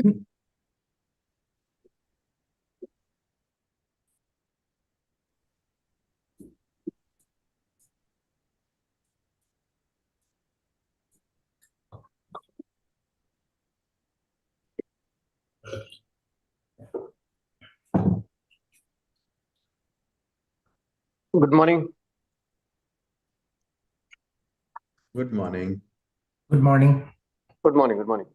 Good morning. Good morning. Good morning. Good morning. Good morning.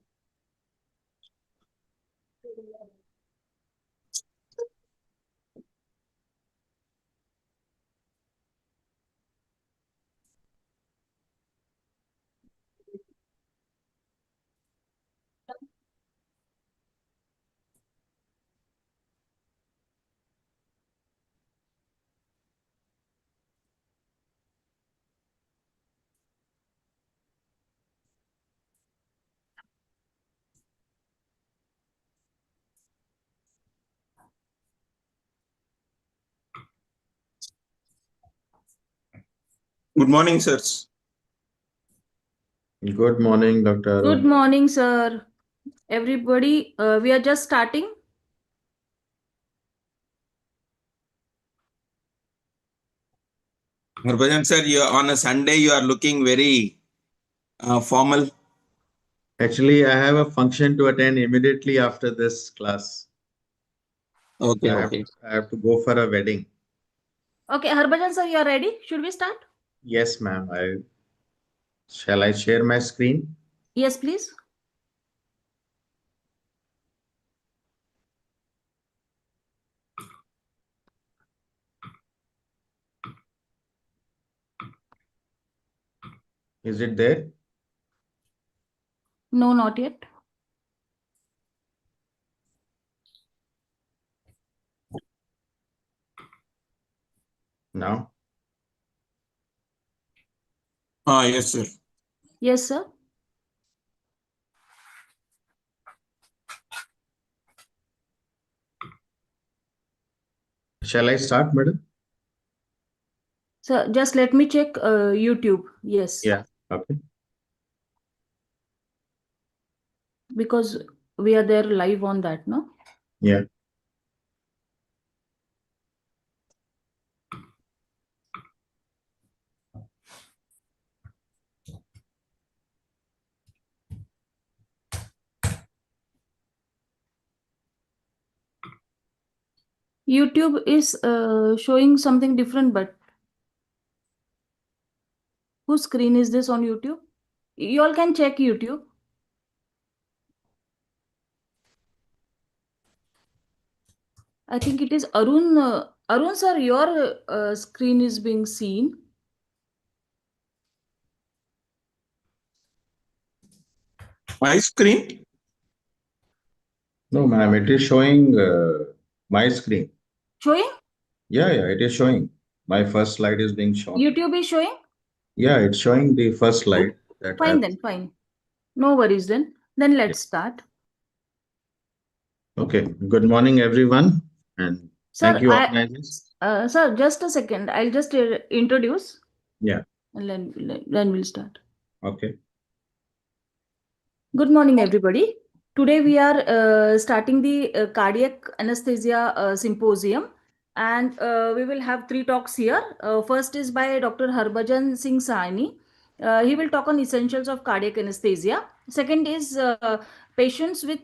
Good morning, sirs. Good morning, Dr. Good Arun. morning, sir. Everybody, we are just starting. Harbhajan sir, on a Sunday, you are looking very formal. Actually, I have a function to attend immediately after this class. Okay, I have to go for a wedding. Okay, Harbhajan sir, you are ready? Should we start? Yes, ma'am. Shall I share my screen? Yes, please. Is it there? No, not yet. Now? Yes, sir. Yes, sir. Shall I start, madam? So just let me check YouTube. Yes. Yeah. Okay. Because we are there live on that, no? Yeah. YouTube is showing something different, but whose screen is this on YouTube? You all can check YouTube. I think it is Arun. Arun sir, your screen is being seen. My screen? No, ma'am, it is showing my screen. Showing? Yeah, it is showing. My first slide is being shown. YouTube is showing? Yeah, it's showing the first slide. Fine then, fine. No worries then. Then let's start. Okay. Good morning, everyone. And Sir, thank you, organizers. Sir, just a second. I'll just introduce. Yeah. And then we'll start. Okay. Good morning, everybody. Today we are starting the cardiac anesthesia symposium, and we will have 3 talks here. First is by Dr. Harbhajan Singh Sahni. He will talk on essentials of cardiac anesthesia. Second is patients with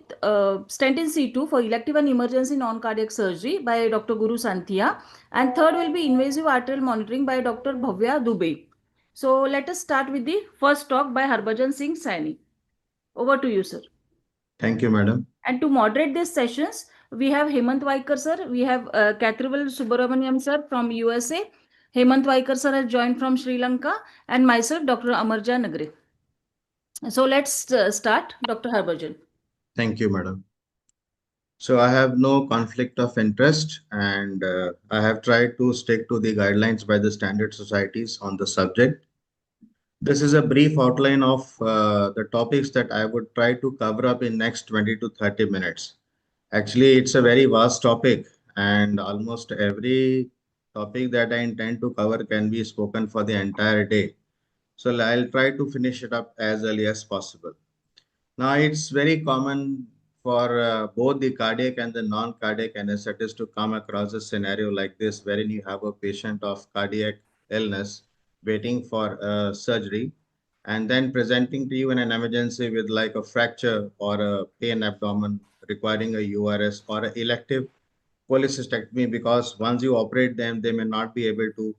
stent in situ for elective and emergency non-cardiac surgery by Dr. Guru Santhia. And third will be invasive arterial monitoring by Dr. Bhavya Dubey. So let us start with the first talk by Harbhajan Singh Sahni. Over to you, sir. Thank you, madam. And to moderate these sessions, we have Hemant Vaikar, sir. We have Kathrival Subramaniam, sir, from USA. Hemant Vaikar, sir, has joined from Sri Lanka. And myself, Dr. Amarja Nagre. So let's start, Dr. Harbhajan. Thank you, madam. So I have no conflict of interest, and I have tried to stick to the guidelines by the standard societies on the subject. This is a brief outline of the topics that I would try to cover up in next 20 to 30 minutes. Actually, it's a very vast topic, and almost every topic that I intend to cover can be spoken for the entire day. So I'll try to finish it up as early as possible. Now, it's very common for both the cardiac and the non-cardiac anesthetists to come across a scenario like this, wherein you have a patient of cardiac illness waiting for surgery, and then presenting to you in an emergency with like a fracture or a pain abdomen requiring a URS or an elective cholecystectomy, because once you operate them, they may not be able to,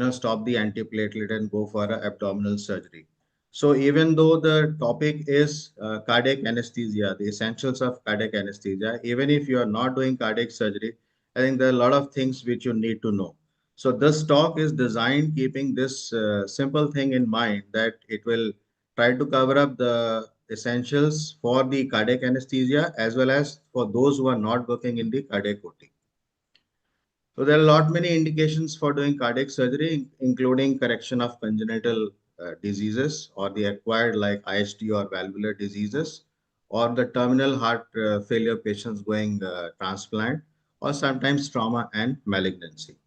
stop the antiplatelet and go for a abdominal surgery. So even though the topic is cardiac anesthesia, the essentials of cardiac anesthesia, even if you are not doing cardiac surgery, I think there are a lot of things which you need to know. So this talk is designed keeping this simple thing in mind, that it will try to cover up the essentials for the cardiac anesthesia as well as for those who are not working in the cardiac OT. So there are a lot many indications for doing cardiac surgery, including correction of congenital diseases or the acquired like IST or valvular diseases, or the terminal heart failure patients going transplant, or sometimes trauma and malignancy.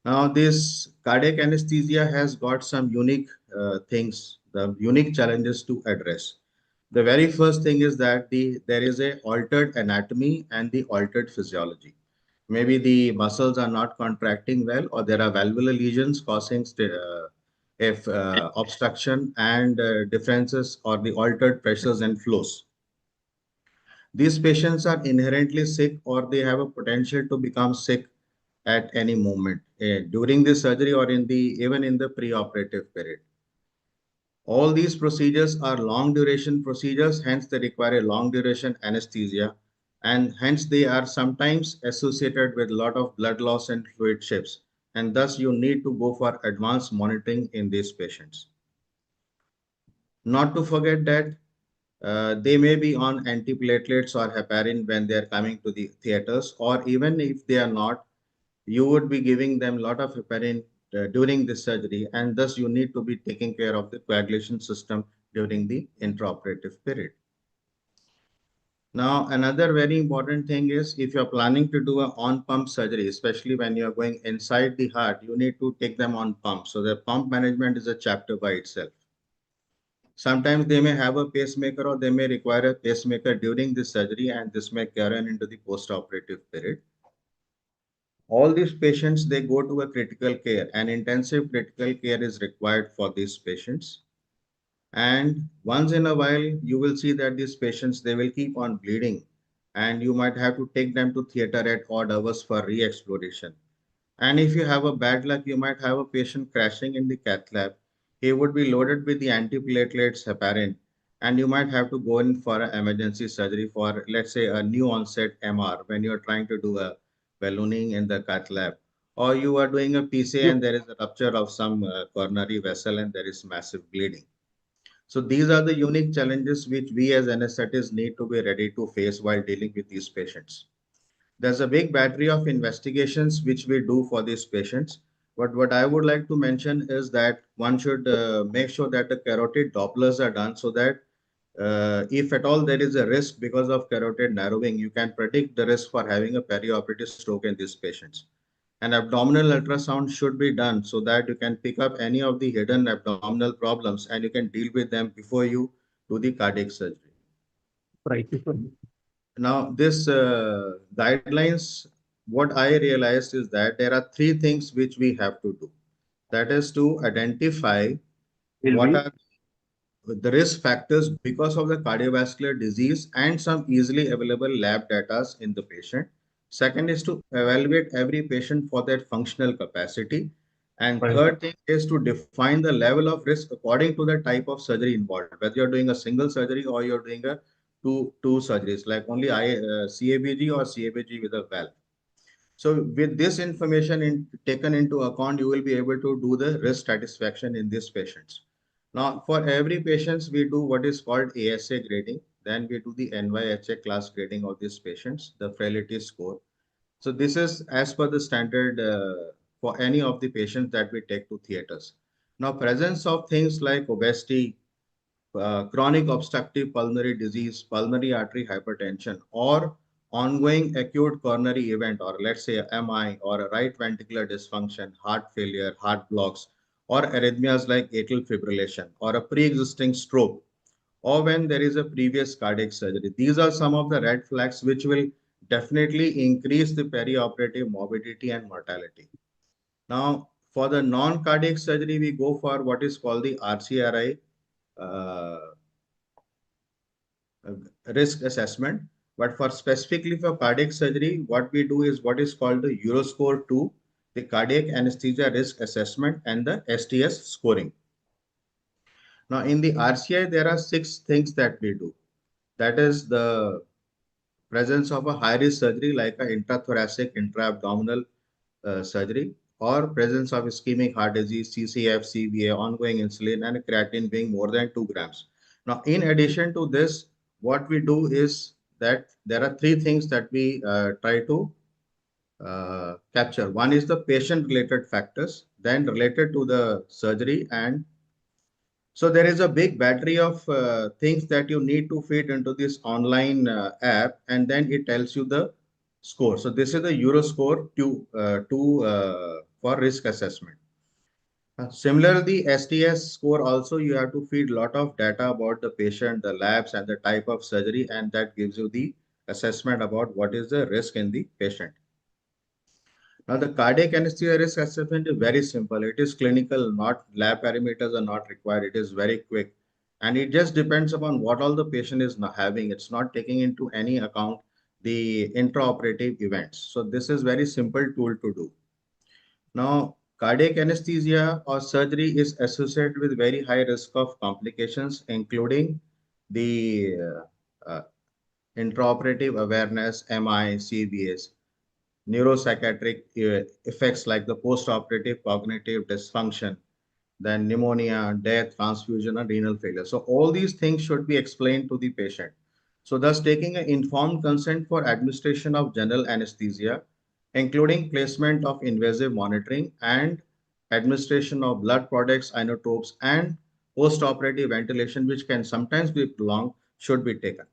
Now, this cardiac anesthesia has got some unique things, the unique challenges to address. The very first thing is that there is a altered anatomy and the altered physiology. Maybe the muscles are not contracting well, or there are valvular lesions causing if obstruction and differences or the altered pressures and flows. These patients are inherently sick, or they have a potential to become sick at any moment during the surgery or even in the preoperative period. All these procedures are long duration procedures, hence they require a long duration anesthesia, and hence they are sometimes associated with a lot of blood loss and fluid shifts, and thus you need to go for advanced monitoring in these patients. Not to forget that they may be on antiplatelets or heparin when they are coming to the theaters, or even if they are not, you would be giving them a lot of heparin during the surgery, and thus you need to be taking care of the coagulation system during the intraoperative period. Now, another very important thing is, if you're planning to do an on-pump surgery, especially when you're going inside the heart, you need to take them on pump. So the pump management is a chapter by itself. Sometimes they may have a pacemaker, or they may require a pacemaker during the surgery, and this may carry on into the post-operative period. All these patients, they go to a critical care, and intensive critical care is required for these patients. And once in a while, you will see that these patients, they will keep on bleeding, and you might have to take them to theater at odd hours for re-exploration. And if you have a bad luck, you might have a patient crashing in the cath lab. He would be loaded with the antiplatelets, heparin, and you might have to go in for an emergency surgery for, let's say, a new onset MR when you're trying to do a ballooning in the cath lab. Or you are doing a PCA and there is a rupture of some coronary vessel and there is massive bleeding. So these are the unique challenges which we as anesthetists need to be ready to face while dealing with these patients. There's a big battery of investigations which we do for these patients. But what I would like to mention is that one should make sure that the carotid Dopplers are done, so that if at all there is a risk because of carotid narrowing, you can predict the risk for having a perioperative stroke in these patients. An abdominal ultrasound should be done so that you can pick up any of the hidden abdominal problems and you can deal with them before you do the cardiac surgery. Right. Now, this guidelines, what I realized is that there are three things which we have to do. That is to identify what are the risk factors because of the cardiovascular disease and some easily available lab data in the patient. Second is to evaluate every patient for their functional capacity. And third thing is to define the level of risk according to the type of surgery involved, whether you're doing a single surgery or you're doing a two surgeries, like only CABG or CABG with a valve. So with this information taken into account, you will be able to do the risk satisfaction in these patients. Now, for every patient, we do what is called ASA grading. Then we do the NYHA class grading of these patients, the frailty score. So this is as per the standard for any of the patients that we take to theaters. Now, presence of things like obesity, chronic obstructive pulmonary disease, pulmonary artery hypertension, or ongoing acute coronary event, or let's say a MI or a right ventricular dysfunction, heart failure, heart blocks, or arrhythmias like atrial fibrillation, or a pre-existing stroke. or when there is a previous cardiac surgery. These are some of the red flags which will definitely increase the perioperative morbidity and mortality. Now, for the non-cardiac surgery, we go for what is called the RCRI uh, risk assessment. But for specifically for cardiac surgery, what we do is what is called the Euroscore 2, the cardiac anesthesia risk assessment, and the STS scoring. Now, in the RCI, there are 6 things that we do. That is the presence of a high-risk surgery like a intrathoracic, intra-abdominal surgery, or presence of ischemic heart disease, CCF, CVA, ongoing insulin, and creatinine being more than 2 grams. Now, in addition to this, what we do is that there are 3 things that we try to capture. One is the patient-related factors, then related to the surgery, and so there is a big battery of things that you need to feed into this online app, and then it tells you the score. So this is the Euroscore 2 for risk assessment. Similarly, STS score also you have to feed a lot of data about the patient, the labs, and the type of surgery, and that gives you the assessment about what is the risk in the patient. Now, the cardiac anesthesia risk assessment is very simple. It is clinical, not lab parameters are not required. It is very quick. And it just depends upon what all the patient is not having. It's not taking into any account the intraoperative events. So this is very simple tool to do. Now, cardiac anesthesia or surgery is associated with very high risk of complications, including the intraoperative awareness, MI, CVAs, neuropsychiatric effects like the post-operative cognitive dysfunction, then pneumonia, death, transfusion, and renal failure. So all these things should be explained to the patient. So thus taking an informed consent for administration of general anesthesia, including placement of invasive monitoring and administration of blood products, inotropes, and post-operative ventilation, which can sometimes be prolonged, should be taken.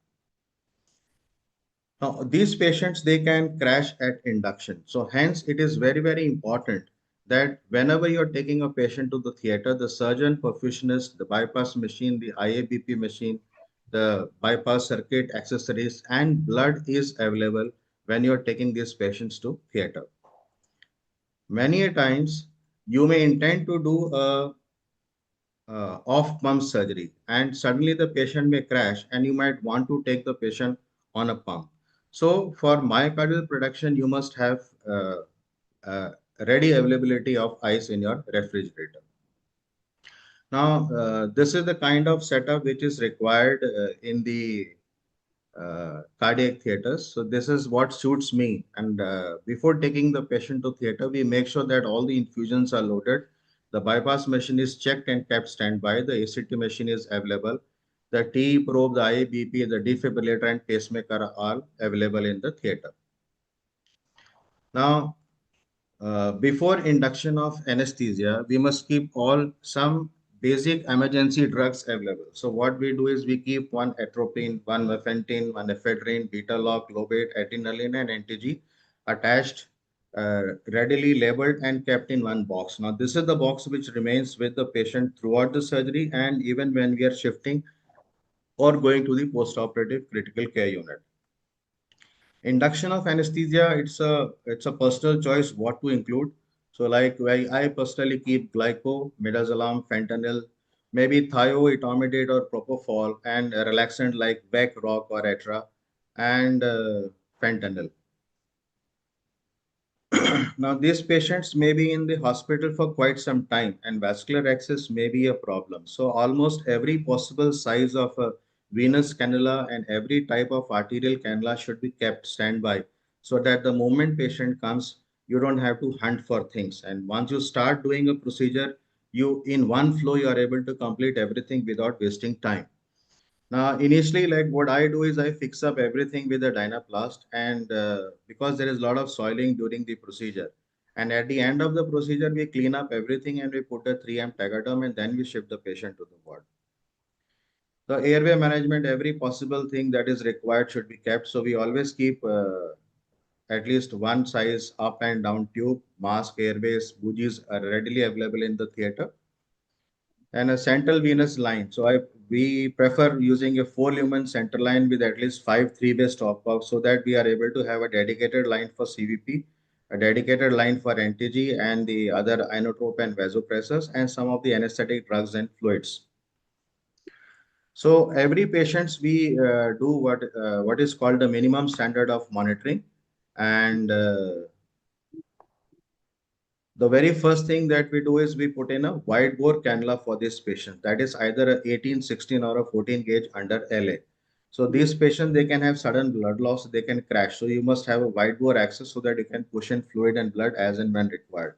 Now, these patients, they can crash at induction. So hence, it is very, very important that whenever you're taking a patient to the theater, the surgeon, perfusionist, the bypass machine, the IABP machine, the bypass circuit accessories, and blood is available when you're taking these patients to theater. Many a times, you may intend to do a off pump surgery, and suddenly the patient may crash, and you might want to take the patient on a pump. So for myocardial production, you must have ready availability of ice in your refrigerator. Now, this is the kind of setup which is required in the cardiac theaters. So this is what suits me. And before taking the patient to theater, we make sure that all the infusions are loaded. The bypass machine is checked and kept standby. The ACT machine is available. The T probe, the IABP, the defibrillator, and pacemaker are all available in the theater. Now, before induction of anesthesia, we must keep all some basic emergency drugs available. So what we do is we keep one atropine, one mefentin, one ephedrine, beta-log, lobate, adrenaline, and NTG attached, readily labeled and kept in one box. Now, this is the box which remains with the patient throughout the surgery and even when we are shifting or going to the post-operative critical care unit. Induction of anesthesia, it's a personal choice what to include. So like I personally keep glyco, midazolam, fentanyl, maybe thio, etomidate, or propofol, and a relaxant like Beck, Rock, or Etra, and fentanyl. Now, these patients may be in the hospital for quite some time and vascular access may be a problem. So almost every possible size of a venous cannula and every type of arterial cannula should be kept standby so that the moment patient comes, you don't have to hunt for things. And once you start doing a procedure, you in one flow, you are able to complete everything without wasting time. Now, initially, like what I do is I fix up everything with a Dynaplast, and because there is a lot of soiling during the procedure. And at the end of the procedure, we clean up everything and we put a 3M Tegaderm and then we shift the patient to the ward. The airway management, every possible thing that is required should be kept. So we always keep at least one size up and down tube, mask, airways, bougies are readily available in the theater. And a central venous line. So we prefer using a 4-lumen center line with at least 5 3-way stop box so that we are able to have a dedicated line for CVP, a dedicated line for NTG and the other inotrope and vasopressors and some of the anesthetic drugs and fluids. So every patients we do what is called the minimum standard of monitoring, and the very first thing that we do is we put in a wide bore cannula for this patient. That is either a 18, 16 or a 14 gauge under LA. So these patients, they can have sudden blood loss, they can crash. So you must have a wide bore access so that you can push in fluid and blood as and when required.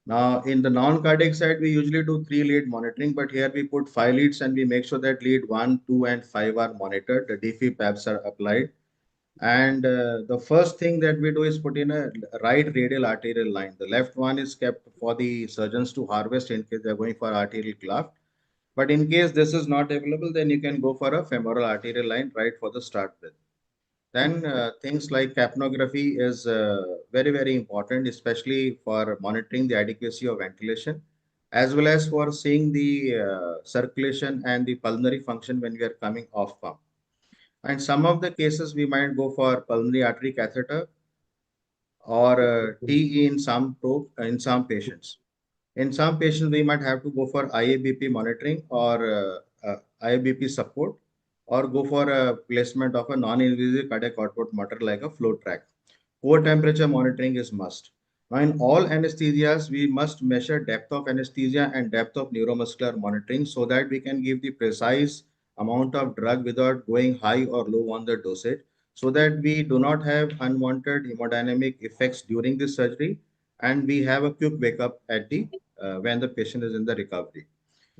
Now, in the non-cardiac side, we usually do 3-lead monitoring, but here we put 5 leads and we make sure that lead 1, 2, and 5 are monitored. The DFib tabs are applied. And the first thing that we do is put in a right radial arterial line. The left one is kept for the surgeons to harvest in case they're going for arterial cleft. But in case this is not available, then you can go for a femoral arterial line right for the start with. Then things like capnography is very, very important, especially for monitoring the adequacy of ventilation, as well as for seeing the circulation and the pulmonary function when we are coming off pump. And some of the cases we might go for pulmonary artery catheter or TE in some patients. In some patients, we might have to go for IABP monitoring or IABP support, or go for a placement of a non-invasive cardiac output monitor like a flow track. Core temperature monitoring is must. Now, in all anesthesias, we must measure depth of anesthesia and depth of neuromuscular monitoring so that we can give the precise amount of drug without going high or low on the dosage, so that we do not have unwanted hemodynamic effects during the surgery and we have a quick wake up at the when the patient is in the recovery.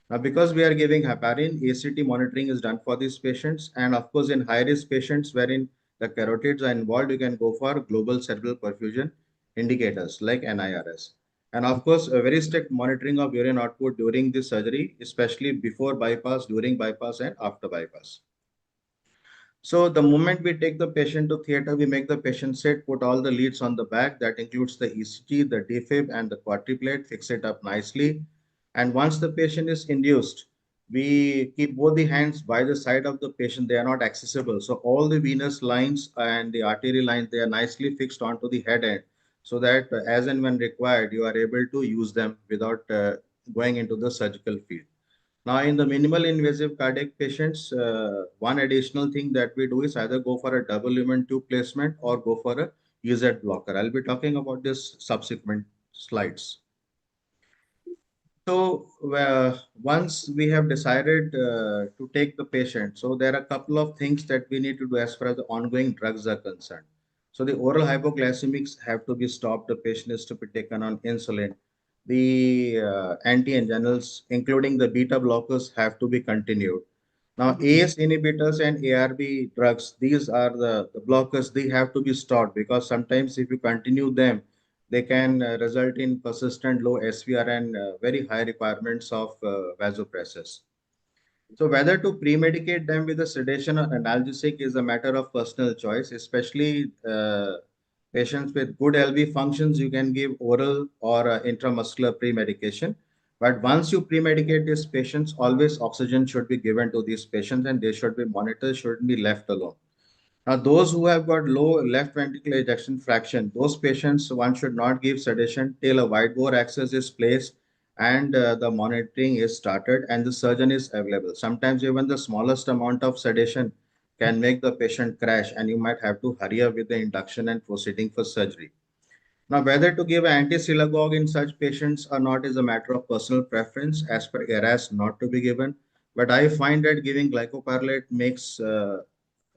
Now, because we are giving heparin, ACT monitoring is done for these patients. And of course, in high-risk patients wherein the carotids are involved, you can go for global cerebral perfusion indicators like NIRS. And of course, a very strict monitoring of urine output during the surgery, especially before bypass, during bypass, and after bypass. So the moment we take the patient to theater, we make the patient sit, put all the leads on the back. That includes the ECG, the defib, and the quadriplate, fix it up nicely. And once the patient is induced, we keep both the hands by the side of the patient. They are not accessible. So all the venous lines and the arterial lines, they are nicely fixed onto the head end so that as and when required, you are able to use them without going into the surgical field. Now, in the minimal invasive cardiac patients, one additional thing that we do is either go for a double lumen tube placement or go for a UZ blocker. I'll be talking about this subsequent slides. So once we have decided to take the patient, so there are a couple of things that we need to do as far as the ongoing drugs are concerned. So the oral hypoglycemics have to be stopped. The patient is to be taken on insulin. The anti-anginals, including the beta blockers, have to be continued. Now, ACE inhibitors and ARB drugs, these are the blockers, they have to be stopped because sometimes if you continue them, they can result in persistent low SVR and very high requirements of vasopressors. So whether to pre-medicate them with a sedation or analgesic is a matter of personal choice, especially patients with good LV functions, you can give oral or intramuscular pre-medication. But once you pre-medicate these patients, always oxygen should be given to these patients and they should be monitored, shouldn't be left alone. Now, those who have got low left ventricular ejection fraction, those patients, one should not give sedation till a wide bore access is placed and the monitoring is started and the surgeon is available. Sometimes even the smallest amount of sedation can make the patient crash and you might have to hurry up with the induction and proceeding for surgery. Now, whether to give anti-silagogue in such patients or not is a matter of personal preference. As per ERAS, not to be given. But I find that giving glycopyrrolate makes a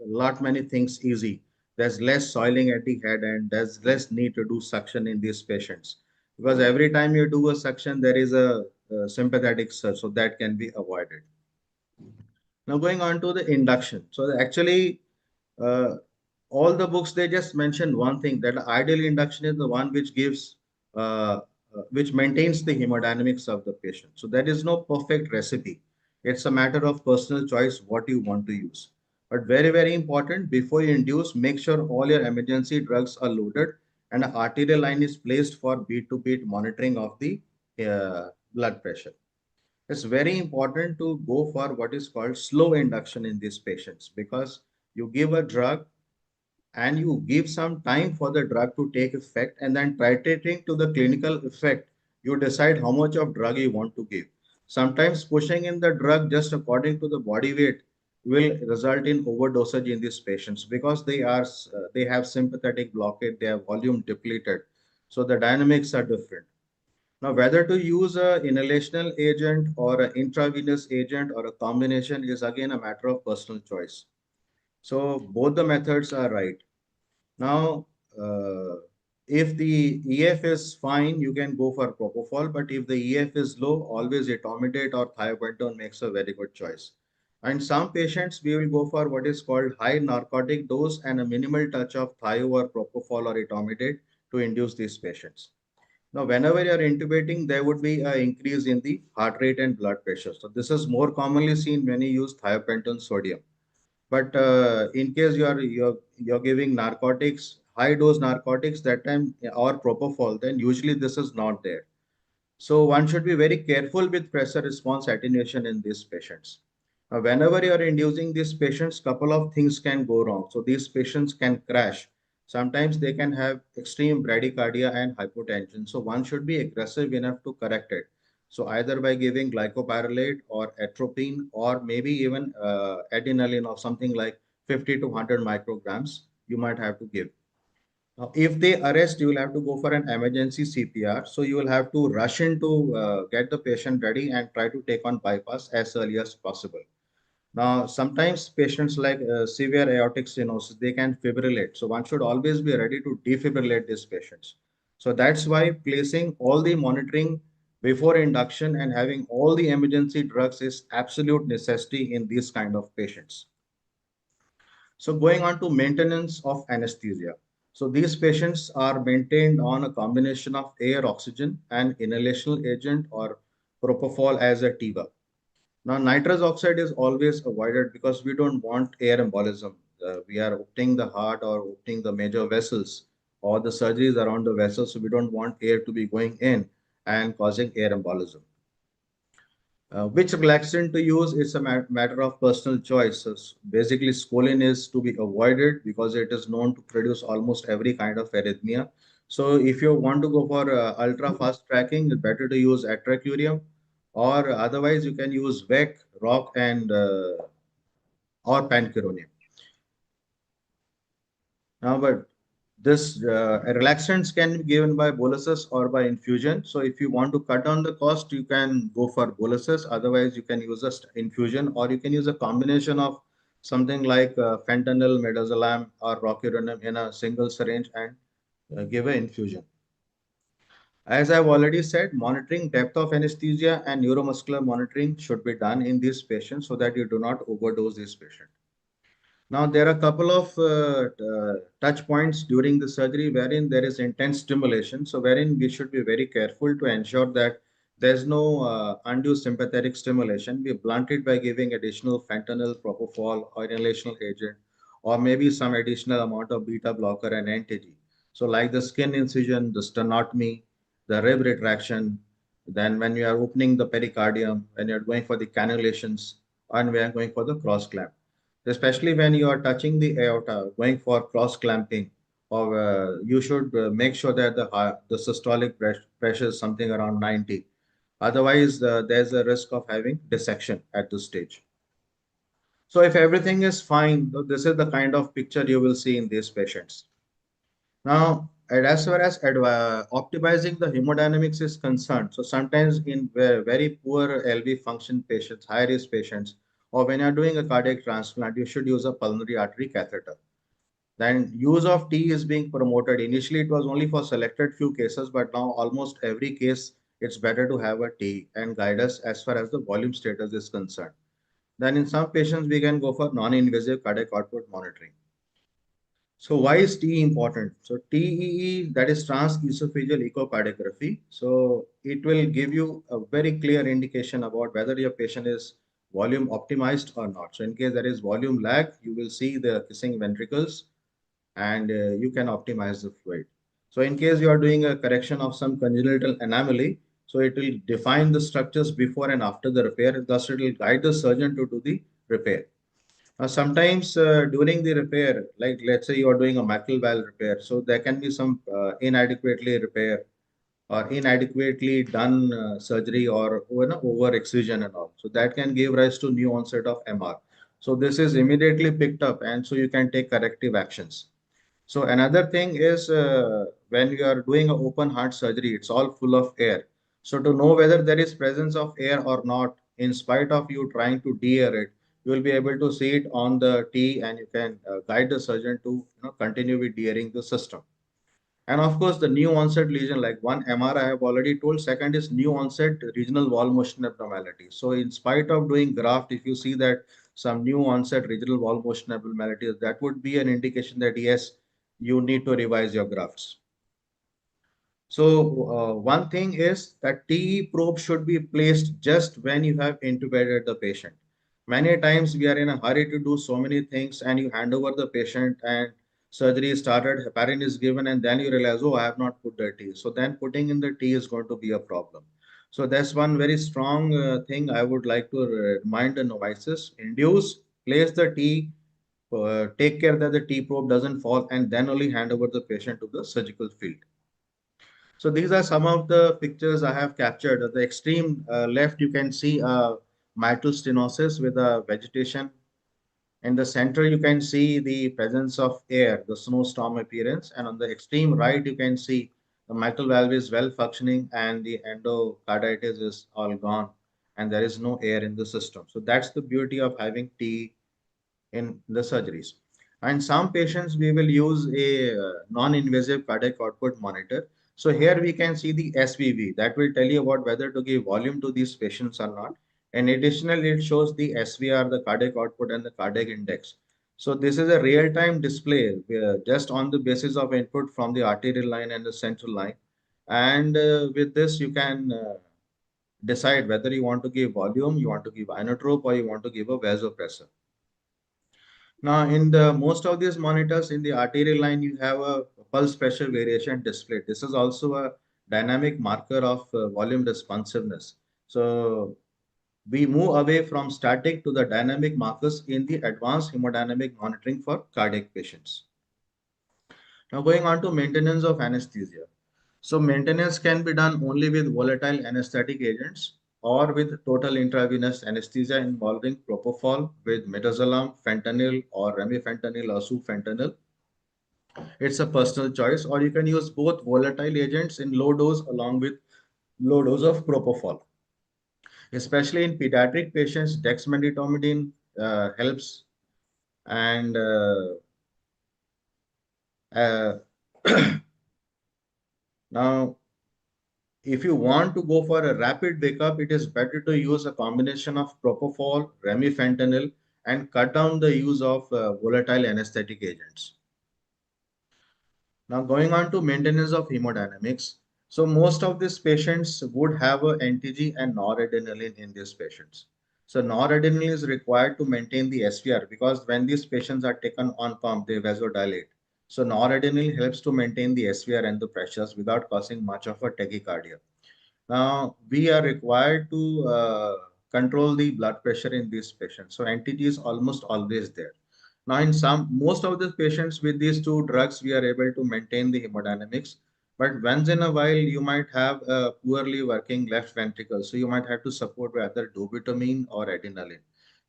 lot many things easy. There's less soiling at the head and there's less need to do suction in these patients. Because every time you do a suction, there is a sympathetic surge, so that can be avoided. Now, going on to the induction. So actually, uh, all the books, they just mentioned one thing, that ideal induction is the one which gives which maintains the hemodynamics of the patient. So there is no perfect recipe. It's a matter of personal choice what you want to use. But very, very important, before you induce, make sure all your emergency drugs are loaded and an arterial line is placed for beat to beat monitoring of the blood pressure. It's very important to go for what is called slow induction in these patients, because you give a drug and you give some time for the drug to take effect, and then titrating to the clinical effect, you decide how much of drug you want to give. Sometimes pushing in the drug just according to the body weight will result in overdosage in these patients, because they have sympathetic blockade, they have volume depleted, so the dynamics are different. Now, whether to use a inhalational agent or an intravenous agent or a combination is again a matter of personal choice. So both the methods are right. Now, if the EF is fine, you can go for propofol. But if the EF is low, always etomidate or thiopentone makes a very good choice. And some patients, we will go for what is called high narcotic dose and a minimal touch of thio or propofol or etomidate to induce these patients. Now, whenever you are intubating, there would be an increase in the heart rate and blood pressure. So this is more commonly seen when you use thiopentone sodium. But in case you're giving narcotics, high dose narcotics that time or propofol, then usually this is not there. So one should be very careful with pressure response attenuation in these patients. Whenever you are inducing these patients, couple of things can go wrong. So these patients can crash. Sometimes they can have extreme bradycardia and hypotension. So one should be aggressive enough to correct it. So either by giving glycopyrrolate or atropine, or maybe even adrenaline of something like 50 to 100 micrograms, you might have to give. Now, if they arrest, you will have to go for an emergency CPR. So you will have to rush in to get the patient ready and try to take on bypass as early as possible. Now, sometimes patients like severe aortic stenosis, they can fibrillate. So one should always be ready to defibrillate these patients. So that's why placing all the monitoring before induction and having all the emergency drugs is absolute necessity in these kind of patients. So going on to maintenance of anesthesia. So these patients are maintained on a combination of air, oxygen, and inhalational agent or propofol as a TIVA. Now, nitrous oxide is always avoided because we don't want air embolism. We are opening the heart or opening the major vessels or the surgeries around the vessels, so we don't want air to be going in and causing air embolism. Which relaxant to use is a matter of personal choice. So basically, scoline is to be avoided because it is known to produce almost every kind of arrhythmia. So if you want to go for ultra fast tracking, it's better to use atracurium, or otherwise you can use VEC, ROC, and or pancuronium. Now, but this relaxants can be given by boluses or by infusion. So if you want to cut down the cost, you can go for boluses. Otherwise, you can use a infusion, or you can use a combination of something like fentanyl, midazolam, or rocuronium in a single syringe and give an infusion. As I've already said, monitoring depth of anesthesia and neuromuscular monitoring should be done in these patients so that you do not overdose these patients. Now, there are a couple of touch points during the surgery wherein there is intense stimulation. So, wherein we should be very careful to ensure that there's no undue sympathetic stimulation. We blunt it by giving additional fentanyl, propofol, or inhalational agent, or maybe some additional amount of beta blocker and NTG. So, like the skin incision, the sternotomy, the rib retraction, then when you are opening the pericardium, when you're going for the cannulations, and we are going for the cross clamp, especially when you are touching the aorta, going for cross clamping, or you should make sure that the systolic pressure is something around 90. Otherwise, there's a risk of having dissection at this stage. So if everything is fine, this is the kind of picture you will see in these patients. Now, and as far as optimizing the hemodynamics is concerned, so sometimes in very poor LV function patients, high risk patients, or when you're doing a cardiac transplant, you should use a pulmonary artery catheter. Then use of T is being promoted. Initially, it was only for selected few cases, but now almost every case, it's better to have a T and guide us as far as the volume status is concerned. Then in some patients, we can go for non-invasive cardiac output monitoring. So why is TE important? So TEE, that is transesophageal echocardiography. So it will give you a very clear indication about whether your patient is volume optimized or not. So in case there is volume lag, you will see the kissing ventricles and you can optimize the fluid. So in case you are doing a correction of some congenital anomaly, So it will define the structures before and after the repair. Thus, it will guide the surgeon to do the repair. Sometimes during the repair, like let's say you are doing a mitral valve repair, so there can be some inadequately repair or inadequately done surgery or over excision and all. So that can give rise to new onset of MR. So this is immediately picked up, and so you can take corrective actions. So another thing is when you are doing an open heart surgery, it's all full of air. So to know whether there is presence of air or not, in spite of you trying to de-air it, you will be able to see it on the T, and you can guide the surgeon to continue with de-airing the system. And of course, the new onset lesion, like one MR I have already told. Second is new onset regional wall motion abnormality. So in spite of doing graft, if you see that some new onset regional wall motion abnormalities, that would be an indication that yes, you need to revise your grafts. So one thing is that TE probe should be placed just when you have intubated the patient. Many times we are in a hurry to do so many things, and you hand over the patient and surgery is started, heparin is given, and then you realize, oh, I have not put the T. So then putting in the T is going to be a problem. So that's one very strong thing I would like to remind the novices. Induce, place the T, take care that the T probe doesn't fall, and then only hand over the patient to the surgical field. So these are some of the pictures I have captured. At the extreme left, you can see a mitral stenosis with a vegetation. In the center, you can see the presence of air, the snowstorm appearance. And on the extreme right, you can see the mitral valve is well functioning and the endocarditis is all gone and there is no air in the system. So that's the beauty of having T in the surgeries. And some patients, we will use a non-invasive cardiac output monitor. So here we can see the SVV that will tell you about whether to give volume to these patients or not. And additionally, it shows the SVR, the cardiac output, and the cardiac index. So this is a real-time display just on the basis of input from the arterial line and the central line. And with this, you can decide whether you want to give volume, you want to give inotrope, or you want to give a vasopressor. Now, in the most of these monitors in the arterial line, you have a pulse pressure variation display. This is also a dynamic marker of volume responsiveness. So we move away from static to the dynamic markers in the advanced hemodynamic monitoring for cardiac patients. Now going on to maintenance of anesthesia. So maintenance can be done only with volatile anesthetic agents or with total intravenous anesthesia involving propofol with midazolam, fentanyl, or remifentanil or sufentanil. It's a personal choice, or you can use both volatile agents in low dose along with low dose of propofol. Especially in pediatric patients, dexmedetomidine helps, and now if you want to go for a rapid wake-up, it is better to use a combination of propofol, remifentanil, and cut down the use of volatile anesthetic agents. Now going on to maintenance of hemodynamics. So most of these patients would have a NTG and noradrenaline in these patients. So noradrenaline is required to maintain the SVR because when these patients are taken on pump, they vasodilate. So noradrenaline helps to maintain the SVR and the pressures without causing much of a tachycardia. Now, we are required to control the blood pressure in these patients. So NTG is almost always there. Now, in most of the patients with these two drugs, we are able to maintain the hemodynamics. But once in a while, you might have a poorly working left ventricle. So you might have to support with either dobutamine or adrenaline.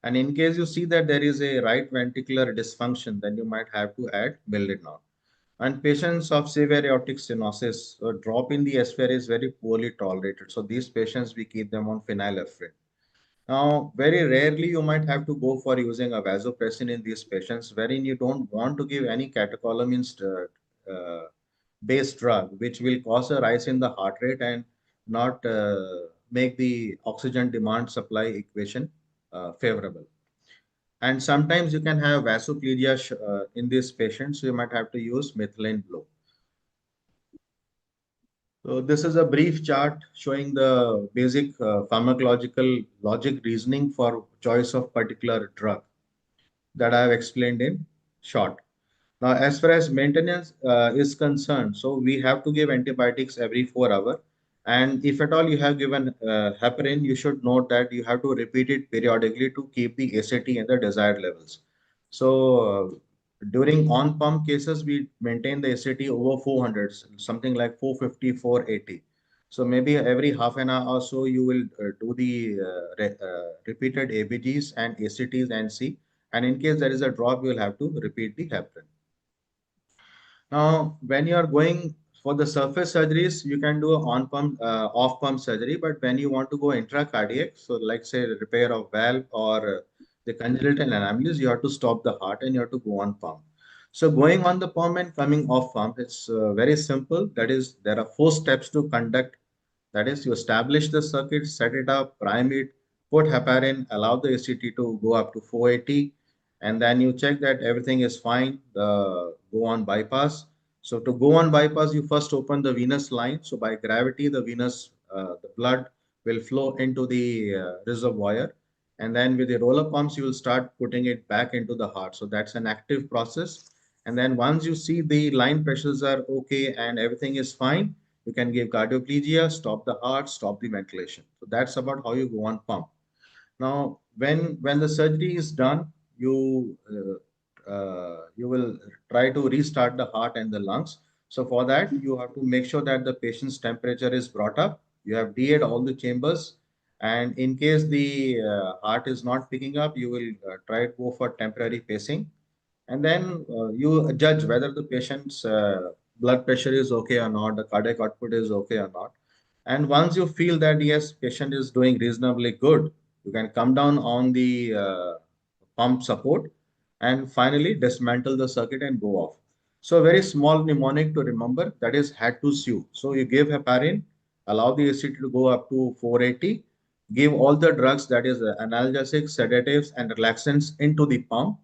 And in case you see that there is a right ventricular dysfunction, then you might have to add milrinol. And patients of severe aortic stenosis, a drop in the SVR is very poorly tolerated. So these patients, we keep them on phenylephrine. Now, very rarely you might have to go for using a vasopressin in these patients, wherein you don't want to give any catecholamine based drug, which will cause a rise in the heart rate and not make the oxygen demand supply equation favorable. And sometimes you can have vasoplegia in these patients, so you might have to use methylene blue. So this is a brief chart showing the basic pharmacological logic reasoning for choice of particular drug that I have explained in short. Now, as far as maintenance is concerned, so we have to give antibiotics every 4 hours. And if at all you have given heparin, you should note that you have to repeat it periodically to keep the ACT in the desired levels. So during on pump cases, we maintain the ACT over 400, something like 450, 480. So maybe every half an hour or so, you will do the repeated ABGs and ACTs and see. And in case there is a drop, you will have to repeat the heparin. Now, when you are going for the surface surgeries, you can do a on pump, off pump surgery. But when you want to go intracardiac, so like say repair of valve or the congenital anomalies, you have to stop the heart and you have to go on pump. So going on the pump and coming off pump, it's very simple. That is, there are 4 steps to conduct. That is, you establish the circuit, set it up, prime it, put heparin, allow the ACT to go up to 480, and then you check that everything is fine, go on bypass. So to go on bypass, you first open the venous line. So by gravity, the blood will flow into the reservoir. And then with the roller pumps, you will start putting it back into the heart. So that's an active process. And then once you see the line pressures are okay and everything is fine, you can give cardioplegia, stop the heart, stop the ventilation. So that's about how you go on pump. Now, when the surgery is done, you will try to restart the heart and the lungs. So for that, you have to make sure that the patient's temperature is brought up. You have DA'd all the chambers, and in case the heart is not picking up, you will try to go for temporary pacing, and then you judge whether the patient's blood pressure is okay or not, the cardiac output is okay or not. And once you feel that yes, patient is doing reasonably good, you can come down on the pump support and finally dismantle the circuit and go off. So a very small mnemonic to remember, that is had to sew. So you give heparin, allow the ACT to go up to 480, give all the drugs, that is analgesics, sedatives and relaxants into the pump,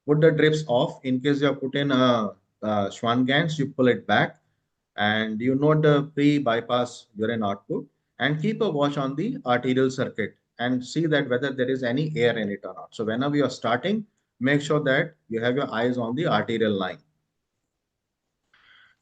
put the drips off. In case you have put in a Schwann-Ganz, you pull it back and you note the pre-bypass urine output and keep a watch on the arterial circuit and see that whether there is any air in it or not. So whenever you are starting, make sure that you have your eyes on the arterial line.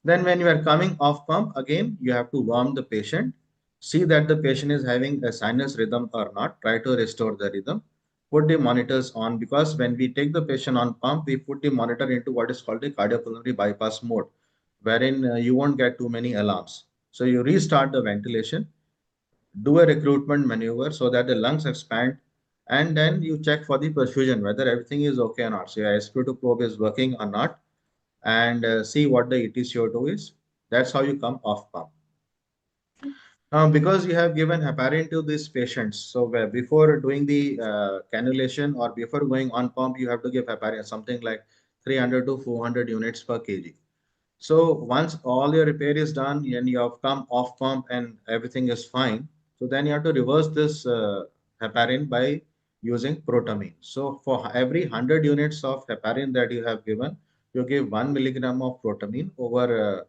Then when you are coming off pump, again, you have to warm the patient, see that the patient is having a sinus rhythm or not, try to restore the rhythm, put the monitors on, because when we take the patient on pump, we put the monitor into what is called the cardiopulmonary bypass mode, wherein you won't get too many alarms. So you restart the ventilation, do a recruitment maneuver so that the lungs expand, and then you check for the perfusion, whether everything is okay or not. So your SpO2 probe is working or not, and see what the EtCO2 is. That's how you come off pump. Now, because you have given heparin to these patients, so before doing the cannulation or before going on pump, you have to give heparin, something like 300 to 400 units per kg. So once all your repair is done and you have come off pump and everything is fine, so then you have to reverse this heparin by using protamine. So for every 100 units of heparin that you have given, you give 1 milligram of protamine over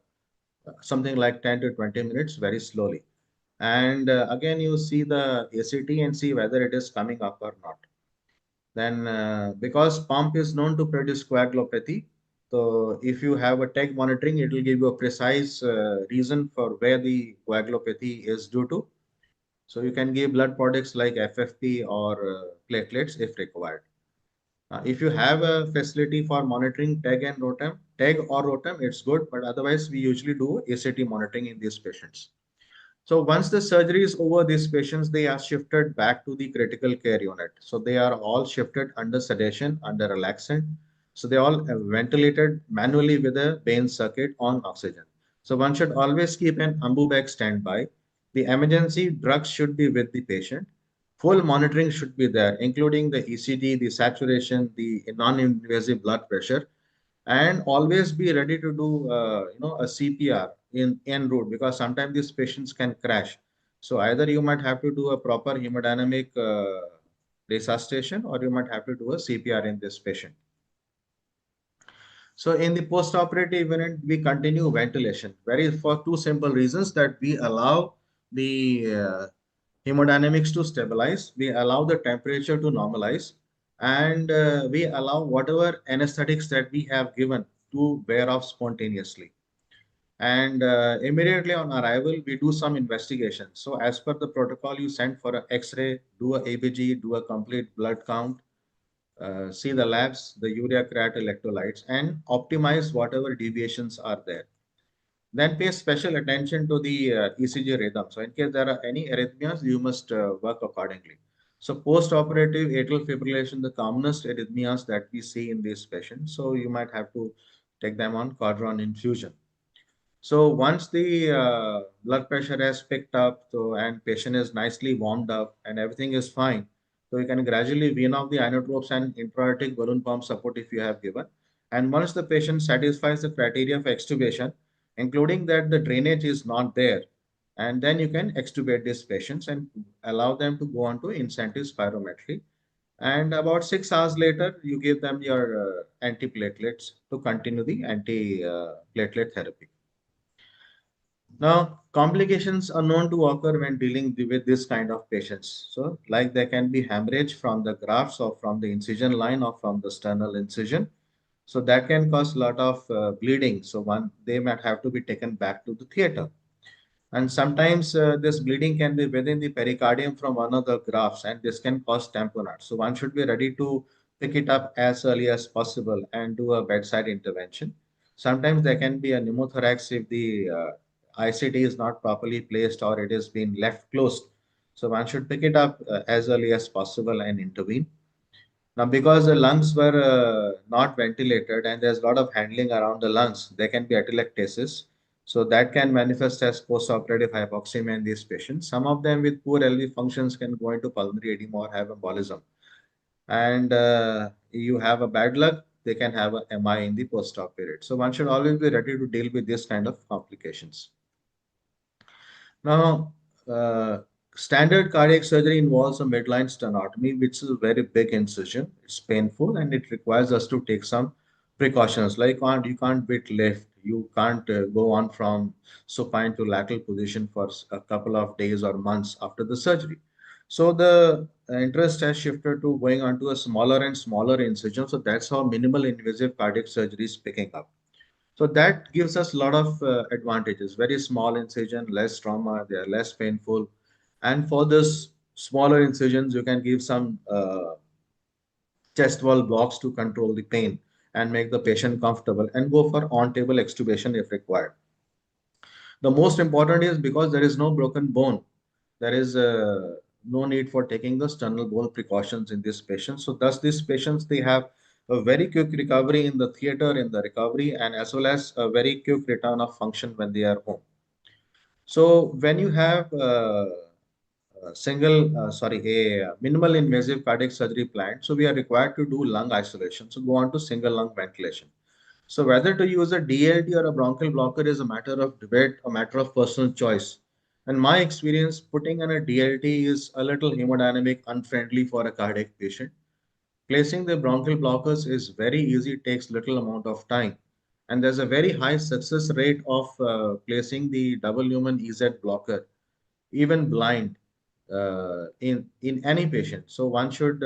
something like 10 to 20 minutes very slowly. And again, you see the ACT and see whether it is coming up or not. Then because pump is known to produce coagulopathy, so if you have a TEG monitoring, it will give you a precise reason for where the coagulopathy is due to. So you can give blood products like FFP or platelets if required. If you have a facility for monitoring TEG and ROTAM, TEG or ROTAM, it's good, but otherwise we usually do ACT monitoring in these patients. So once the surgery is over, these patients, they are shifted back to the critical care unit. So they are all shifted under sedation, under relaxant. So they all ventilated manually with a Bain circuit on oxygen. So one should always keep an ambu bag standby. The emergency drugs should be with the patient. Full monitoring should be there, including the ECG, the saturation, the non-invasive blood pressure, and always be ready to do a CPR in en route, because sometimes these patients can crash. So either you might have to do a proper hemodynamic resuscitation, or you might have to do a CPR in this patient. So in the post-operative unit, we continue ventilation, for 2 simple reasons: that we allow the hemodynamics to stabilize, we allow the temperature to normalize, and we allow whatever anesthetics that we have given to wear off spontaneously. And immediately on arrival, we do some investigation. So as per the protocol, you send for an X-ray, do a ABG, do a complete blood count, see the labs, the urea, creat, electrolytes, and optimize whatever deviations are there. Then pay special attention to the ECG rhythm. So in case there are any arrhythmias, you must work accordingly. So post-operative atrial fibrillation, the commonest arrhythmias that we see in these patients. So you might have to take them on quadron infusion. So once the blood pressure has picked up, so and patient is nicely warmed up and everything is fine, so you can gradually wean off the inotropes and intra-aortic balloon pump support if you have given. And once the patient satisfies the criteria for extubation, including that the drainage is not there, and then you can extubate these patients and allow them to go on to incentive spirometry. And about 6 hours later, you give them your antiplatelets to continue the anti-platelet therapy. Now, complications are known to occur when dealing with this kind of patients. So, like there can be hemorrhage from the grafts or from the incision line or from the sternal incision. So that can cause a lot of bleeding. So they might have to be taken back to the theater. And sometimes this bleeding can be within the pericardium from one of the grafts, and this can cause tamponade. So one should be ready to pick it up as early as possible and do a bedside intervention. Sometimes there can be a pneumothorax if the ICD is not properly placed or it is being left closed. So one should pick it up as early as possible and intervene. Now, because the lungs were not ventilated and there's a lot of handling around the lungs, there can be atelectasis. So that can manifest as post-operative hypoxemia in these patients. Some of them with poor LV functions can go into pulmonary edema or have embolism. And you have a bad luck, they can have a MI in the post-op period. So one should always be ready to deal with this kind of complications. Now, standard cardiac surgery involves a midline sternotomy, which is a very big incision. It's painful and it requires us to take some precautions. Like you can't bit left, you can't go on from supine to lateral position for a couple of days or months after the surgery. So the interest has shifted to going on to a smaller and smaller incision. So that's how minimal invasive cardiac surgery is picking up. So that gives us a lot of advantages. Very small incision, less trauma, they are less painful. And for this smaller incisions, you can give some chest wall blocks to control the pain and make the patient comfortable and go for on-table extubation if required. The most important is because there is no broken bone, there is no need for taking the sternal bone precautions in this patient. So thus these patients, they have a very quick recovery in the theater, in the recovery, and as well as a very quick return of function when they are home. So when you have a minimal invasive cardiac surgery planned, so we are required to do lung isolation. So go on to single lung ventilation. So whether to use a DLT or a bronchial blocker is a matter of debate, a matter of personal choice. And my experience, putting in a DLT is a little hemodynamic unfriendly for a cardiac patient. Placing the bronchial blockers is very easy, takes little amount of time. And there's a very high success rate of placing the double lumen EZ blocker, even blind, in any patient. So one should,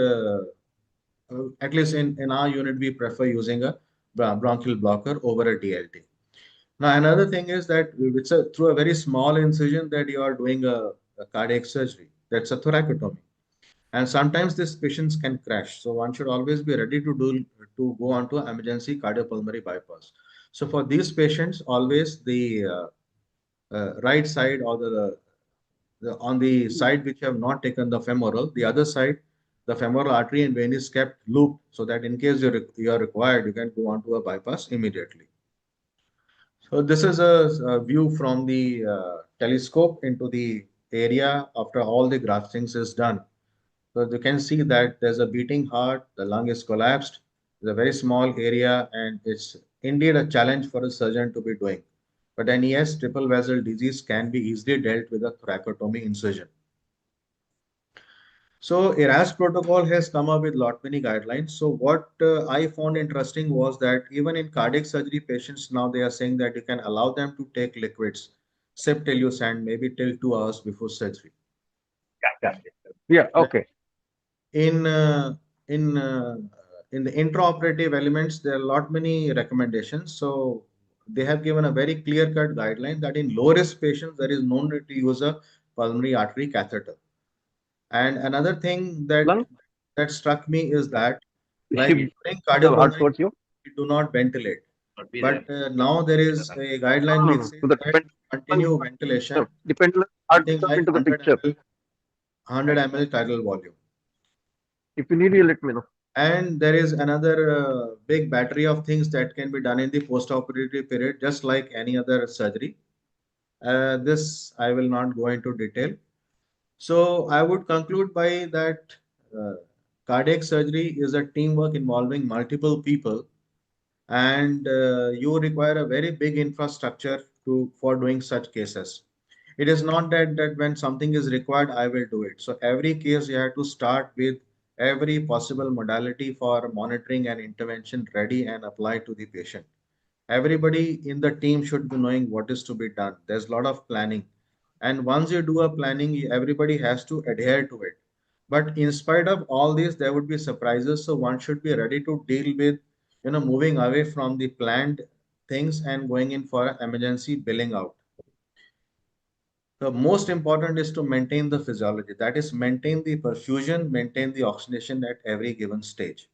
at least in our unit, we prefer using a bronchial blocker over a DLT. Now, another thing is that it's through a very small incision that you are doing a cardiac surgery. That's a thoracotomy. And sometimes these patients can crash. So one should always be ready to go on to emergency cardiopulmonary bypass. So for these patients, always the right side or on the side which have not taken the femoral, the other side, the femoral artery and vein is kept looped so that in case you are required, you can go on to a bypass immediately. So this is a view from the telescope into the area after all the graftings is done. So you can see that there's a beating heart, the lung is collapsed, it's a very small area, and it's indeed a challenge for a surgeon to be doing. But then yes, triple vessel disease can be easily dealt with a thoracotomy incision. So ERAS protocol has come up with lot many guidelines. So what I found interesting was that even in cardiac surgery patients, now they are saying that you can allow them to take liquids, sip till you sand, maybe till 2 hours before surgery. Yeah, okay. In in the intraoperative elements, there are a lot many recommendations. So they have given a very clear-cut guideline that in low-risk patients, there is no need to use a pulmonary artery catheter. And another thing Lung, that struck me is that, like if during the heart cardiopulmonary, towards you. we do not ventilate. But now there is a guideline which No. says To the that continue ventilation, no, dependent heart something comes like into the 100 picture. ml, 100 ml tidal volume. If you need, you let me know. And there is another big battery of things that can be done in the post-operative period, just like any other surgery. This I will not go into detail. So I would conclude by that uh, cardiac surgery is a teamwork involving multiple people, and you require a very big infrastructure for doing such cases. It is not that when something is required, I will do it. So every case you have to start with every possible modality for monitoring and intervention ready and apply to the patient. Everybody in the team should be knowing what is to be done. There's a lot of planning. And once you do a planning, everybody has to adhere to it. But in spite of all this, there would be surprises. So one should be ready to deal with, moving away from the planned things and going in for emergency billing out. The most important is to maintain the physiology. That is, maintain the perfusion, maintain the oxygenation at every given stage.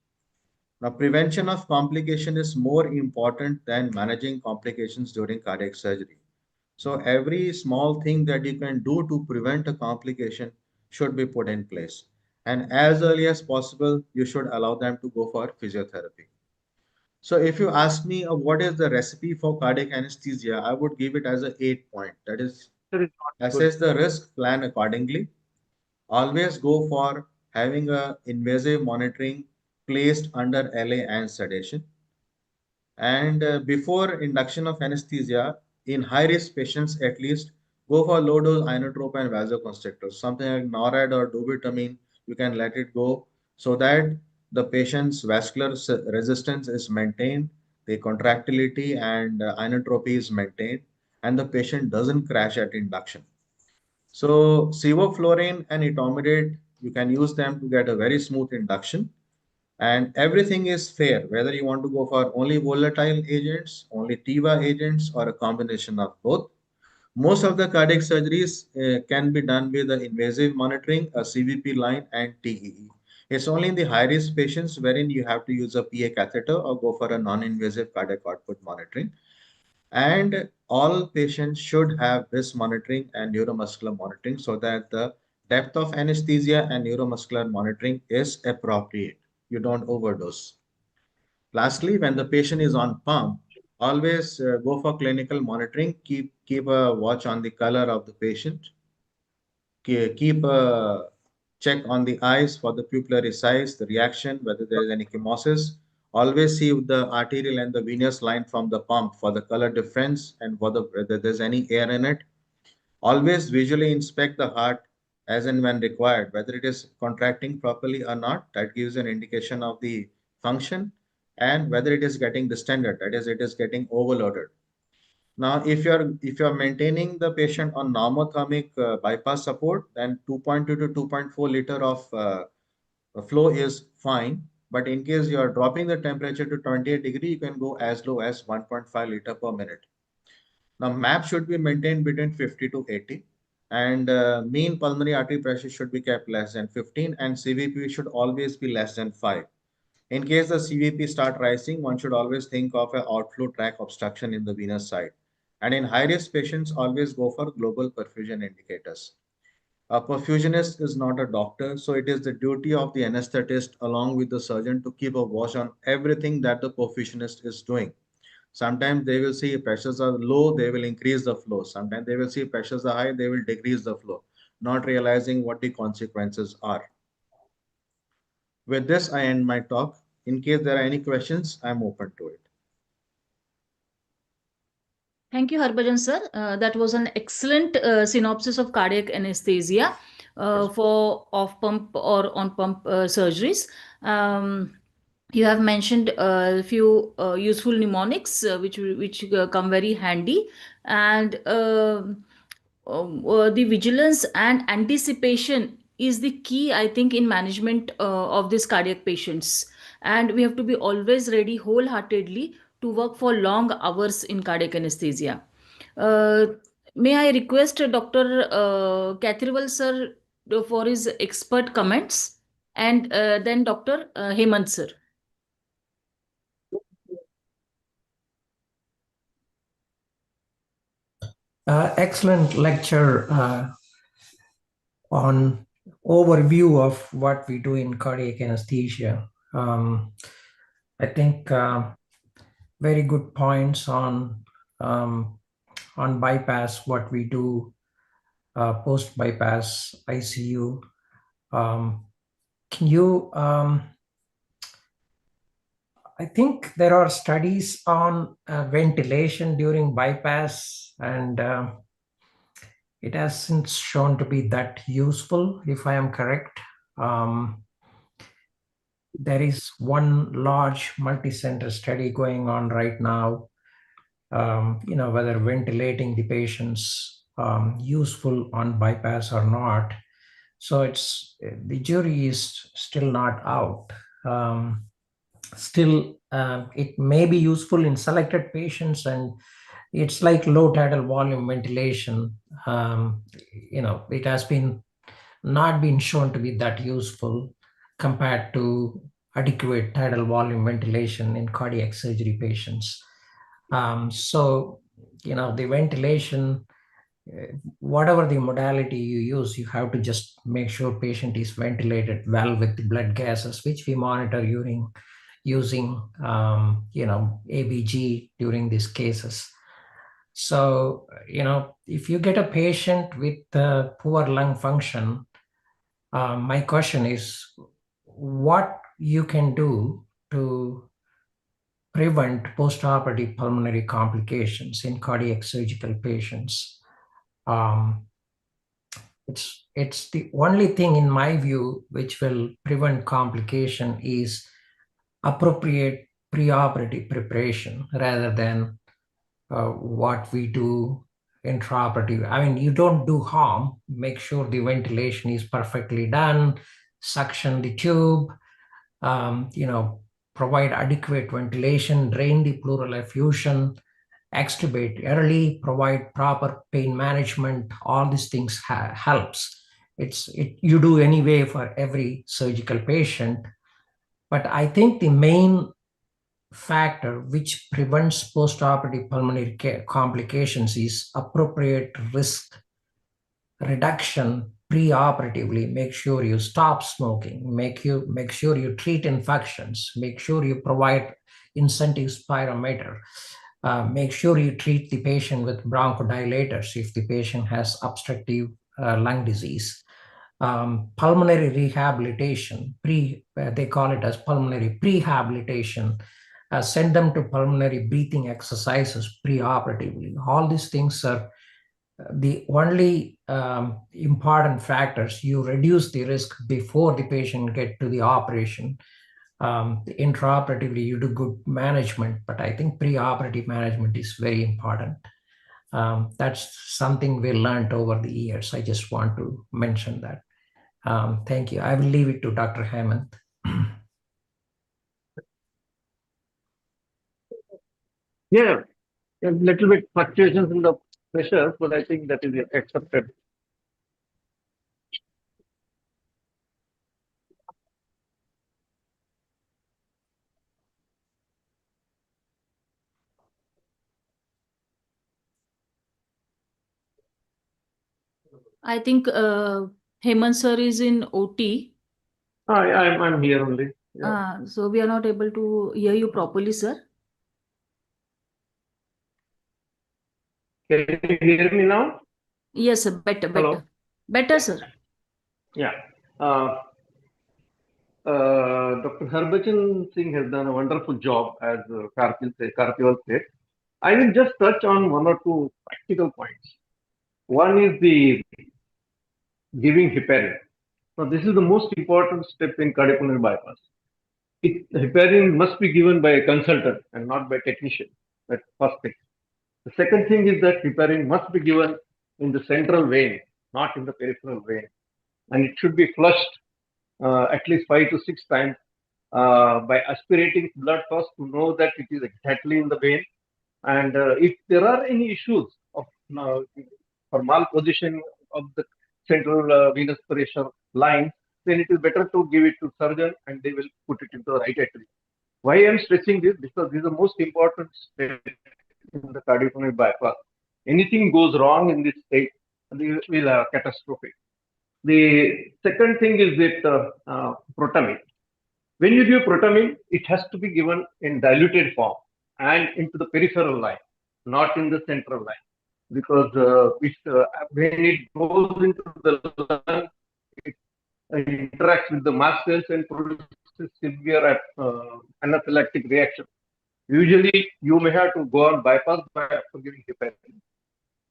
Now, prevention of complication is more important than managing complications during cardiac surgery. So every small thing that you can do to prevent a complication should be put in place. And as early as possible, you should allow them to go for physiotherapy. So if you ask me what is the recipe for cardiac anesthesia, I would give it as a 8 point. That is, That is not good. assess the risk, plan accordingly. Always go for having a invasive monitoring placed under LA and sedation. And before induction of anesthesia, in high-risk patients at least, go for low-dose inotrope and vasoconstrictors. Something like NORAD or dobutamine, you can let it go so that the patient's vascular resistance is maintained, the contractility and inotropy is maintained, and the patient doesn't crash at induction. So sevoflurane and etomidate, you can use them to get a very smooth induction, and everything is fair, whether you want to go for only volatile agents, only TIVA agents, or a combination of both. Most of the cardiac surgeries can be done with the invasive monitoring, a CVP line, and TEE. It's only in the high-risk patients wherein you have to use a PA catheter or go for a non-invasive cardiac output monitoring. And all patients should have this monitoring and neuromuscular monitoring so that the depth of anesthesia and neuromuscular monitoring is appropriate. You don't overdose. Lastly, when the patient is on pump, always go for clinical monitoring. Keep a watch on the color of the patient. Keep a check on the eyes for the pupillary size, the reaction, whether there is any chemosis. Always see the arterial and the venous line from the pump for the color difference and whether there's any air in it. Always visually inspect the heart as and when required, whether it is contracting properly or not. That gives an indication of the function, and whether it is getting distended, that is, it is getting overloaded. Now, if you're maintaining the patient on normothermic bypass support, then 2.2 to 2.4 liter of flow is fine. But in case you are dropping the temperature to 28 degree, you can go as low as 1.5 liter per minute. Now, MAP should be maintained between 50 to 80, and mean pulmonary artery pressure should be kept less than 15, and CVP should always be less than 5. In case the CVP start rising, one should always think of an outflow tract obstruction in the venous side. And in high-risk patients, always go for global perfusion indicators. A perfusionist is not a doctor, so it is the duty of the anesthetist along with the surgeon to keep a watch on everything that the perfusionist is doing. Sometimes they will see pressures are low, they will increase the flow. Sometimes they will see pressures are high, they will decrease the flow, not realizing what the consequences are. With this, I end my talk. In case there are any questions, I'm open to it. Thank you, Harbhajan sir. That was an excellent synopsis of cardiac anesthesia for off-pump or on-pump surgeries. You have mentioned a few useful mnemonics which come very handy, and the vigilance and anticipation is the key, I think, in management of these cardiac patients. And we have to be always ready wholeheartedly to work for long hours in cardiac anesthesia. Uh, may I request Dr. Kathriwal sir for his expert comments, and then Dr. Hemant sir. Excellent lecture on overview of what we do in cardiac anesthesia. I think very good points on bypass, what we do, post bypass ICU. Can you? I think there are studies on ventilation during bypass, and it hasn't shown to be that useful, if I am correct. There is one large multi-center study going on right now, whether ventilating the patients useful on bypass or not. So the jury is still not out. It may be useful in selected patients, and it's like low tidal volume ventilation. It has not been shown to be that useful compared to adequate tidal volume ventilation in cardiac surgery patients. So, the ventilation, whatever the modality you use, you have to just make sure patient is ventilated well with the blood gases, which we monitor using ABG during these cases. So, if you get a patient with poor lung function, my question is what you can do to prevent postoperative pulmonary complications in cardiac surgical patients. It's the only thing, in my view, which will prevent complication is appropriate preoperative preparation rather than what we do intraoperative. I mean, you don't do harm. Make sure the ventilation is perfectly done, suction the tube, provide adequate ventilation, drain the pleural effusion, extubate early, provide proper pain management. All these things helps. You do anyway for every surgical patient. But I think the main factor which prevents postoperative pulmonary complications is appropriate risk reduction preoperatively. Make sure you stop smoking, make sure you treat infections, make sure you provide incentive spirometer, make sure you treat the patient with bronchodilators if the patient has obstructive lung disease. Pulmonary rehabilitation, they call it as pulmonary prehabilitation. Send them to pulmonary breathing exercises preoperatively. All these things are the only important factors. You reduce the risk before the patient get to the operation. Intraoperatively, you do good management, but I think preoperative management is very important. That's something we learned over the years. I just want to mention that. Thank you. I will leave it to Dr. Hemant. Yeah, a little bit fluctuations in the pressures, but I think that is accepted. I think Hemant sir is in OT. I'm here only. Yeah. So we are not able to hear you properly, sir. Can you hear me now? Yes, sir. Better. Hello? Better, sir. Yeah. Dr. Harbhajan Singh has done a wonderful job, as Karpiwal said. I will just touch on one or two practical points. One is the giving heparin. Now, this is the most important step in cardiopulmonary bypass. Heparin must be given by a consultant and not by a technician. That's first thing. The second thing is that heparin must be given in the central vein, not in the peripheral vein. And it should be flushed at least 5 to 6 times by aspirating blood first to know that it is exactly in the vein. And if there are any issues of for malposition of the central venous pressure line, then it is better to give it to surgeon and they will put it into the right artery. Why I am stressing this? Because this is the most important step in the cardiopulmonary bypass. Anything goes wrong in this state, it will catastrophic. The second thing is that protamine. When you give protamine, it has to be given in diluted form and into the peripheral line, not in the central line. Because when it goes into the lung, it interacts with the mast cells and produces severe anaphylactic reaction. Usually, you may have to go on bypass by after giving heparin.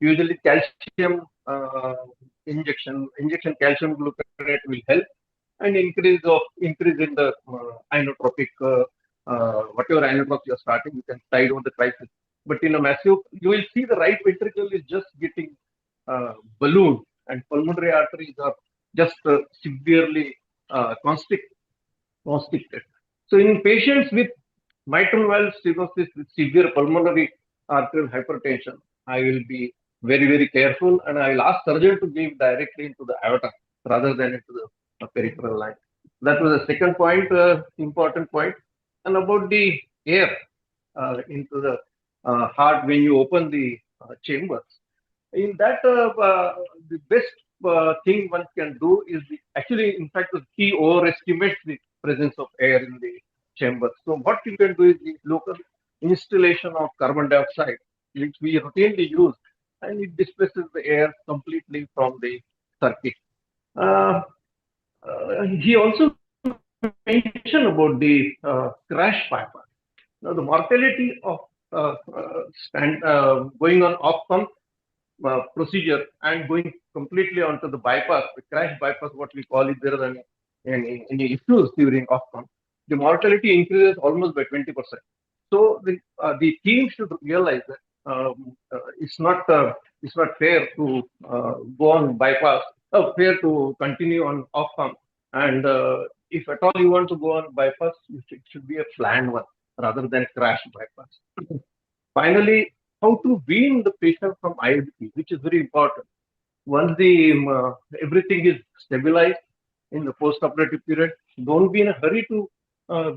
Usually, calcium injection calcium gluconate will help, and increase in the inotropic whatever inotrope you are starting, you can tide over the crisis. But in a massive, you will see the right ventricle is just getting ballooned, and pulmonary arteries are just severely constricted. So in patients with mitral valve stenosis with severe pulmonary arterial hypertension, I will be very, very careful, and I will ask surgeon to give directly into the aorta rather than into the peripheral line. That was the second point, important point. And about the air into the heart when you open the chambers, in that the best thing one can do is actually, in fact, the key overestimates the presence of air in the chamber. So what you can do is the local installation of carbon dioxide, which we routinely use, and it displaces the air completely from the circuit. He also mentioned about the crash bypass. Now, the mortality of going on off pump procedure and going completely onto the bypass, the crash bypass, what we call it, there are any issues during off pump, the mortality increases almost by 20%. So the team should realize that it's not fair to go on bypass, fair to continue on off pump, and if at all you want to go on bypass, it should be a planned one rather than crash bypass. Finally, how to wean the patient from IVP, which is very important. Once the everything is stabilized in the post-operative period, don't be in a hurry to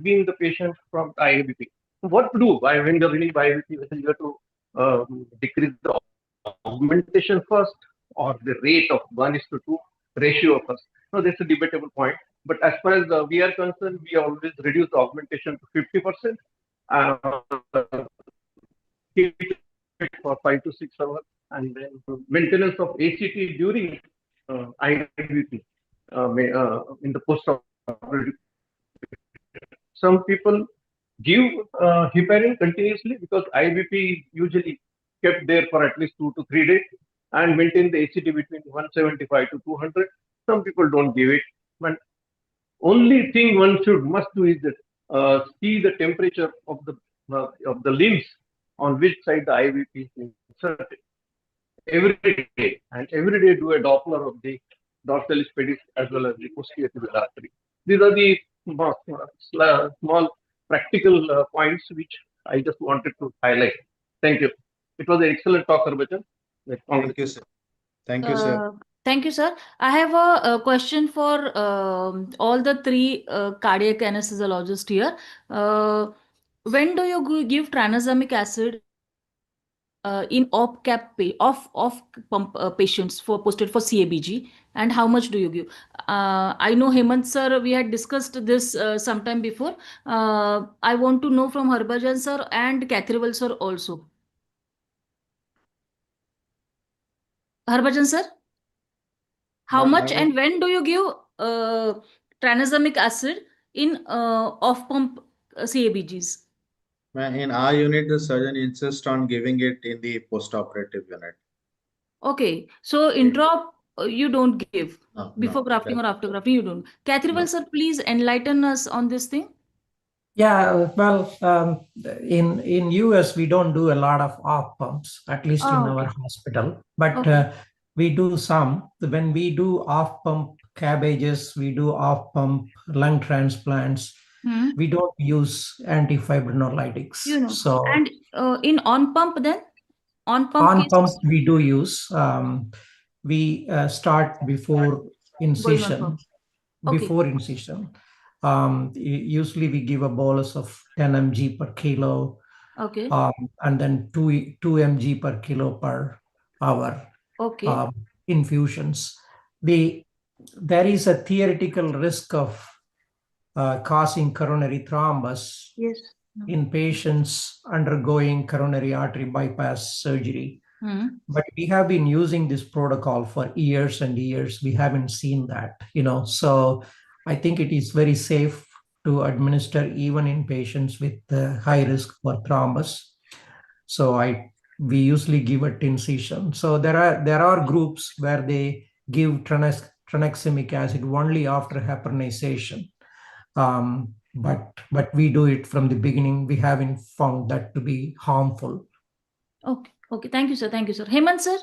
wean the patient from IVP. What to do when you're running IVP? Whether you have to decrease the augmentation first or the rate of 1:2 ratio first. No, that's a debatable point. But as far as we are concerned, we always reduce the augmentation to 50%. Keep it for 5 to 6 hours, and then maintenance of ACT during IVP in the post-operative. Some people give heparin continuously because IVP usually kept there for at least 2 to 3 days and maintain the ACT between 175 to 200. Some people don't give it. But only thing one must do is that see the temperature of the limbs on which side the IVP is inserted every day, and every day do a Doppler of the dorsalis pedis as well as the posterior tibial artery. These are the small practical points which I just wanted to highlight. Thank you. It was an excellent talk, Harbhajan. Thank you, sir. Thank you, sir. Thank you, sir. I have a question for all the three cardiac anesthesiologists here. When do you give tranexamic acid in off pump patients posted for CABG, and how much do you give? I know Hemant sir, we had discussed this sometime before. I want to know from Harbhajan sir and Kathriwal sir also. Harbhajan sir, how much and when do you give tranexamic acid in off pump CABGs? In our unit, the surgeon insists on giving it in the post-operative unit. Okay, so intra you don't give before No, grafting or after grafting, you don't. Kathriwal sir, please enlighten us on this thing. Yeah, well, in US we don't do a lot of off pumps, at least in our hospital, but we do some. When we do off pump cabbages, we do off pump lung transplants. We don't use antifibrinolytics. You know, So and in on pump then? On pump on cases? pump we do use. We start before Going on incision. pump. Okay. Before incision, usually we give a bolus of 10 mg per kilo, Okay. and then 2 mg per kilo per hour Okay. infusions. There is a theoretical risk of causing coronary thrombus Yes. in patients undergoing coronary artery bypass surgery. But we have been using this protocol for years and years. We haven't seen that, So I think it is very safe to administer even in patients with high risk for thrombus. So we usually give at incision. So there are groups where they give tranexamic acid only after heparinization. But we do it from the beginning. We haven't found that to be harmful. Okay. Okay. Thank you, sir. Thank you, sir. Hemant, sir,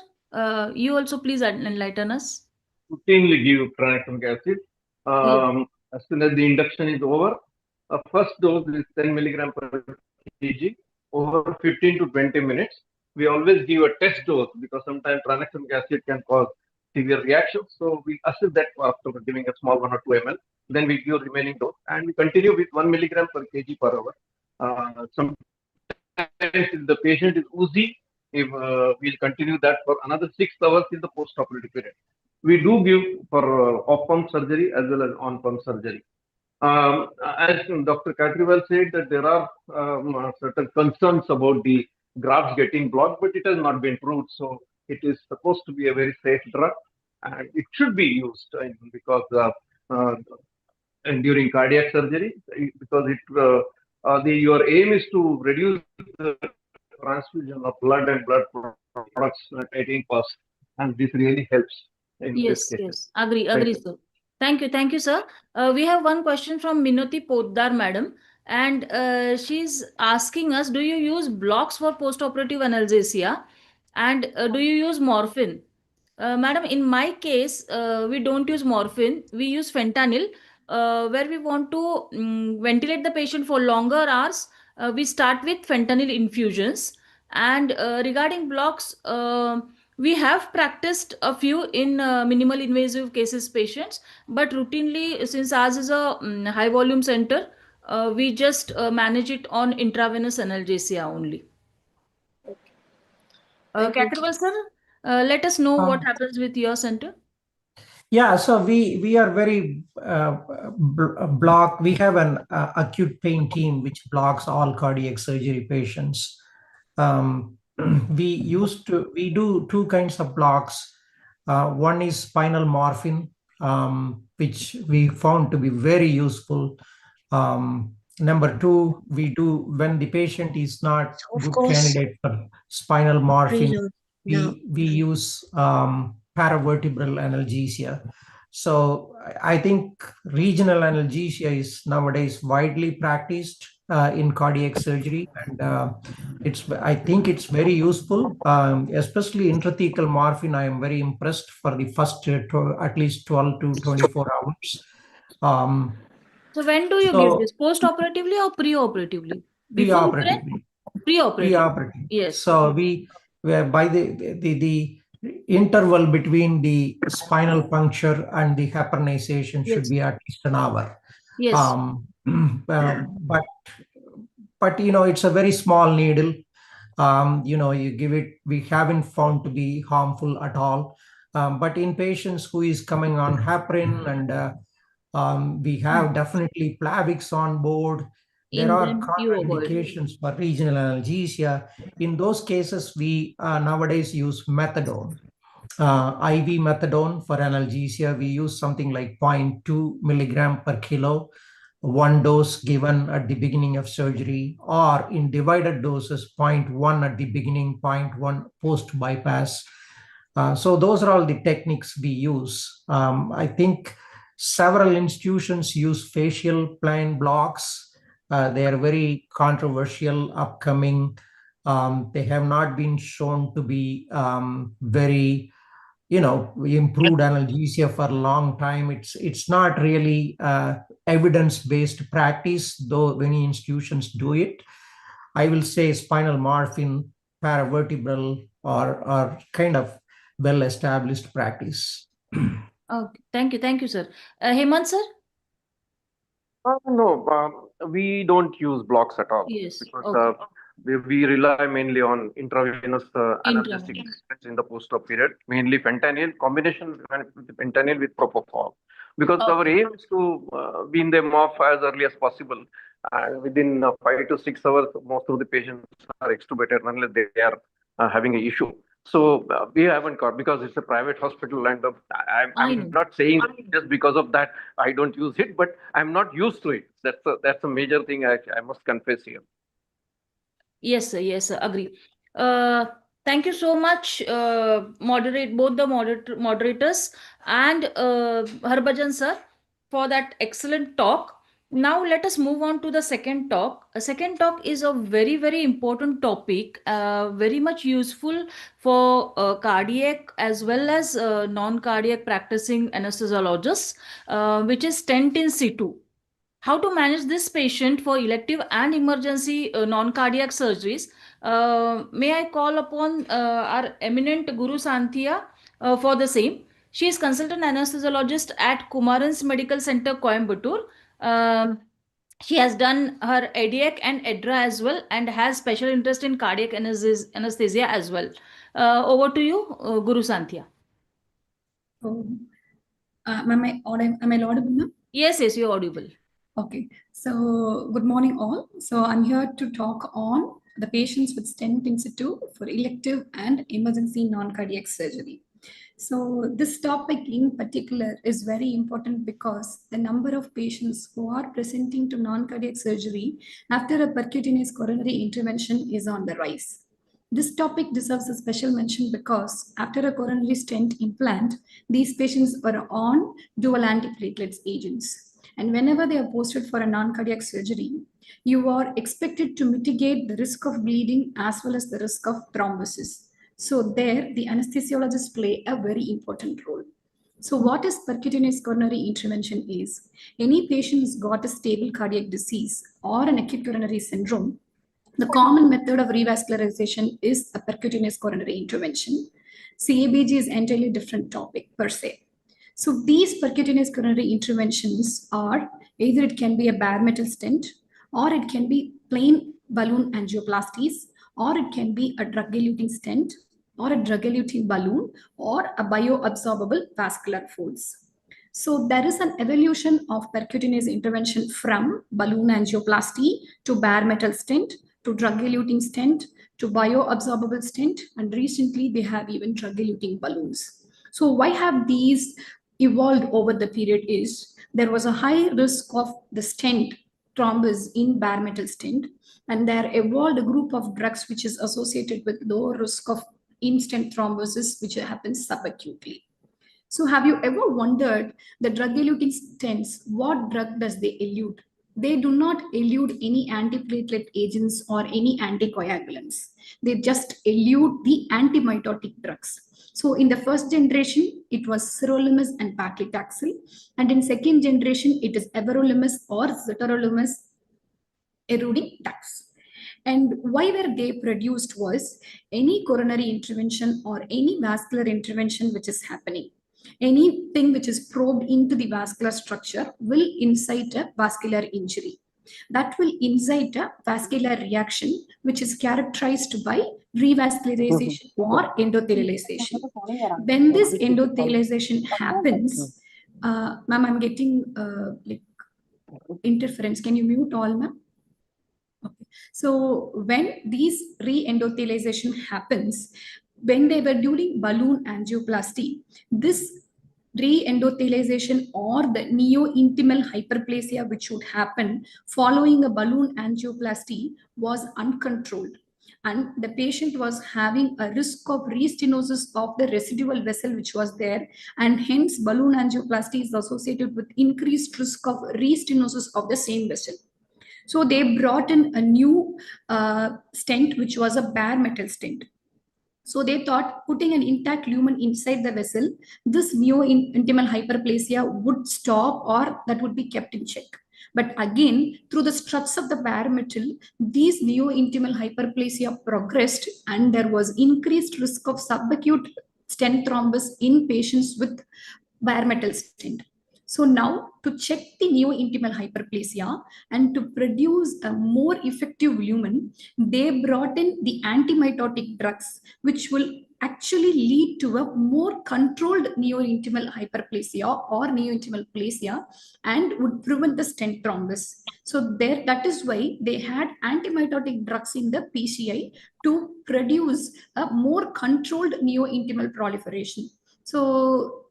you also please enlighten us. Routinely give tranexamic acid. As soon as the induction is over, first dose is 10 milligram per kg over 15 to 20 minutes. We always give a test dose because sometimes tranexamic acid can cause severe reactions. So we assess that after giving a small 1 or 2 ml. Then we give remaining dose and we continue with 1 milligram per kg per hour. Sometimes if the patient is woozy, we'll continue that for another 6 hours in the post-operative period. We do give for off-pump surgery as well as on-pump surgery. As Dr. Katriwal said, that there are certain concerns about the grafts getting blocked, but it has not been proved. So it is supposed to be a very safe drug, and it should be used because and during cardiac surgery, because your aim is to reduce the transfusion of blood and blood products at 18%, and this really helps in this case. Yes. Agree, sir. Thank you, sir. We have one question from Minoti Poddar, madam, and she's asking us: do you use blocks for post-operative analgesia, and do you use morphine? Madam, in my case, we don't use morphine. We use fentanyl, where we want to ventilate the patient for longer hours. We start with fentanyl infusions. And regarding blocks, we have practiced a few in minimal invasive cases patients, but routinely, since ours is a high volume center, we just manage it on intravenous analgesia only. Katriwal, sir, let us know what happens with your center. Yeah, so we are very block. We have an acute pain team which blocks all cardiac surgery patients. We do two kinds of blocks. One is spinal morphine, which we found to be very useful. Number two, we do when the patient is not good candidate for spinal morphine, we use paravertebral analgesia. So I think regional analgesia is nowadays widely practiced in cardiac surgery, and I think it's very useful, especially intrathecal morphine. I am very impressed for the first at least 12 to 24 hours. So when do you give this? Post-operatively or pre-operatively? Pre-operatively. Pre-operative. Yes. So by the interval between the spinal puncture and the heparinization should be at least an hour. Yes. But it's a very small needle. You give it. We haven't found to be harmful at all. But in patients who is coming on heparin and we have definitely Plavix on board. There are contraindications for regional analgesia. In those cases, we nowadays use methadone, IV methadone for analgesia. We use something like 0.2 milligram per kilo, one dose given at the beginning of surgery, or in divided doses, 0.1 at the beginning, 0.1 post-bypass. So those are all the techniques we use. I think several institutions use fascial plane blocks. They are very controversial, upcoming. They have not been shown to be very we improved analgesia for a long time. It's not really evidence-based practice, though many institutions do it. I will say spinal morphine, paravertebral, or kind of well-established practice. Okay, thank you, sir. Hemant, sir? No, we don't use blocks at all Yes. because Okay. we rely mainly on intravenous analgesic Intravenous. in the post-op period, mainly fentanyl combination with fentanyl with propofol, because our Okay. aim is to wean them off as early as possible. And within 5 to 6 hours, most of the patients are extubated unless they are having an issue. So we haven't got, because it's a private hospital, and I I'm know. not saying just because of that I don't use it, but I'm not used to it. That's a major thing I must confess here. Yes, sir. Yes, sir. Agree. Thank you so much, both the moderators and Harbhajan sir, for that excellent talk. Now let us move on to the second talk. A second talk is a very, very important topic, very much useful for cardiac as well as non-cardiac practicing anesthesiologists, which is stent in situ. How to manage this patient for elective and emergency non-cardiac surgeries. May I call upon our eminent Guru Santhia for the same. She is consultant anesthesiologist at Kumarans Medical Center, Coimbatore. She has done her EDIAC and EDRA as well, and has special interest in cardiac anesthesia as well. Over to you, Guru Santhia. Am I audible now? Yes, you're audible. Okay, so good morning all. So I'm here to talk on the patients with stent in situ for elective and emergency non-cardiac surgery. So this topic in particular is very important because the number of patients who are presenting to non-cardiac surgery after a percutaneous coronary intervention is on the rise. This topic deserves a special mention because after a coronary stent implant, these patients are on dual antiplatelets agents. And whenever they are posted for a non-cardiac surgery, you are expected to mitigate the risk of bleeding as well as the risk of thrombosis. So there, the anesthesiologists play a very important role. So what is percutaneous coronary intervention is, any patient has got a stable cardiac disease or an acute coronary syndrome, the common method of revascularization is a percutaneous coronary intervention. CABG is entirely different topic per se. So these percutaneous coronary interventions are either it can be a bare metal stent, or it can be plain balloon angioplasties, or it can be a drug-eluting stent, or a drug-eluting balloon, or a bioabsorbable vascular folds. So there is an evolution of percutaneous intervention from balloon angioplasty to bare metal stent to drug-eluting stent to bioabsorbable stent, and recently they have even drug-eluting balloons. So why have these evolved over the period is there was a high risk of the stent thrombus in bare metal stent, and there evolved a group of drugs which is associated with lower risk of in-stent thrombosis, which happens subacutely. So have you ever wondered the drug-eluting stents, what drug does they elute? They do not elute any antiplatelet agents or any anticoagulants. They just elute the antimitotic drugs. So in the first generation, it was sirolimus and paclitaxel. And in second generation, it is everolimus or zetorolimus eroding drugs. And why were they produced was any coronary intervention or any vascular intervention which is happening. Anything which is probed into the vascular structure will incite a vascular injury. That will incite a vascular reaction, which is characterized by revascularization or endothelialization. When this endothelialization happens, ma'am, I'm getting like interference. Can you mute all, ma'am? Okay. So when these re-endothelialization happens, when they were doing balloon angioplasty, this re-endothelialization or the neo-intimal hyperplasia which would happen following a balloon angioplasty was uncontrolled. And the patient was having a risk of restenosis of the residual vessel which was there, and hence balloon angioplasty is associated with increased risk of restenosis of the same vessel. So they brought in a new stent, which was a bare metal stent. So they thought putting an intact lumen inside the vessel, this neo-intimal hyperplasia would stop, or that would be kept in check. But again, through the struts of the bare metal, these neo-intimal hyperplasia progressed, and there was increased risk of subacute stent thrombus in patients with bare metal stent. So now, to check the neo-intimal hyperplasia and to produce a more effective lumen, they brought in the antimitotic drugs, which will actually lead to a more controlled neo-intimal hyperplasia or neo-intimal plasia and would prevent the stent thrombus. So that is why they had antimitotic drugs in the PCI to produce a more controlled neo-intimal proliferation. So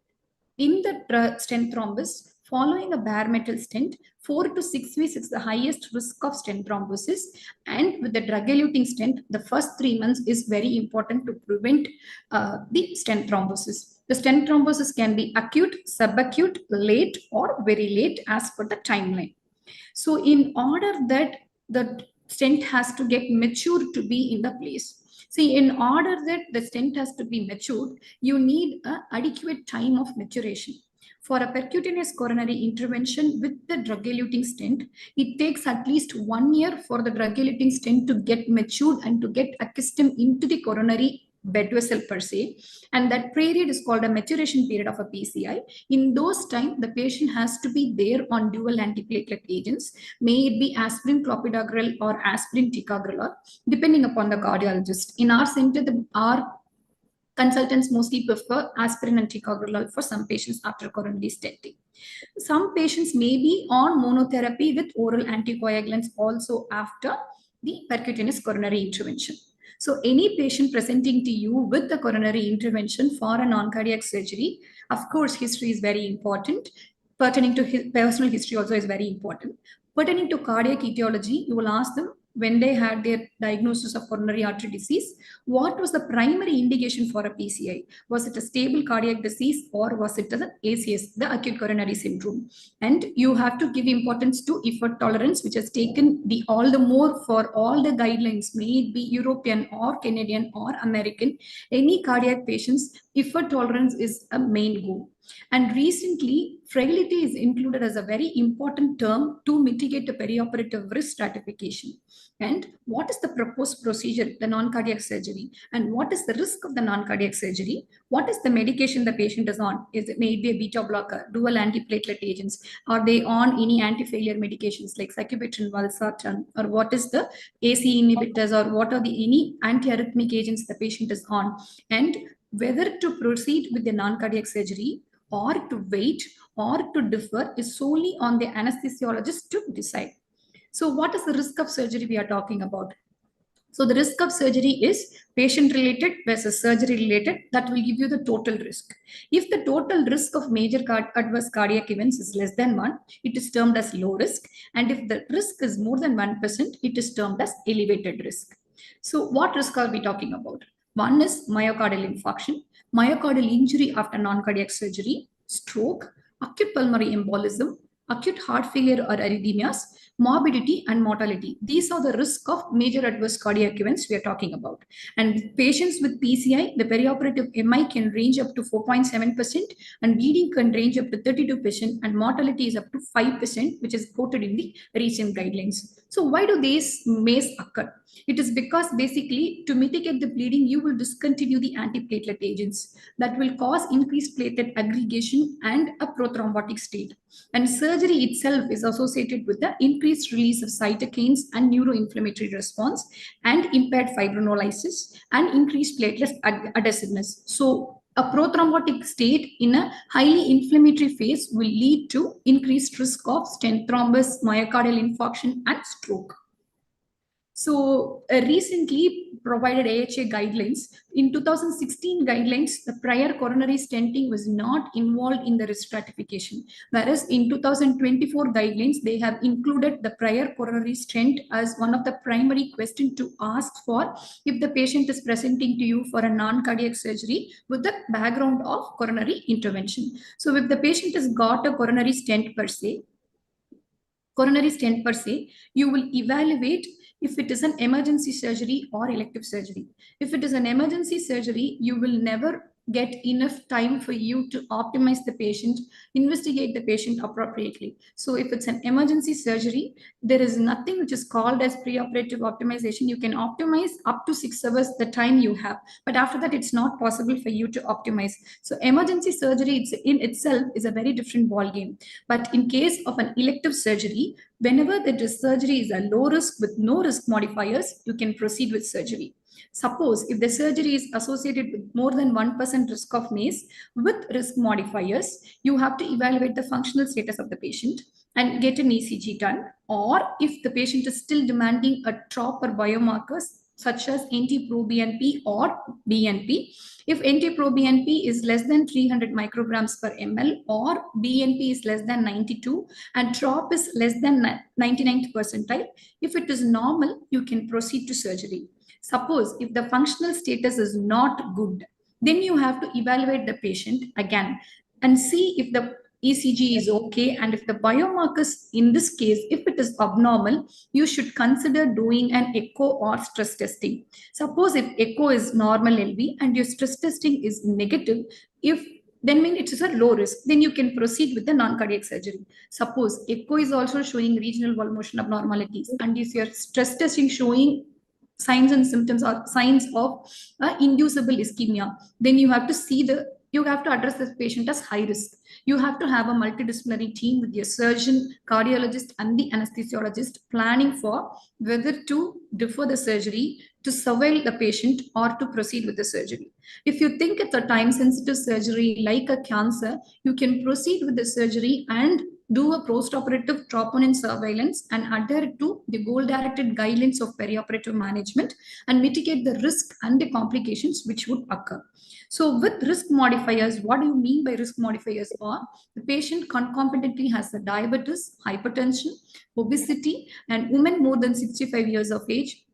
in the stent thrombus, following a bare metal stent, 4 to 6 weeks is the highest risk of stent thrombosis. And with the drug-eluting stent, the first 3 months is very important to prevent the stent thrombosis. The stent thrombosis can be acute, subacute, late, or very late as per the timeline. So in order that the stent has to get matured to be in the place. See, in order that the stent has to be matured, you need an adequate time of maturation. For a percutaneous coronary intervention with the drug-eluting stent, it takes at least 1 year for the drug-eluting stent to get matured and to get accustomed into the coronary bed vessel per se, and that period is called a maturation period of a PCI. In those time, the patient has to be there on dual antiplatelet agents, may it be aspirin clopidogrel or aspirin ticagrelor, depending upon the cardiologist. In our center, our consultants mostly prefer aspirin and ticagrelor for some patients after coronary stenting. Some patients may be on monotherapy with oral anticoagulants also after the percutaneous coronary intervention. So any patient presenting to you with the coronary intervention for a non-cardiac surgery, of course, history is very important. Pertaining to his personal history also is very important. Pertaining to cardiac etiology, you will ask them when they had their diagnosis of coronary artery disease, what was the primary indication for a PCI? Was it a stable cardiac disease or was it an ACS, the acute coronary syndrome? And you have to give importance to effort tolerance, which has taken all the more for all the guidelines, may it be European or Canadian or American, any cardiac patients, effort tolerance is a main goal. And recently, frailty is included as a very important term to mitigate the perioperative risk stratification. And what is the proposed procedure, the non-cardiac surgery? And what is the risk of the non-cardiac surgery? What is the medication the patient is on? Is it maybe a beta blocker, dual antiplatelet agents? Are they on any anti-failure medications like sacubitril, valsartan? Or what is the AC inhibitors, or what are the any antiarrhythmic agents the patient is on? And whether to proceed with the non-cardiac surgery or to wait or to defer is solely on the anesthesiologist to decide. So what is the risk of surgery we are talking about? So the risk of surgery is patient-related versus surgery-related. That will give you the total risk. If the total risk of major adverse cardiac events is less than 1, it is termed as low risk. And if the risk is more than 1%, it is termed as elevated risk. So what risk are we talking about? One is myocardial infarction, myocardial injury after non-cardiac surgery, stroke, acute pulmonary embolism, acute heart failure or arrhythmias, morbidity and mortality. These are the risk of major adverse cardiac events we are talking about. And patients with PCI, the perioperative MI can range up to 4.7% and bleeding can range up to 32% and mortality is up to 5%, which is quoted in the recent guidelines. So why do these MACE occur? It is because basically to mitigate the bleeding, you will discontinue the antiplatelet agents that will cause increased platelet aggregation and a prothrombotic state. And surgery itself is associated with the increased release of cytokines and neuroinflammatory response and impaired fibrinolysis and increased platelet adhesiveness. So a prothrombotic state in a highly inflammatory phase will lead to increased risk of stent thrombus, myocardial infarction, and stroke. So recently provided AHA guidelines. In 2016 guidelines, the prior coronary stenting was not involved in the risk stratification. Whereas in 2024 guidelines, they have included the prior coronary stent as one of the primary questions to ask for if the patient is presenting to you for a non-cardiac surgery with the background of coronary intervention. So if the patient has got a coronary stent per se, you will evaluate if it is an emergency surgery or elective surgery. If it is an emergency surgery, you will never get enough time for you to optimize the patient, investigate the patient appropriately. So if it's an emergency surgery, there is nothing which is called as preoperative optimization. You can optimize up to 6 hours the time you have, but after that it's not possible for you to optimize. So emergency surgery in itself is a very different ball game. But in case of an elective surgery, whenever the surgery is a low risk with no risk modifiers, you can proceed with surgery. Suppose if the surgery is associated with more than 1% risk of MACE with risk modifiers, you have to evaluate the functional status of the patient and get an ECG done. Or if the patient is still demanding a TROP or biomarkers such as NT-proBNP or BNP. If NT-proBNP is less than 300 micrograms per ml or BNP is less than 92 and TROP is less than 99th percentile, if it is normal, you can proceed to surgery. Suppose if the functional status is not good, then you have to evaluate the patient again and see if the ECG is okay, and if the biomarkers in this case, if it is abnormal, you should consider doing an echo or stress testing. Suppose if echo is normal LV and your stress testing is negative, then it is a low risk, then you can proceed with the non-cardiac surgery. Suppose echo is also showing regional wall motion abnormalities and if your stress testing showing signs and symptoms or signs of inducible ischemia, then you have to address this patient as high risk. You have to have a multidisciplinary team with your surgeon, cardiologist, and the anesthesiologist planning for whether to defer the surgery, to surveil the patient, or to proceed with the surgery. If you think it's a time-sensitive surgery like a cancer, you can proceed with the surgery and do a post-operative troponin surveillance and adhere to the goal-directed guidelines of perioperative management and mitigate the risk and the complications which would occur. So with risk modifiers, what do you mean by risk modifiers? Or the patient concomitantly has the diabetes, hypertension, obesity, and women more than 65 years of age,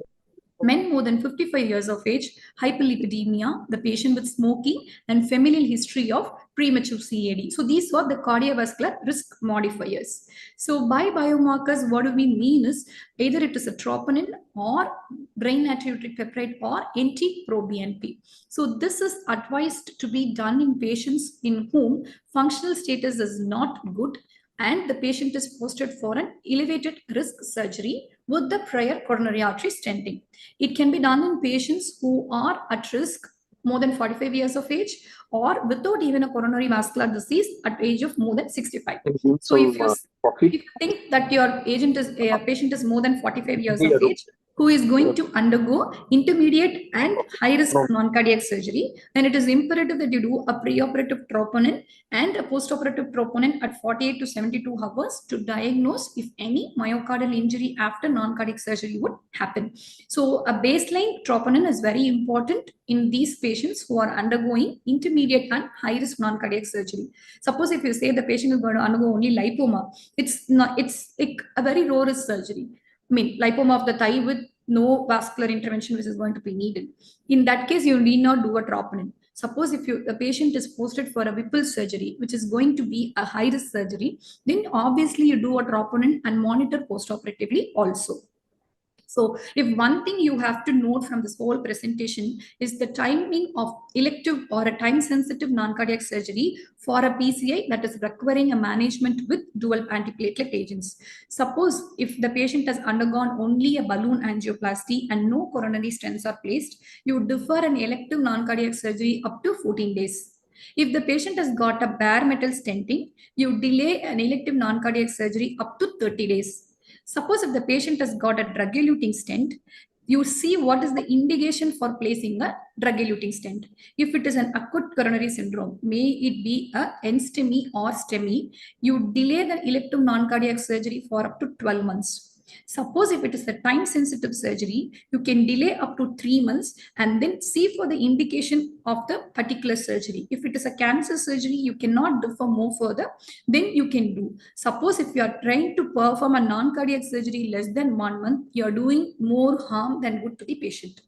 men more than 55 years of age, hyperlipidemia, the patient with smoking, and familial history of premature CAD. So these were the cardiovascular risk modifiers. So by biomarkers, what do we mean is either it is a troponin or brain natriuretic peptide or NT-proBNP. So this is advised to be done in patients in whom functional status is not good and the patient is posted for an elevated risk surgery with the prior coronary artery stenting. It can be done in patients who are at risk more than 45 years of age or without even a coronary vascular disease at age of more than 65. So if you think that your patient is more than 45 years of age, who is going to undergo intermediate and high-risk non-cardiac surgery, then it is imperative that you do a preoperative troponin and a postoperative troponin at 48 to 72 hours to diagnose if any myocardial injury after non-cardiac surgery would happen. So a baseline troponin is very important in these patients who are undergoing intermediate and high-risk non-cardiac surgery. Suppose if you say the patient is going to undergo only lipoma, it's like a very low-risk surgery. I mean, lipoma of the thigh with no vascular intervention which is going to be needed. In that case, you need not do a troponin. Suppose if the patient is posted for a Whipple surgery, which is going to be a high-risk surgery, then obviously you do a troponin and monitor post-operatively also. So if one thing you have to note from this whole presentation is the timing of elective or a time-sensitive non-cardiac surgery for a PCI that is requiring a management with dual antiplatelet agents. Suppose if the patient has undergone only a balloon angioplasty and no coronary stents are placed, you defer an elective non-cardiac surgery up to 14 days. If the patient has got a bare metal stenting, you delay an elective non-cardiac surgery up to 30 days. Suppose if the patient has got a drug-eluting stent, you see what is the indication for placing a drug-eluting stent. If it is an acute coronary syndrome, may it be a NSTEMI or STEMI, you delay the elective non-cardiac surgery for up to 12 months. Suppose if it is a time-sensitive surgery, you can delay up to 3 months and then see for the indication of the particular surgery. If it is a cancer surgery, you cannot defer more further, then you can do. Suppose if you are trying to perform a non-cardiac surgery less than 1 month, you are doing more harm than good to the patient.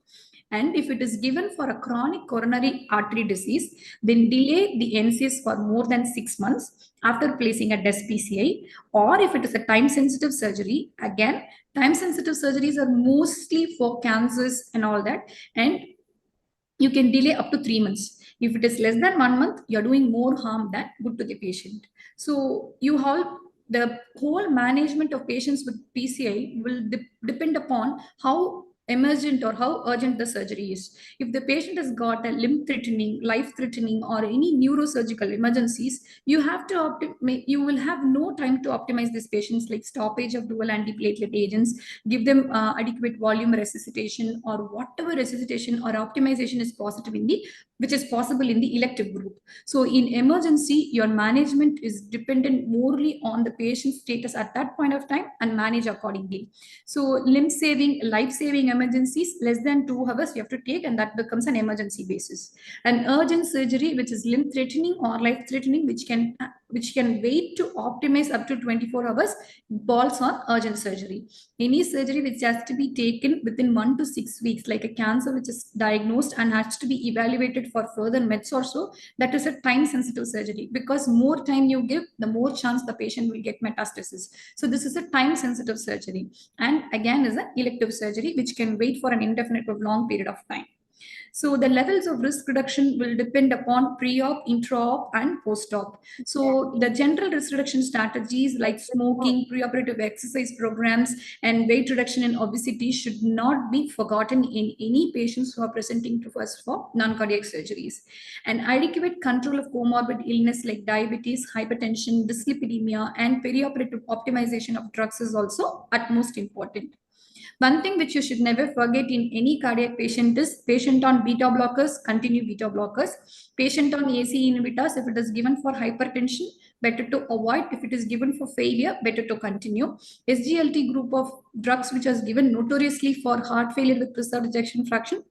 And if it is given for a chronic coronary artery disease, then delay the NCS for more than 6 months after placing a DES PCI. Or if it is a time-sensitive surgery, again, time-sensitive surgeries are mostly for cancers and all that, and you can delay up to 3 months. If it is less than 1 month, you're doing more harm than good to the patient. So the whole management of patients with PCI will depend upon how emergent or how urgent the surgery is. If the patient has got a limb-threatening, life-threatening, or any neurosurgical emergencies, you will have no time to optimize these patients, like stoppage of dual antiplatelet agents, give them adequate volume resuscitation, or whatever resuscitation or optimization is which is possible in the elective group. So in emergency, your management is dependent morely on the patient's status at that point of time and manage accordingly. So limb-saving, life-saving emergencies, less than 2 hours you have to take, and that becomes an emergency basis. An urgent surgery, which is limb-threatening or life-threatening, which can wait to optimize up to 24 hours, falls on urgent surgery. Any surgery which has to be taken within 1 to 6 weeks, like a cancer which is diagnosed and has to be evaluated for further meds or so, that is a time-sensitive surgery, because more time you give, the more chance the patient will get metastasis. So this is a time-sensitive surgery, and again is an elective surgery which can wait for an indefinite or long period of time. So the levels of risk reduction will depend upon pre-op, intra-op, and post-op. So the general risk reduction strategies like smoking, preoperative exercise programs, and weight reduction in obesity should not be forgotten in any patients who are presenting to us for non-cardiac surgeries. And adequate control of comorbid illness like diabetes, hypertension, dyslipidemia, and perioperative optimization of drugs is also utmost important. One thing which you should never forget in any cardiac patient is patient on beta blockers, continue beta blockers. Patient on AC inhibitors, if it is given for hypertension, better to avoid. If it is given for failure, better to continue. SGLT group of drugs which is given notoriously for heart failure with preserved ejection fraction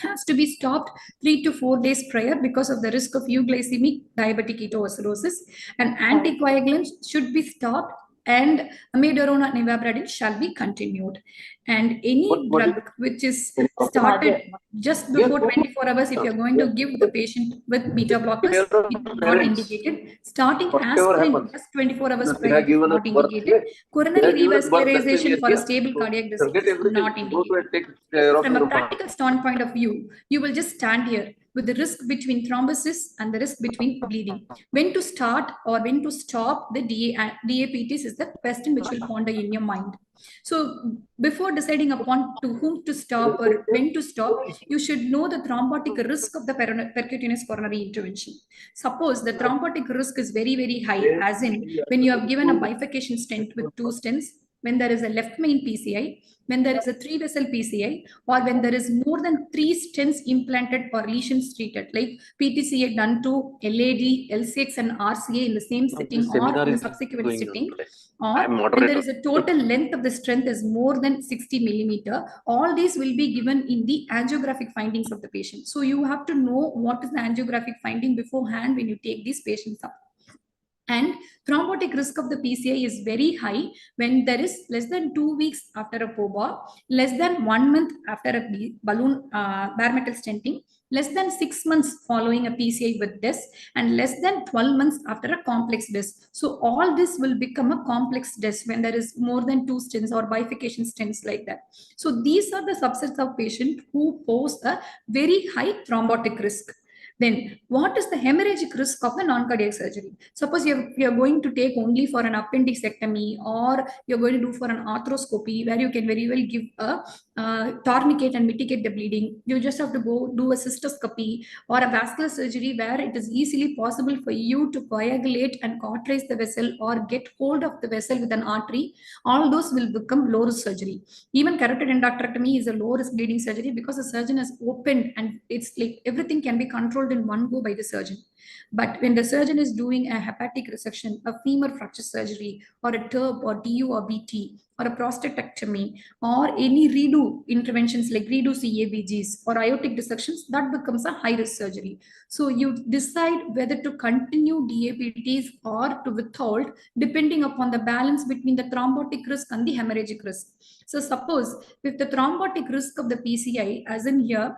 has to be stopped 3 to 4 days prior because of the risk of euglycemic diabetic ketoacidosis. And anticoagulants should be stopped, and amiodarone and ivabradine shall be continued. And any drug which is started just before 24 hours, if you're going to give the patient with beta blockers, it is not indicated. Starting aspirin just 24 hours prior is not indicated. Coronary revascularization for a stable cardiac disease is not indicated. From a practical standpoint of view, you will just stand here with the risk between thrombosis and the risk between bleeding. When to start or when to stop the DAPTs is the question which will ponder in your mind. So before deciding upon to whom to stop or when to stop, you should know the thrombotic risk of the percutaneous coronary intervention. Suppose the thrombotic risk is very, very high, as in when you have given a bifurcation stent with 2 stents, when there is a left main PCI, when there is a 3-vessel PCI, or when there is more than 3 stents implanted or lesions treated, like PTCA done to LAD, LCX, and RCA in the same sitting or in the subsequent sitting, or when there is a total length of the stent is more than 60 millimeter, all these will be given in the angiographic findings of the patient. So you have to know what is the angiographic finding beforehand when you take these patients up. And thrombotic risk of the PCI is very high when there is less than 2 weeks after a POBA, less than 1 month after a balloon bare metal stenting, less than 6 months following a PCI with DES, and less than 12 months after a complex DES. So all this will become a complex DES when there is more than 2 stents or bifurcation stents like that. So these are the subsets of patients who pose a very high thrombotic risk. Then what is the hemorrhagic risk of the non-cardiac surgery? Suppose you're going to take only for an appendixectomy, or you're going to do for an arthroscopy where you can very well give a tourniquet and mitigate the bleeding. You just have to go do a cystoscopy or a vascular surgery where it is easily possible for you to coagulate and cauterize the vessel or get hold of the vessel with an artery. All those will become low risk surgery. Even carotid endarterectomy is a low risk bleeding surgery because the surgeon has opened and it's like everything can be controlled controlled in one go by the surgeon. But when the surgeon is doing a hepatic resection, a femur fracture surgery, or a TURP or DU or BT, or a prostatectomy, or any redo interventions like redo CABGs or aortic dissections, that becomes a high-risk surgery. So you decide whether to continue DAPTs or to withhold, depending upon the balance between the thrombotic risk and the hemorrhagic risk. So suppose if the thrombotic risk of the PCI, as in here,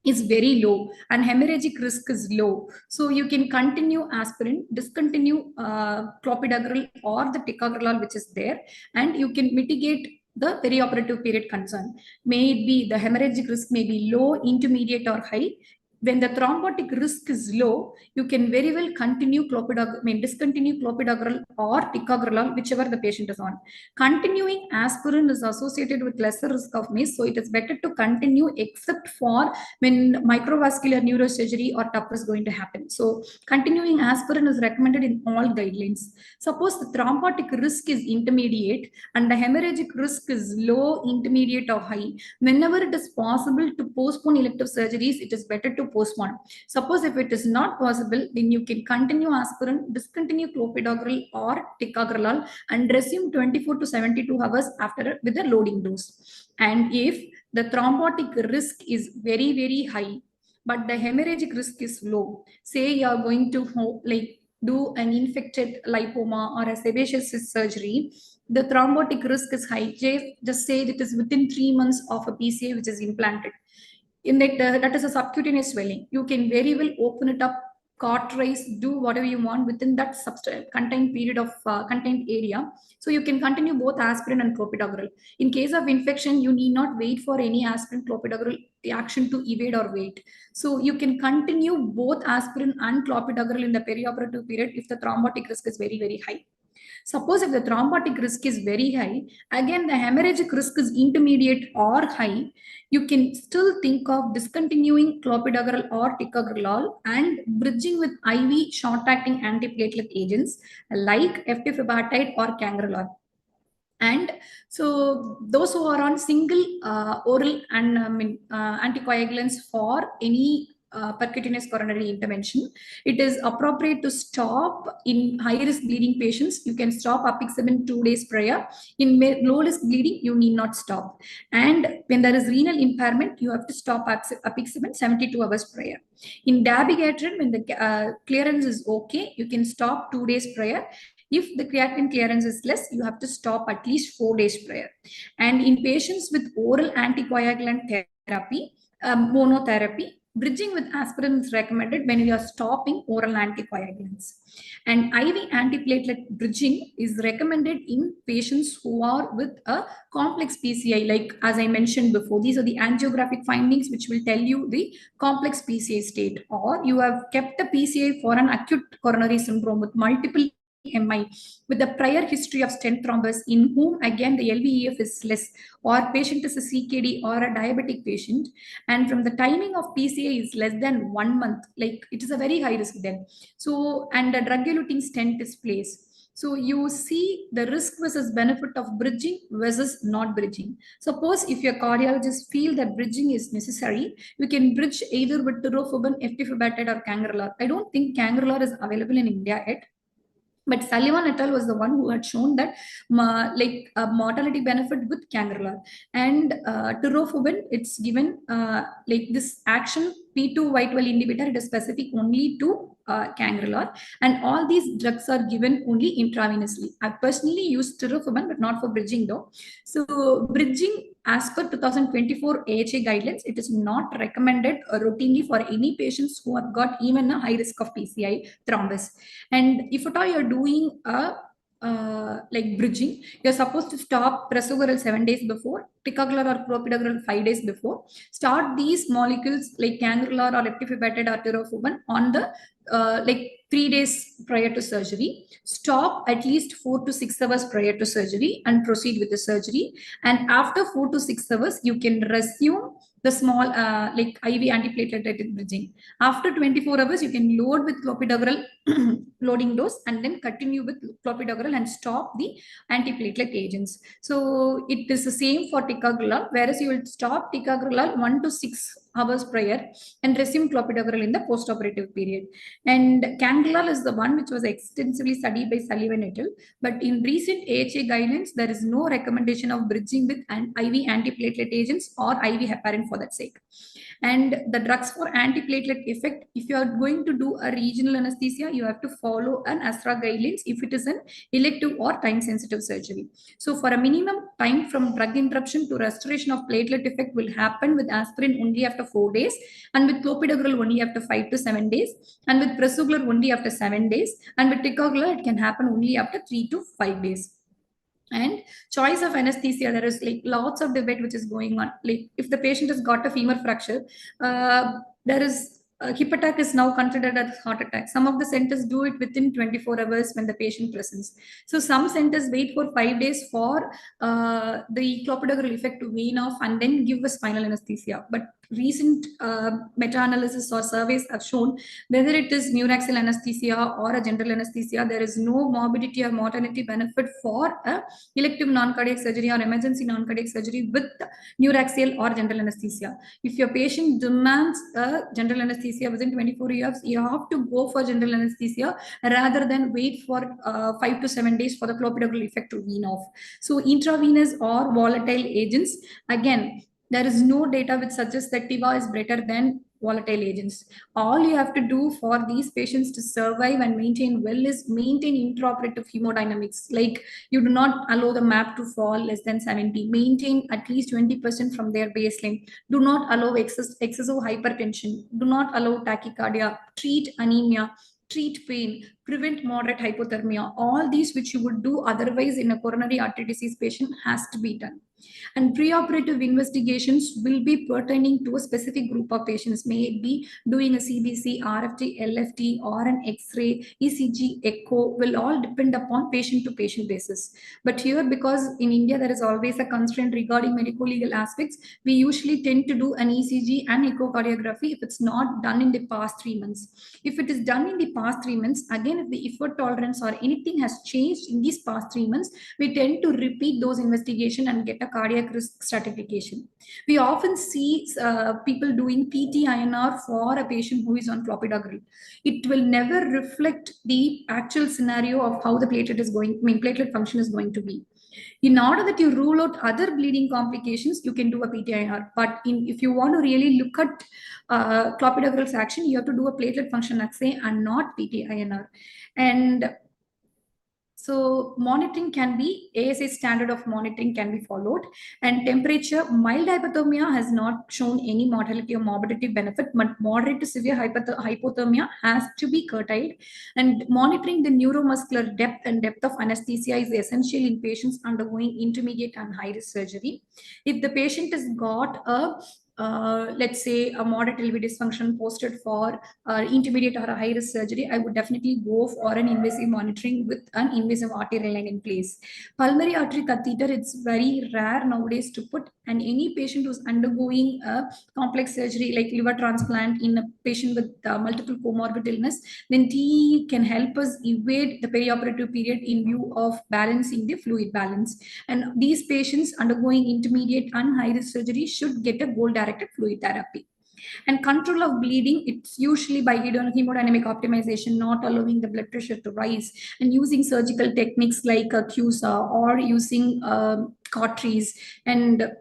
is very low and hemorrhagic risk is low, so you can continue aspirin, discontinue clopidogrel or the ticagrelor which is there, and you can mitigate the perioperative period concern. May it be the hemorrhagic risk may be low, intermediate or high. When the thrombotic risk is low, you can very well continue discontinue clopidogrel or ticagrelor, whichever the patient is on. Continuing aspirin is associated with lesser risk of MIS, so it is better to continue except for when microvascular neurosurgery or TUP is going to happen. So continuing aspirin is recommended in all guidelines. Suppose the thrombotic risk is intermediate and the hemorrhagic risk is low, intermediate or high. Whenever it is possible to postpone elective surgeries, it is better to postpone. Suppose if it is not possible, then you can continue aspirin, discontinue clopidogrel or ticagrelor and resume 24 to 72 hours after with a loading dose. And if the thrombotic risk is very, very high, but the hemorrhagic risk is low, say you are going to do an infected lipoma or a sebaceous cyst surgery, the thrombotic risk is high. Just say it is within 3 months of a PCA which is implanted. In that is a subcutaneous swelling. You can very well open it up, cauterize, do whatever you want within that contained period of contained area. So you can continue both aspirin and clopidogrel. In case of infection, you need not wait for any aspirin clopidogrel action to evade or wait. So you can continue both aspirin and clopidogrel in the perioperative period if the thrombotic risk is very, very high. Suppose if the thrombotic risk is very high, again the hemorrhagic risk is intermediate or high, you can still think of discontinuing clopidogrel or ticagrelor and bridging with IV short-acting antiplatelet agents like eptifibatide or cangrelor. And so those who are on single oral and anticoagulants for any percutaneous coronary intervention, it is appropriate to stop in high-risk bleeding patients. You can stop apixaban 2 days prior. In low-risk bleeding, you need not stop. And when there is renal impairment, you have to stop apixaban 72 hours prior. In dabigatran, when the clearance is okay, you can stop 2 days prior. If the creatinine clearance is less, you have to stop at least 4 days prior. And in patients with oral anticoagulant therapy, monotherapy, bridging with aspirin is recommended when you are stopping oral anticoagulants. And IV antiplatelet bridging is recommended in patients who are with a complex PCI, like as I mentioned before. These are the angiographic findings which will tell you the complex PCI state, or you have kept a PCI for an acute coronary syndrome with multiple MI with a prior history of stent thrombus, in whom again the LVEF is less, or patient is a CKD or a diabetic patient, and from the timing of PCA is less than 1 month, like it is a very high risk then. So, and a drug-eluting stent is placed. So you see the risk versus benefit of bridging versus not bridging. Suppose if your cardiologists feel that bridging is necessary, you can bridge either with tirofiban, eptifibatide or cangrelor. I don't think cangrelor is available in India yet. But Sullivan et al. Was the one who had shown that mortality benefit with cangrelor. And tirofiban, it's given like this action P2Y12 inhibitor, it is specific only to cangrelor, and all these drugs are given only intravenously. I personally use tirofiban, but not for bridging though. So bridging, as per 2024 AHA guidelines, it is not recommended routinely for any patients who have got even a high risk of PCI thrombus. And if at all you're doing a like bridging, you're supposed to stop prasugrel 7 days before, ticagrelor or clopidogrel 5 days before. Start these molecules like cangrelor or eptifibatide or tirofiban on the 3 days prior to surgery. Stop at least 4 to 6 hours prior to surgery and proceed with the surgery. And after 4 to 6 hours, you can resume the small IV antiplatelet bridging. After 24 hours, you can load with clopidogrel loading dose and then continue with clopidogrel and stop the antiplatelet agents. So it is the same for ticagrelor, whereas you will stop ticagrelor 1 to 6 hours prior and resume clopidogrel in the postoperative period. And cangrelor is the one which was extensively studied by Sullivan et al. But in recent AHA guidelines, there is no recommendation of bridging with IV antiplatelet agents or IV heparin for that sake. And the drugs for antiplatelet effect, if you are going to do a regional anesthesia, you have to follow an ASTRA guidelines if it is an elective or time-sensitive surgery. So for a minimum time from drug interruption to restoration of platelet effect will happen with aspirin only after 4 days, and with clopidogrel only after 5 to 7 days, and with prasugrel only after 7 days, and with ticagrelor it can happen only after 3 to 5 days. And choice of anesthesia, there is like lots of debate which is going on. Like if the patient has got a femur fracture, there is hip attack is now considered as heart attack. Some of the centers do it within 24 hours when the patient presents. So some centers wait for 5 days for the clopidogrel effect to wean off and then give a spinal anesthesia. But recent meta-analysis or surveys have shown whether it is neuraxial anesthesia or a general anesthesia, there is no morbidity or mortality benefit for a elective non-cardiac surgery or emergency non-cardiac surgery with neuraxial or general anesthesia. If your patient demands a general anesthesia within 24 hours, you have to go for general anesthesia rather than wait for 5 to 7 days for the clopidogrel effect to wean off. So intravenous or volatile agents, again, there is no data which suggests that TIVA is better than volatile agents. All you have to do for these patients to survive and maintain well is maintain intraoperative hemodynamics. Like you do not allow the MAP to fall less than 70. Maintain at least 20% from their baseline. Do not allow excessive hypertension. Do not allow tachycardia. Treat anemia. Treat pain, prevent moderate hypothermia. All these which you would do otherwise in a coronary artery disease patient has to be done. And preoperative investigations will be pertaining to a specific group of patients, may it be doing a CBC, RFT, LFT, or an X-ray, ECG, echo, will all depend upon patient-to-patient basis. But here, because in India there is always a constraint regarding medico-legal aspects, we usually tend to do an ECG and echocardiography if it's not done in the past 3 months. If it is done in the past 3 months, again, if the effort tolerance or anything has changed in these past 3 months, we tend to repeat those investigations and get a cardiac risk stratification. We often see people doing PT-INR for a patient who is on clopidogrel. It will never reflect the actual scenario of how the platelet function is going to be. In order that you rule out other bleeding complications, you can do a PT-INR. But if you want to really look at clopidogrel's action, you have to do a platelet function assay and not PT-INR. And so monitoring can be, ASA standard of monitoring can be followed, and temperature, mild hypothermia has not shown any mortality or morbidity benefit, but moderate to severe hypothermia has to be curtailed. And monitoring the neuromuscular depth and depth of anesthesia is essential in patients undergoing intermediate and high-risk surgery. If the patient has got a let's say a moderate LV dysfunction posted for intermediate or a high-risk surgery, I would definitely go for an invasive monitoring with an invasive arterial line in place. Pulmonary artery catheter, it's very rare nowadays to put, and any patient who's undergoing a complex surgery like liver transplant in a patient with multiple comorbid illness, then TE can help us evade the perioperative period in view of balancing the fluid balance. And these patients undergoing intermediate and high-risk surgery should get a goal-directed fluid therapy. And control of bleeding, it's usually by hemodynamic optimization, not allowing the blood pressure to rise, and using surgical techniques like CUSA or using cauteries. And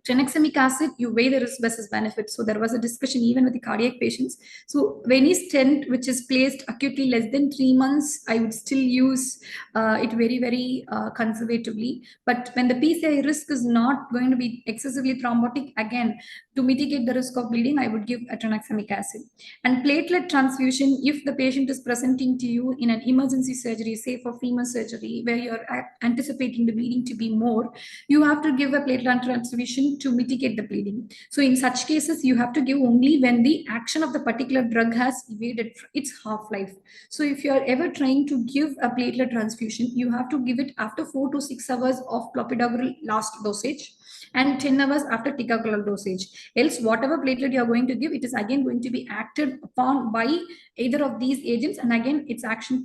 tranexamic acid, you weigh the risk versus benefit. So there was a discussion even with the cardiac patients. So any stent which is placed acutely less than 3 months, I would still use it very, very conservatively. But when the PCI risk is not going to be excessively thrombotic, again, to mitigate the risk of bleeding, I would give a tranexamic acid. And platelet transfusion, if the patient is presenting to you in an emergency surgery, say for femur surgery, where you're anticipating the bleeding to be more, you have to give a platelet transfusion transfusion to mitigate the bleeding. So in such cases, you have to give only when the action of the particular drug has evaded its half-life. So if you are ever trying to give a platelet transfusion, you have to give it after 4 to 6 hours of clopidogrel last dosage and 10 hours after ticagrelor dosage. Else, whatever platelet you are going to give, it is again going to be acted upon by either of these agents, and again its action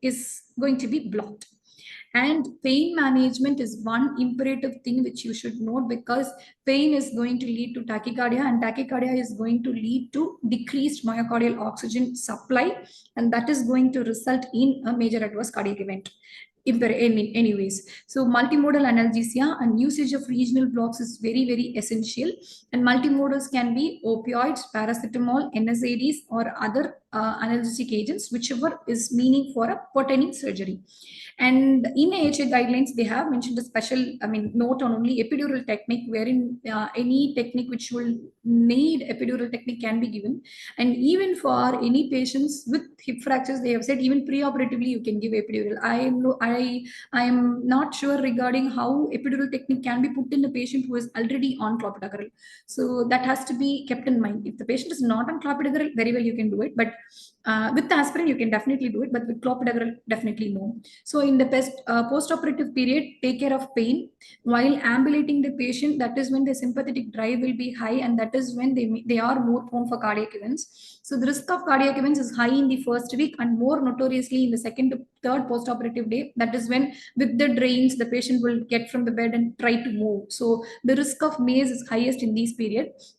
is going to be blocked. And pain management is one imperative thing which you should note, because pain is going to lead to tachycardia, and tachycardia is going to lead to decreased myocardial oxygen supply, and that is going to result in a major adverse cardiac event. Anyways, so multimodal analgesia and usage of regional blocks is very, very essential. And multimodals can be opioids, paracetamol, NSAIDs, or other analgesic agents, whichever is meaning for a pertaining surgery. And in AHA guidelines, they have mentioned a special, note on only epidural technique, wherein any technique which will need epidural technique can be given. And even for any patients with hip fractures, they have said even preoperatively you can give epidural. I am not sure regarding how epidural technique can be put in a patient who is already on clopidogrel. So that has to be kept in mind. If the patient is not on clopidogrel, very well you can do it, but with aspirin you can definitely do it, but with clopidogrel definitely no. So in the post-operative period, take care of pain while ambulating the patient. That is when the sympathetic drive will be high, and that is when they are more prone for cardiac events. So the risk of cardiac events is high in the first week, and more notoriously in the second to third post-operative day. That is when, with the drains, the patient will get from the bed and try to move. So the risk of MACE is highest in these periods.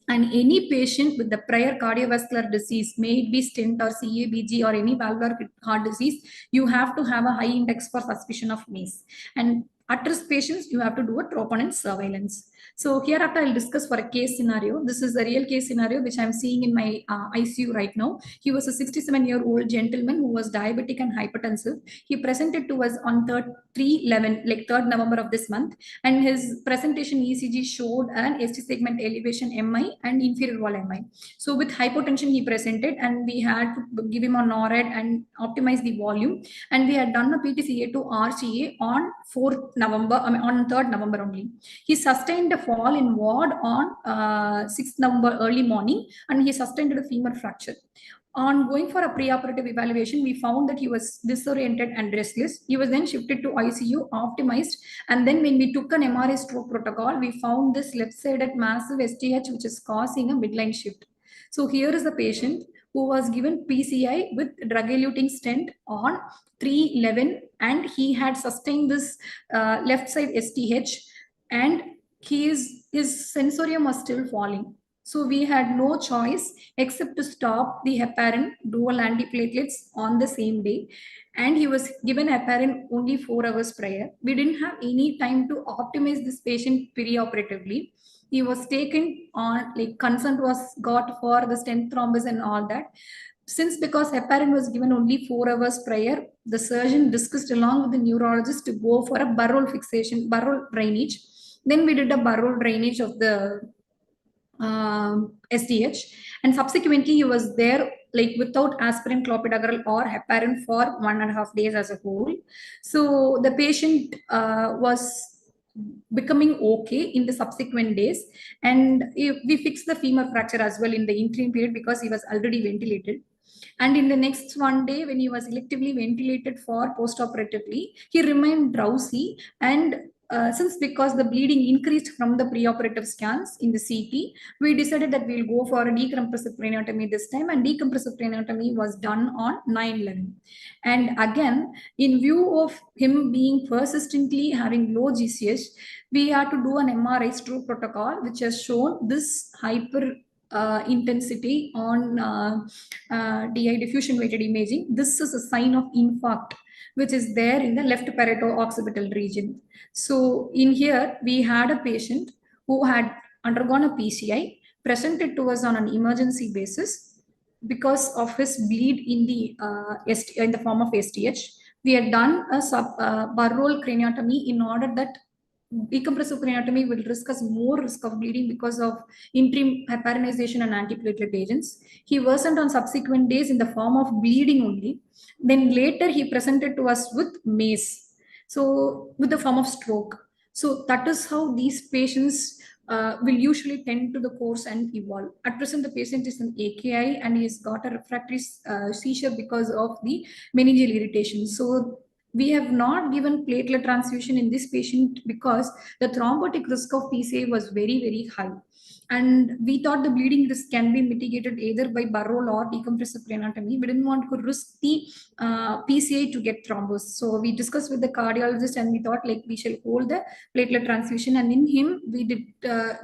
And any patient with the prior cardiovascular disease, may it be stent or CABG or any valvular heart disease, you have to have a high index for suspicion of MACE. And at-risk patients, you have to do a troponin surveillance. So hereafter, I'll discuss for a case scenario. This is a real case scenario which I'm seeing in my ICU right now. He was a 67-year-old gentleman who was diabetic and hypertensive. He presented to us on 3/11, 3rd November of this month, and his presentation ECG showed an ST segment elevation MI and inferior wall MI. So with hypotension he presented, and we had to give him a NORAD and optimize the volume, and we had done a PTCA to RCA on 4th November, on 3rd November only. He sustained a fall in ward on 6th November early morning, and he sustained a femur fracture. On going for a preoperative evaluation, we found that he was disoriented and restless. He was then shifted to ICU, optimized, and then when we took an MRI stroke protocol, we found this left-sided massive STH which is causing a midline shift. So here is the patient who was given PCI with drug-eluting stent on 3/11, and he had sustained this left side STH, and his sensorium was still falling. So we had no choice except to stop the heparin dual antiplatelets on the same day. And he was given heparin only 4 hours prior. We didn't have any time to optimize this patient perioperatively. He was taken on, consent was got for the stent thrombus and all that. Since because heparin was given only 4 hours prior, the surgeon discussed along with the neurologist to go for a burrow fixation, burrow drainage. Then we did a burrow drainage of the SDH, and subsequently he was there without aspirin, clopidogrel or heparin for 1.5 days as a whole. So the patient was becoming okay in the subsequent days, and we fixed the femur fracture as well in the interim period because he was already ventilated. And in the next one day, when he was electively ventilated for post-operatively, he remained drowsy, and since because the bleeding increased from the preoperative scans in the CT, we decided that we'll go for a decompressive craniotomy this time, and decompressive craniotomy was done on 9/11. And again, in view of him being persistently having low GCH, we had to do an MRI stroke protocol, which has shown this hyper intensity on DI diffusion weighted imaging. This is a sign of infarct which is there in the left parieto-occipital region. So in here, we had a patient who had undergone a PCI, presented to us on an emergency basis because of his bleed in the form of STH. We had done a burrow craniotomy in order that decompressive craniotomy will risk us more risk of bleeding because of interim heparinization and antiplatelet agents. He worsened on subsequent days in the form of bleeding only. Then later he presented to us with MACE, so with the form of stroke. So that is how these patients will usually tend to the course and evolve. At present, the patient is an AKI and he's got a refractory seizure because of the meningeal irritation. So we have not given platelet transfusion in this patient because the thrombotic risk of PCA was very, very high. And we thought the bleeding risk can be mitigated either by Burrow or decompressive craniotomy. We didn't want to risk the PCA to get thrombus. So we discussed with the cardiologist and we thought like we shall hold the platelet transfusion. And in him, we did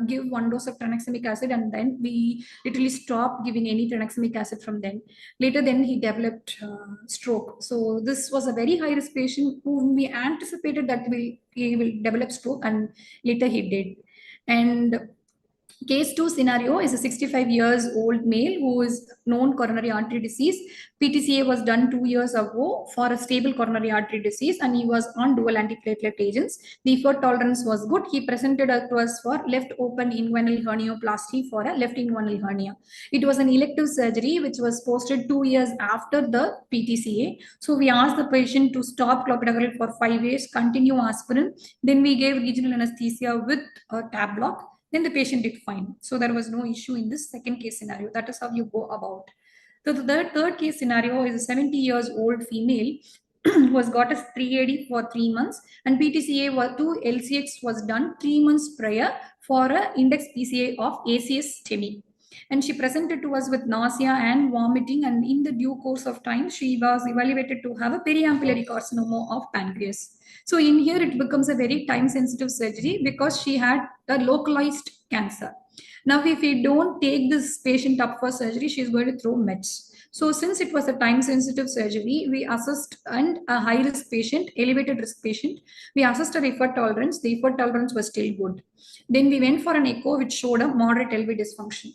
give 1 dose of tranexamic acid and then we literally stopped giving any tranexamic acid from then. Later then he developed stroke. So this was a very high risk patient whom we anticipated that he will develop stroke and later he did. And Case 2 scenario is a 65 years old male who is known coronary artery disease. PTCA was done 2 years ago for a stable coronary artery disease and he was on dual antiplatelet agents. The effort tolerance was good. He presented to us for left open inguinal hernioplasty for a left inguinal hernia. It was an elective surgery which was posted 2 years after the PTCA. So we asked the patient to stop clopidogrel for 5 days, continue aspirin. Then we gave regional anesthesia with a tab block. Then the patient did fine. So there was no issue in this second case scenario. That is how you go about. The third case scenario is a 70 years old female who has got a 3AD for 3 months and PTCA to LCX was done 3 months prior for an index PCA of ACS STEMI. And she presented to us with nausea and vomiting, and in the due course of time, she was evaluated to have a periampullary carcinoma of pancreas. So in here, it becomes a very time-sensitive surgery because she had a localized cancer. Now, if we don't take this patient up for surgery, she's going to throw meds. So since it was a time-sensitive surgery, we assessed and a high-risk patient, elevated risk patient, we assessed her effort tolerance. The effort tolerance was still good. Then we went for an echo which showed a moderate LV dysfunction.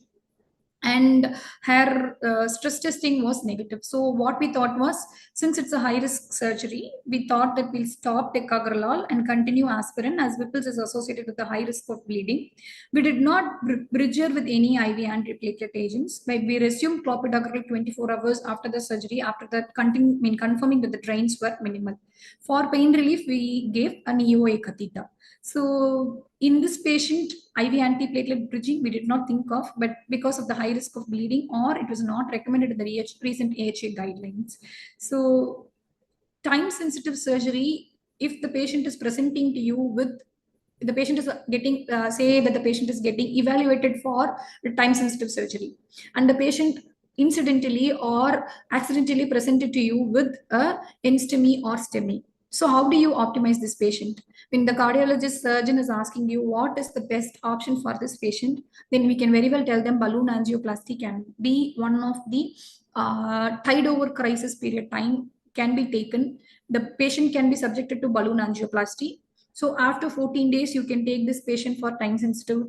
And her stress testing was negative. So what we thought was, since it's a high-risk surgery, we thought that we'll stop ticagrelol and continue aspirin as Whipple's is associated with a high risk of bleeding. We did not bridge her with any IV antiplatelet agents. Like we resumed clopidogrel 24 hours after the surgery, after that confirming that the drains were minimal. For pain relief, we gave an EOA catheter. So in this patient, IV antiplatelet bridging, we did not think of, but because of the high risk of bleeding, or it was not recommended in the recent AHA guidelines. So time-sensitive surgery, if the patient is presenting to you with, the patient is getting, say that the patient is getting evaluated for time-sensitive surgery, and the patient incidentally or accidentally presented to you with a NSTEMI or STEMI. So how do you optimize this patient? When the cardiologist surgeon is asking you what is the best option for this patient, then we can very well tell them balloon angioplasty can be one of the tide over crisis period time can be taken. The patient can be subjected to balloon angioplasty. So after 14 days, you can take this patient for time sensitive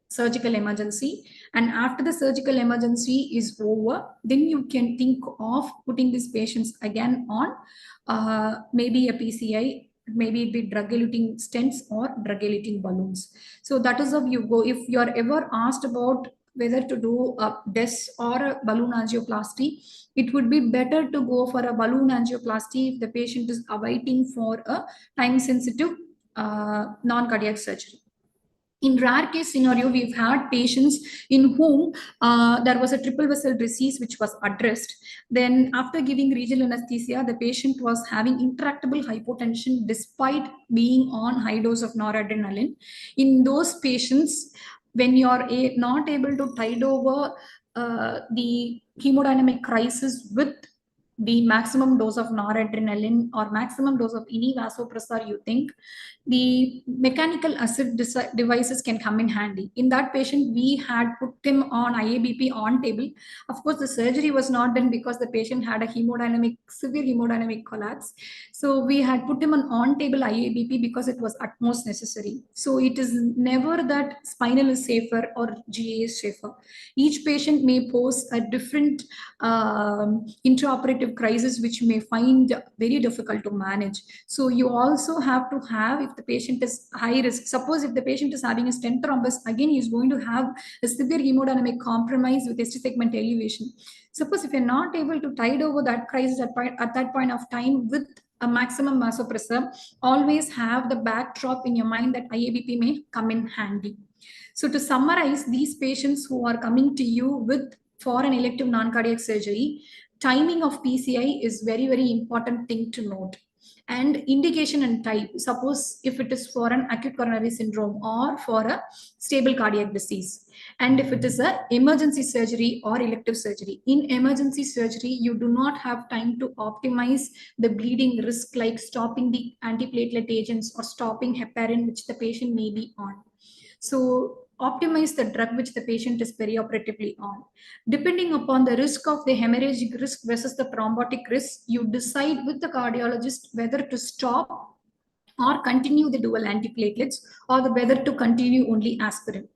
surgical emergency, and after the surgical emergency is over, then you can think of putting these patients again on maybe a PCI, maybe it be drug-eluting stents or drug-eluting balloons. So that is how you go. If you are ever asked about whether to do a DES or a balloon angioplasty, it would be better to go for a balloon angioplasty if the patient is awaiting for a time-sensitive non-cardiac surgery. In rare case scenario, we've had patients in whom there was a triple vessel disease which was addressed. Then after giving regional anesthesia, the patient was having intractable hypotension despite being on high dose of noradrenaline. In those patients, when you're not able to tide over the hemodynamic crisis with the maximum dose of noradrenaline or maximum dose of any vasopressor, you think the mechanical assist devices can come in handy. In that patient, we had put him on IABP on table. Of course, the surgery was not done because the patient had a severe hemodynamic collapse. So we had put him on table IABP because it was utmost necessary. So it is never that spinal is safer or GA is safer. Each patient may pose a different intraoperative crisis, which you may find very difficult to manage. So you also have to have, if the patient is high risk, suppose if the patient is having a stent thrombus, again, he is going to have a severe hemodynamic compromise with ST segment elevation. Suppose if you're not able to tide over that crisis at that point of time with a maximum vasopressor, always have the backdrop in your mind that IABP may come in handy. So to summarize, these patients who are coming to you with for an elective non-cardiac surgery, timing of PCI is very, very important thing to note. And indication and type, suppose if it is for an acute coronary syndrome or for a stable cardiac disease. And if it is a emergency surgery or elective surgery. In emergency surgery, you do not have time to optimize the bleeding risk, like stopping the antiplatelet agents or stopping heparin, which the patient may be on. So optimize the drug which the patient is perioperatively on. Depending upon the risk of the hemorrhagic risk versus the thrombotic risk, you decide with the cardiologist whether to stop or continue the dual antiplatelets, or whether to continue only aspirin.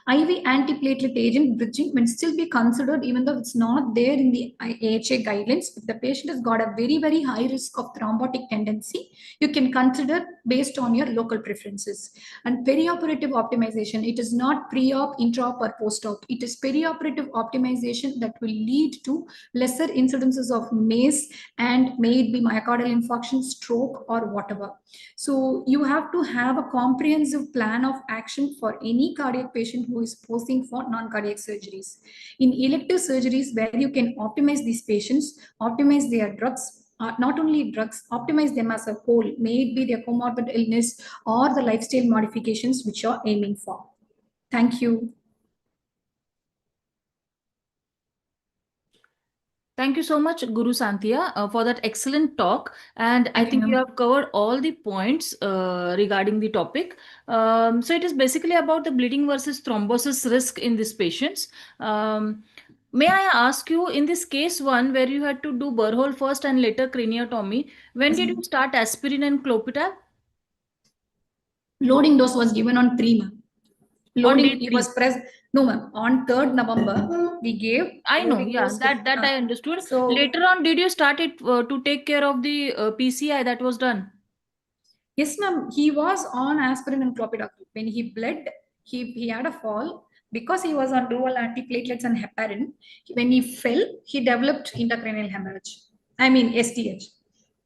IV antiplatelet agent bridging can still be considered even though it's not there in the AHA guidelines. If the patient has got a very, very high risk of thrombotic tendency, you can consider based on your local preferences. And perioperative optimization, it is not pre-op, intra-op or post-op. It is perioperative optimization that will lead to lesser incidences of MACE and may it be myocardial infarction, stroke or whatever. So you have to have a comprehensive plan of action for any cardiac patient who is posing for non-cardiac surgeries. In elective surgeries, where you can optimize these patients, optimize their drugs, not only drugs, optimize them as a whole, may it be their comorbid illness or the lifestyle modifications which you're aiming for. Thank you. Thank you so much, Guru Santhia, for that excellent talk. And I think you have covered all the points regarding the topic. So it is basically about the bleeding versus thrombosis risk in these patients. May I ask you, in this case one, where you had to do burr hole first and later craniotomy, when did you start aspirin and clopidogrel? Loading dose was given on 3, ma'am. Loading, it was pressed. No, ma'am. On 3rd November, we gave. I know, yeah, that I understood. So later on, did you start it to take care of the PCI that was done? Yes, ma'am. He was on aspirin and clopidogrel. When he bled, he had a fall because he was on dual antiplatelets and heparin. When he fell, he developed intracranial hemorrhage. I mean STH.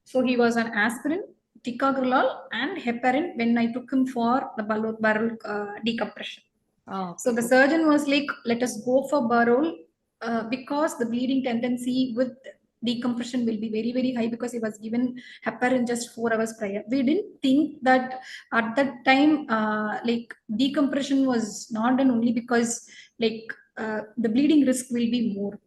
So he was on aspirin, ticagrelol, and heparin when I took him for the barrel decompression. Oh, so the surgeon was like, let us go for barrel because the bleeding tendency with decompression will be very, very high because he was given heparin just 4 hours prior. We didn't think that at that time, like decompression was not done only because like the bleeding risk will be more.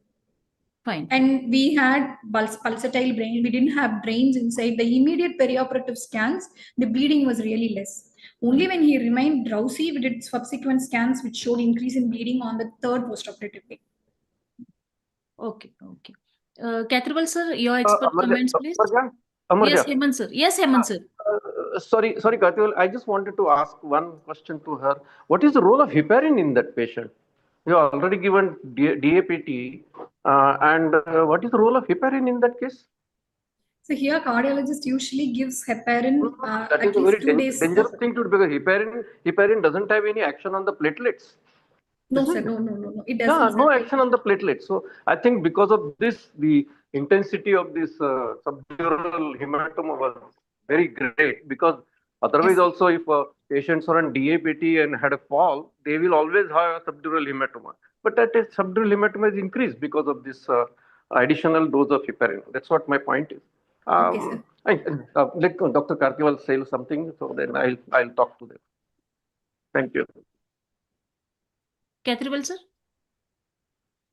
Fine. And we had pulsatile brain. We didn't have brains inside. The immediate perioperative scans, the bleeding was really less. Only when he remained drowsy, we did subsequent scans which showed increase in bleeding on the 3rd postoperative day. Okay, okay. Katribal sir, your expert comments, please. Amarja. Yes, Hemant sir. Yes, Hemant sir. Sorry, Katribal. I just wanted to ask one question to her. What is the role of heparin in that patient? You have already given DAPT, and what is the role of heparin in that case? So here, cardiologist usually gives heparin that is at a least very 2 days. dangerous thing to do because heparin doesn't have any action on the platelets. No, sir. No. It doesn't. Yeah, no action on the platelets. So I think because of this, the intensity of this subdural hematoma was very great. Because otherwise, also if patients are on DAPT and had a fall, they will always have a subdural hematoma. But that subdural hematoma is increased because of this additional dose of heparin. That's what my point is. Okay, sir. Let Dr. Karkiwal say something, so then I'll talk to them. Thank you. Katribal sir?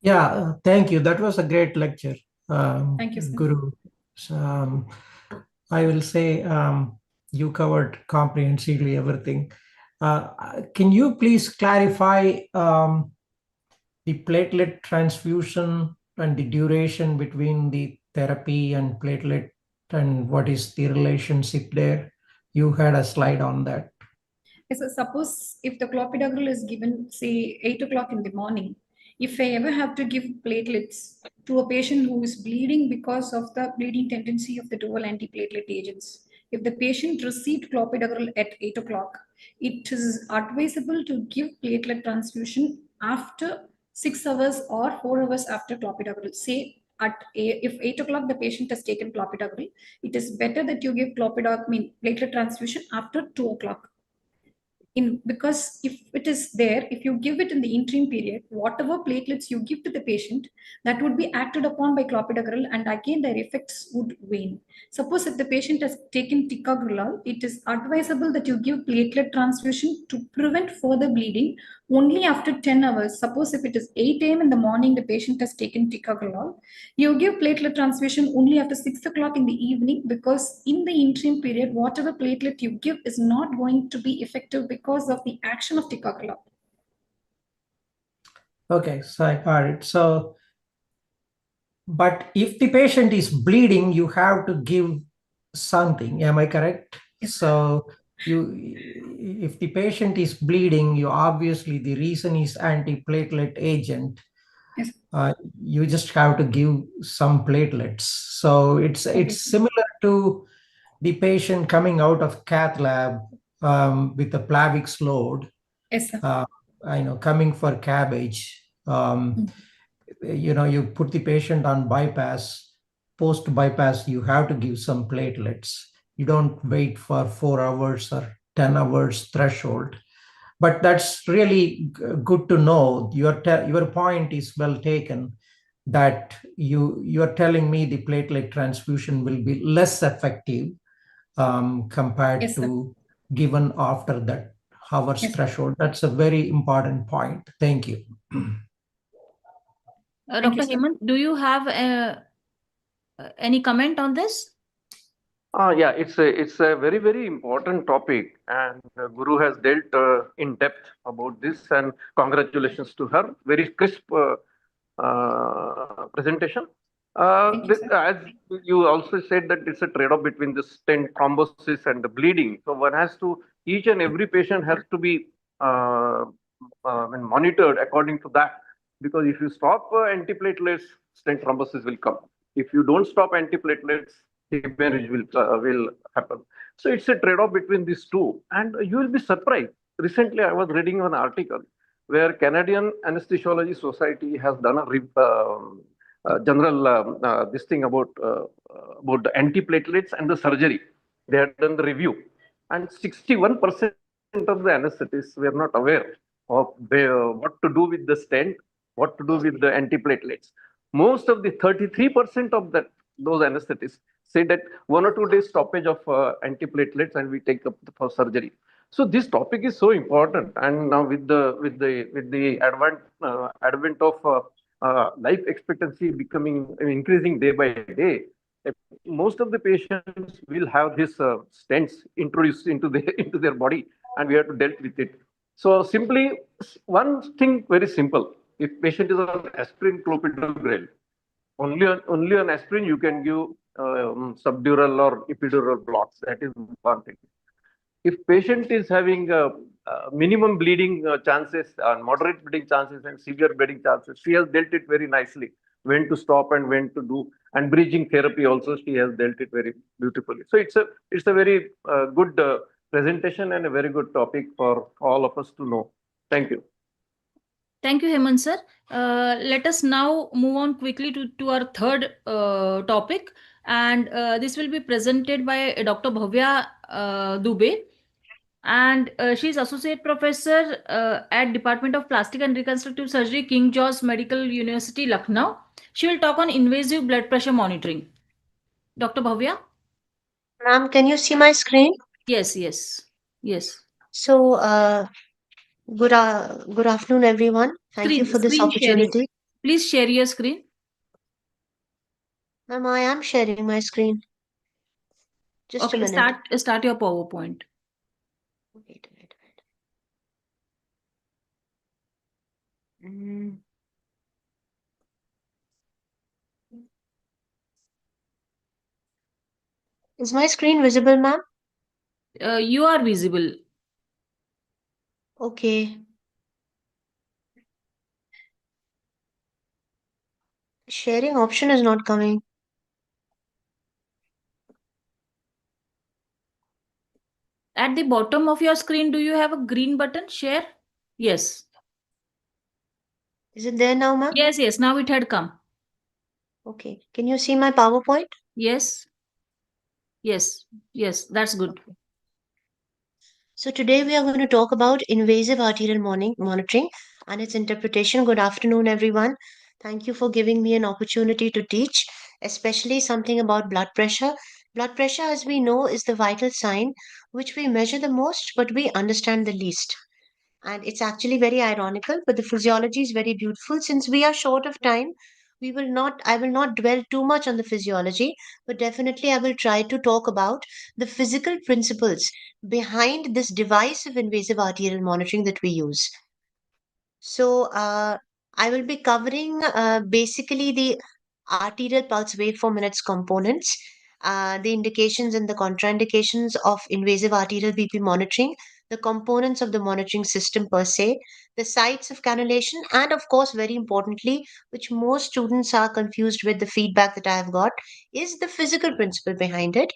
Yeah, thank you. That was a great lecture. Thank you, sir. Guru. I will say you covered comprehensively everything. Can you please clarify the platelet transfusion and the duration between the therapy and platelet, and what is the relationship there? You had a slide on that. So suppose if the clopidogrel is given, say 8 o'clock in the morning, if I ever have to give platelets to a patient who is bleeding because of the bleeding tendency of the dual antiplatelet agents, if the patient received clopidogrel at 8 o'clock, it is advisable to give platelet transfusion after 6 hours or 4 hours after clopidogrel, say if 8 o'clock the patient has taken clopidogrel, it is better that you give platelet transfusion after 2 o'clock. Because if it is there, if you give it in the interim period, whatever platelets you give to the patient, that would be acted upon by clopidogrel, and again their effects would wane. Suppose if the patient has taken ticagrelor, it is advisable that you give platelet transfusion to prevent further bleeding only after 10 hours. Suppose if it is 8 a.m. in the morning, the patient has taken ticagrelor, you give platelet transfusion only after 6 o'clock in the evening, because in the interim period, whatever platelet you give is not going to be effective because of the action of ticagrelor. Okay, so I got it. So, but if the patient is bleeding, you have to give something. Am I correct? Yes. So if the patient is bleeding, you obviously, the reason is antiplatelet agent. Yes. You just have to give some platelets. So it's similar to the patient coming out of cath lab with a Plavix load. Yes, sir. Coming for cabbage. You put the patient on bypass. Post bypass, you have to give some platelets. You don't wait for 4 hours or 10 hours threshold. But that's really good to know. Your point is well taken, that you're telling me the platelet transfusion will be less effective compared Yes, to given after that hours Yes. threshold. That's a very important point. Thank you. Thank you, Dr. sir. Hemant, do you have any comment on this? Yeah, it's a very, very important topic, and Guru has dealt in depth about this, and congratulations to her. Very crisp presentation. Thank you, sir. As you also said, that it's a trade-off between the stent thrombosis and the bleeding. So one has to, each and every patient has to be monitored according to that. Because if you stop antiplatelets, stent thrombosis will come. If you don't stop antiplatelets, hemorrhage will happen. So it's a trade-off between these two, and you will be surprised. Recently, I was reading an article where Canadian Anesthesiology Society has done a general this thing about the antiplatelets and the surgery. They had done the review, and 61% of the anesthetists were not aware of what to do with the stent, what to do with the antiplatelets. Most of the 33% of those anesthetists say that 1 or 2 days stoppage of antiplatelets and we take up for surgery. So this topic is so important, and now with the advent of life expectancy increasing day by day, most of the patients will have this stents introduced into their body, and we have to deal with it. So simply one thing very simple: if patient is on aspirin, clopidogrel, only on aspirin you can give subdural or epidural blocks. That is one thing. If patient is having minimum bleeding chances, moderate bleeding chances, and severe bleeding chances, she has dealt it very nicely. When to stop and when to do, and bridging therapy also she has dealt it very beautifully. So it's a very good presentation and a very good topic for all of us to know. Thank you. Thank you, Hemant sir. Let us now move on quickly to our third topic, and this will be presented by Dr. Bhavya Dubey, and she is Associate Professor at Department of Plastic and Reconstructive Surgery, King George Medical University, Lucknow. She will talk on invasive blood pressure monitoring. Dr. Bhavya? Ma'am, can you see my screen? Yes. So, good afternoon, everyone. Thank you for this Screen sharing. opportunity. Please share your screen. Ma'am, I am sharing my screen. Just a minute. Start your PowerPoint. Wait. Mm. Is my screen visible, ma'am? You are visible. Okay. Sharing option is not coming. At the bottom of your screen, do you have a green button? Share? Yes. Is it there now, ma'am? Yes. Now it had come. Okay. Can you see my PowerPoint? Yes, yes, yes, that's good. Okay. So today we are going to talk about invasive arterial monitoring and its interpretation. Good afternoon, everyone. Thank you for giving me an opportunity to teach, especially something about blood pressure. Blood pressure, as we know, is the vital sign which we measure the most, but we understand the least. And it's actually very ironical, but the physiology is very beautiful. Since we are short of time, I will not dwell too much on the physiology, but definitely I will try to talk about the physical principles behind this device of invasive arterial monitoring that we use. So I will be covering basically the arterial pulse waveform and its components, the indications and the contraindications of invasive arterial BP monitoring, the components of the monitoring system per se, the sites of cannulation, and of course, very importantly, which most students are confused with the feedback that I have got, is the physical principle behind it.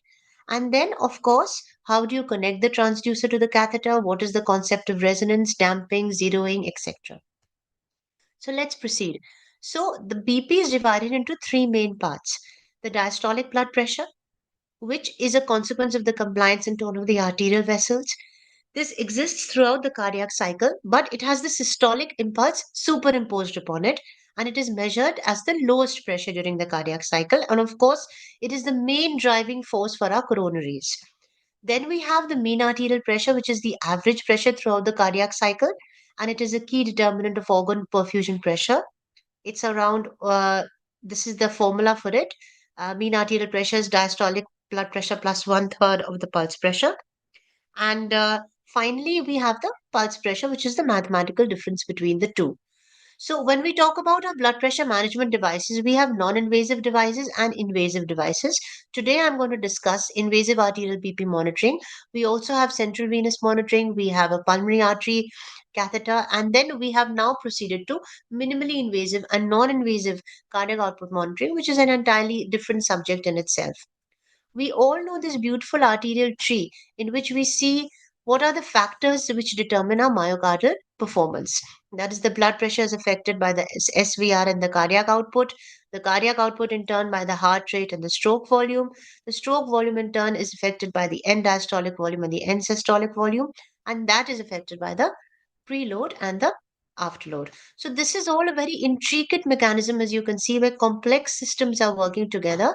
And then, of course, how do you connect the transducer to the catheter? What is the concept of resonance, damping, zeroing, etc.? So let's proceed. So the BP is divided into three main parts: the diastolic blood pressure, which is a consequence of the compliance and tone of the arterial vessels. This exists throughout the cardiac cycle, but it has the systolic impulse superimposed upon it, and it is measured as the lowest pressure during the cardiac cycle. And of course, it is the main driving force for our coronaries. Then we have the mean arterial pressure, which is the average pressure throughout the cardiac cycle, and it is a key determinant of organ perfusion pressure. It's around, this is the formula for it. Mean arterial pressure is diastolic blood pressure plus one third of the pulse pressure. And finally, we have the pulse pressure, which is the mathematical difference between the two. So, when we talk about our blood pressure management devices, we have non invasive devices and invasive devices. Today, I'm going to discuss invasive arterial BP monitoring. We also have central venous monitoring, we have a pulmonary artery catheter, and then we have now proceeded to minimally invasive and non invasive cardiac output monitoring, which is an entirely different subject in itself. We all know this beautiful arterial tree in which we see what are the factors which determine our myocardial performance. That is, the blood pressure is affected by the SVR and the cardiac output in turn by the heart rate and the stroke volume. The stroke volume in turn is affected by the end diastolic volume and the end systolic volume, and that is affected by the preload and the afterload. So, this is all a very intricate mechanism, as you can see, where complex systems are working together.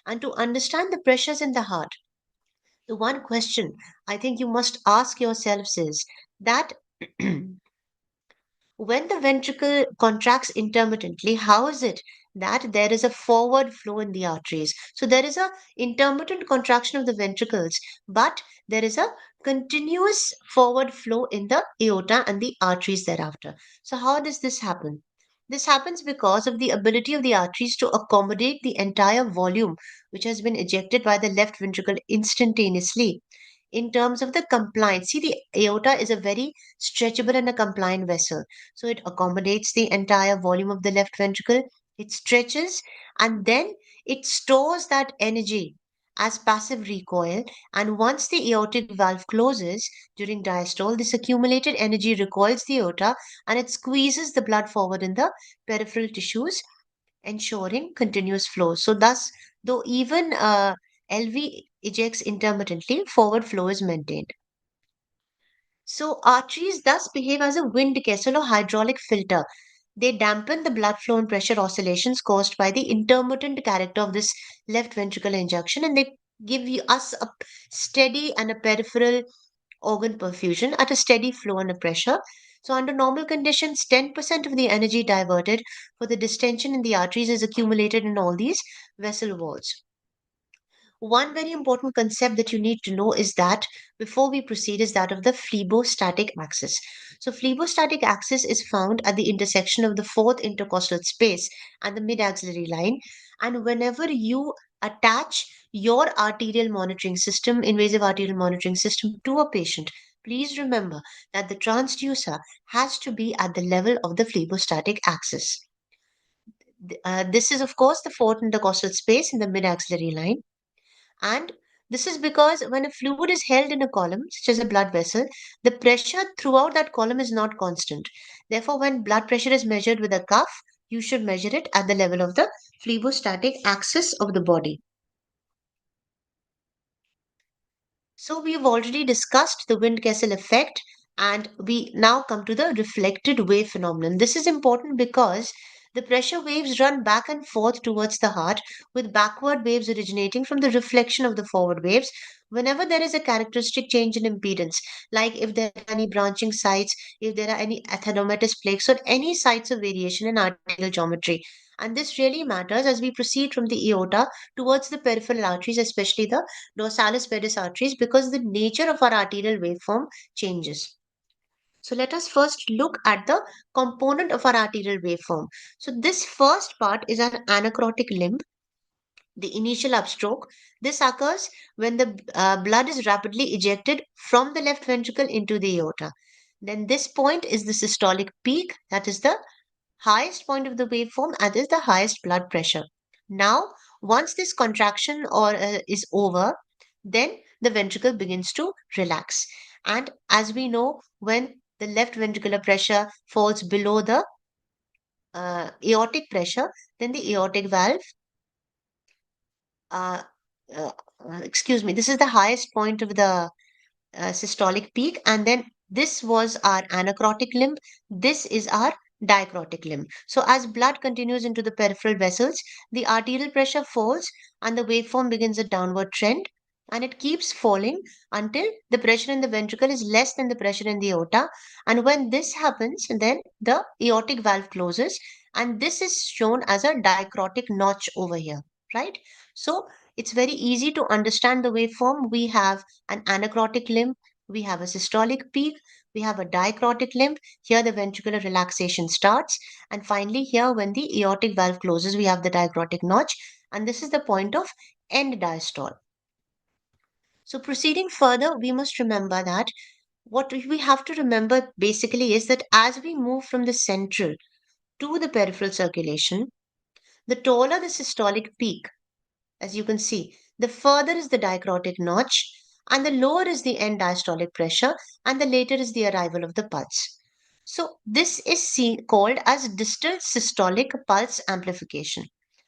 And to understand the pressures in the heart, the one question I think you must ask yourselves is that when the ventricle contracts intermittently, how is it that there is a forward flow in the arteries? So there is a intermittent contraction of the ventricles, but there is a continuous forward flow in the aorta and the arteries thereafter. So how does this happen? This happens because of the ability of the arteries to accommodate the entire volume which has been ejected by the left ventricle instantaneously. In terms of the compliance, see, the aorta is a very stretchable and a compliant vessel. So it accommodates the entire volume of the left ventricle, it stretches, and then it stores that energy as passive recoil. And once the aortic valve closes during diastole, this accumulated energy recoils the aorta and it squeezes the blood forward in the peripheral tissues, ensuring continuous flow. So, thus, though even LV ejects intermittently, forward flow is maintained. So, arteries thus behave as a wind castle or hydraulic filter. They dampen the blood flow and pressure oscillations caused by the intermittent character of this left ventricle injection, and they give us a steady and a peripheral organ perfusion at a steady flow and a pressure. So, under normal conditions, 10% of the energy diverted for the distension in the arteries is accumulated in all these vessel walls. One very important concept that you need to know is that before we proceed is that of the phlebostatic axis. So phlebostatic axis is found at the intersection of the fourth intercostal space and the mid-axillary line. And whenever you attach your arterial monitoring system, invasive arterial monitoring system to a patient, please remember that the transducer has to be at the level of the phlebostatic axis. This is, of course, the fourth intercostal space in the mid-axillary line. And this is because when a fluid is held in a column, such as a blood vessel, the pressure throughout that column is not constant. Therefore, when blood pressure is measured with a cuff, you should measure it at the level of the phlebostatic axis of the body. So we've already discussed the Wind-Kessel effect, and we now come to the reflected wave phenomenon. This is important because the pressure waves run back and forth towards the heart, with backward waves originating from the reflection of the forward waves whenever there is a characteristic change in impedance, like if there are any branching sites, if there are any atheromatous plaques, or any sites of variation in arterial geometry. And this really matters as we proceed from the aorta towards the peripheral arteries, especially the dorsalis pedis arteries, because the nature of our arterial waveform changes. So let us first look at the component of our arterial waveform. So this first part is an anacrotic limb, the initial upstroke. This occurs when the blood is rapidly ejected from the left ventricle into the aorta. Then this point is the systolic peak, that is the highest point of the waveform, and is the highest blood pressure. Now, once this contraction is over, then the ventricle begins to relax. And as we know, when the left ventricular pressure falls below the aortic pressure, then the aortic valve, uh, uh, this is the highest point of the systolic peak, and then this was our anacrotic limb, this is our dicrotic limb. So as blood continues into the peripheral vessels, the arterial pressure falls and the waveform begins a downward trend, and it keeps falling until the pressure in the ventricle is less than the pressure in the aorta. And when this happens, then the aortic valve closes, and this is shown as a dicrotic notch over here, right? So it's very easy to understand the waveform. We have an anacrotic limb, we have a systolic peak, we have a dicrotic limb. Here the ventricular relaxation starts, and finally here when the aortic valve closes, we have the dicrotic notch, and this is the point of end diastole. So proceeding further, we must remember that what we have to remember basically is that as we move from the central to the peripheral circulation, the taller the systolic peak, as you can see, the further is the dicrotic notch, and the lower is the end diastolic pressure, and the later is the arrival of the pulse. So this is called as distal systolic pulse amplification.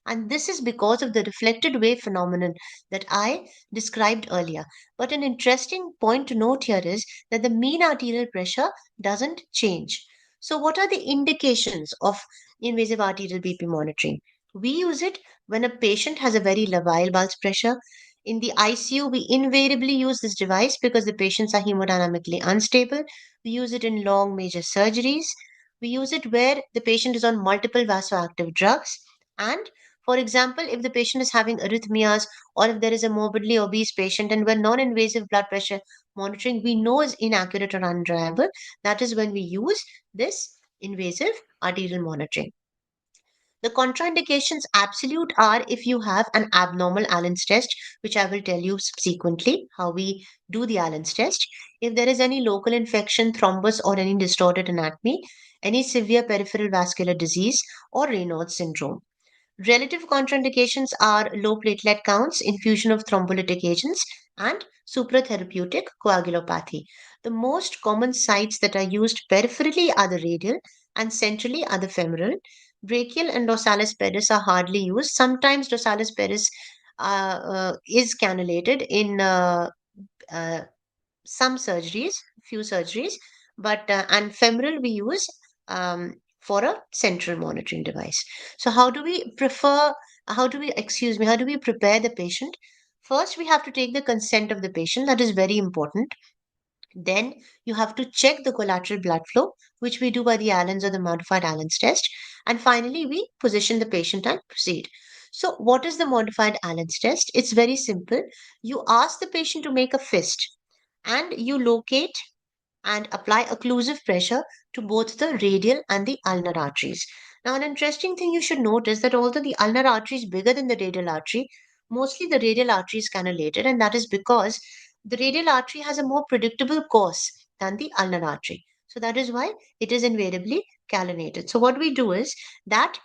And this is because of the reflected wave phenomenon that I described earlier. But an interesting point to note here is that the mean arterial pressure doesn't change. So what are the indications of invasive arterial BP monitoring? We use it when a patient has a very labile pulse pressure. In the ICU, we invariably use this device because the patients are hemodynamically unstable. We use it in long major surgeries. We use it where the patient is on multiple vasoactive drugs. And for example, if the patient is having arrhythmias, or if there is a morbidly obese patient and where non invasive blood pressure monitoring we know is inaccurate or unreliable, that is when we use this invasive arterial monitoring. The contraindications absolute are if you have an abnormal Allen's test, which I will tell you subsequently how we do the Allen's test. If there is any local infection, thrombus, or any distorted anatomy, any severe peripheral vascular disease, or Raynaud's syndrome. Relative contraindications are low platelet counts, infusion of thrombolytic agents, and supratherapeutic coagulopathy. The most common sites that are used peripherally are the radial, and centrally are the femoral. Brachial and dorsalis pedis are hardly used. Sometimes dorsalis pedis is cannulated in uh, some surgeries, few surgeries, but and femoral we use for a central monitoring device. So how do we how do we prepare the patient? First, we have to take the consent of the patient. That is very important. Then you have to check the collateral blood flow, which we do by the Allen's or the modified Allen's test. And finally, we position the patient and proceed. So, what is the modified Allen's test? It's very simple. You ask the patient to make a fist, and you locate and apply occlusive pressure to both the radial and the ulnar arteries. Now, an interesting thing you should note is that although the ulnar artery is bigger than the radial artery, mostly the radial artery is cannulated, and that is because the radial artery has a more predictable course than the ulnar artery. So that is why it is invariably cannulated. So what we do is that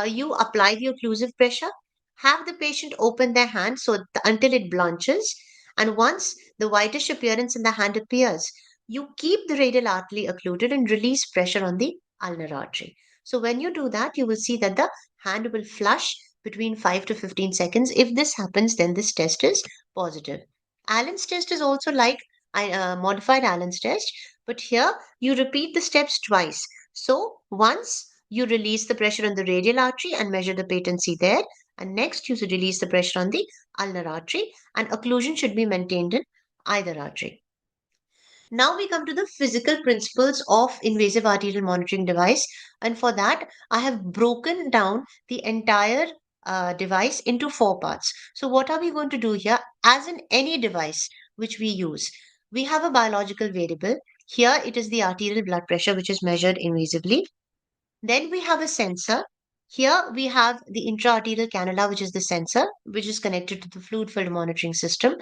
you apply the occlusive pressure, have the patient open their hand until it blanches, and once the whitish appearance in the hand appears, you keep the radial artery occluded and release pressure on the ulnar artery. So when you do that, you will see that the hand will flush between 5 to 15 seconds. If this happens, then this test is positive. Allen's test is also like modified Allen's test, but here you repeat the steps twice. So once you release the pressure on the radial artery and measure the patency there, and next you should release the pressure on the ulnar artery, and occlusion should be maintained in either artery. Now we come to the physical principles of invasive arterial monitoring device, and for that I have broken down the entire device into four parts. So what are we going to do here? As in any device which we use, we have a biological variable. Here it is the arterial blood pressure which is measured invasively. Then we have a sensor. Here we have the intraarterial cannula, which is the sensor, which is connected to the fluid filled monitoring system.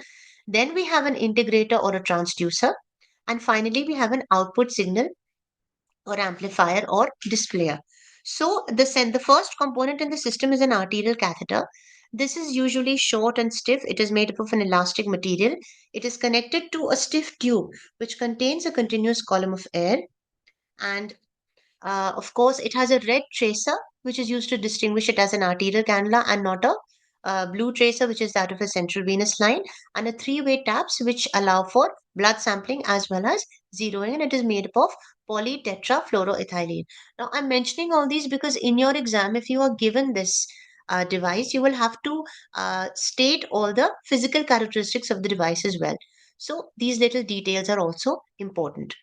Then we have an integrator or a transducer. And finally, we have an output signal or amplifier or displayer. So the first component in the system is an arterial catheter. This is usually short and stiff. It is made up of an elastic material. It is connected to a stiff tube which contains a continuous column of air. And of course, it has a red tracer, which is used to distinguish it as an arterial cannula and not a blue tracer, which is that of a central venous line, and a three-way taps, which allow for blood sampling as well as zeroing, and it is made up of polytetrafluoroethylene. Now, I'm mentioning all these because in your exam, if you are given this device, you will have to state all the physical characteristics of the device as well. So, these little details are also important.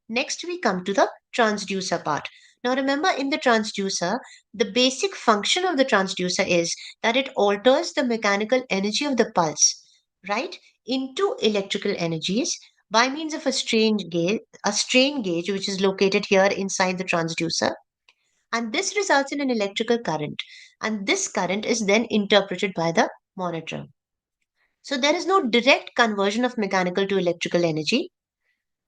Next, we come to the transducer part. Now, remember in the transducer, the basic function of the transducer is that it alters the mechanical energy of the pulse, right, into electrical energies by means of a strain gauge, which is located here inside the transducer. And this results in an electrical current. And this current is then interpreted by the monitor. So, there is no direct conversion of mechanical to electrical energy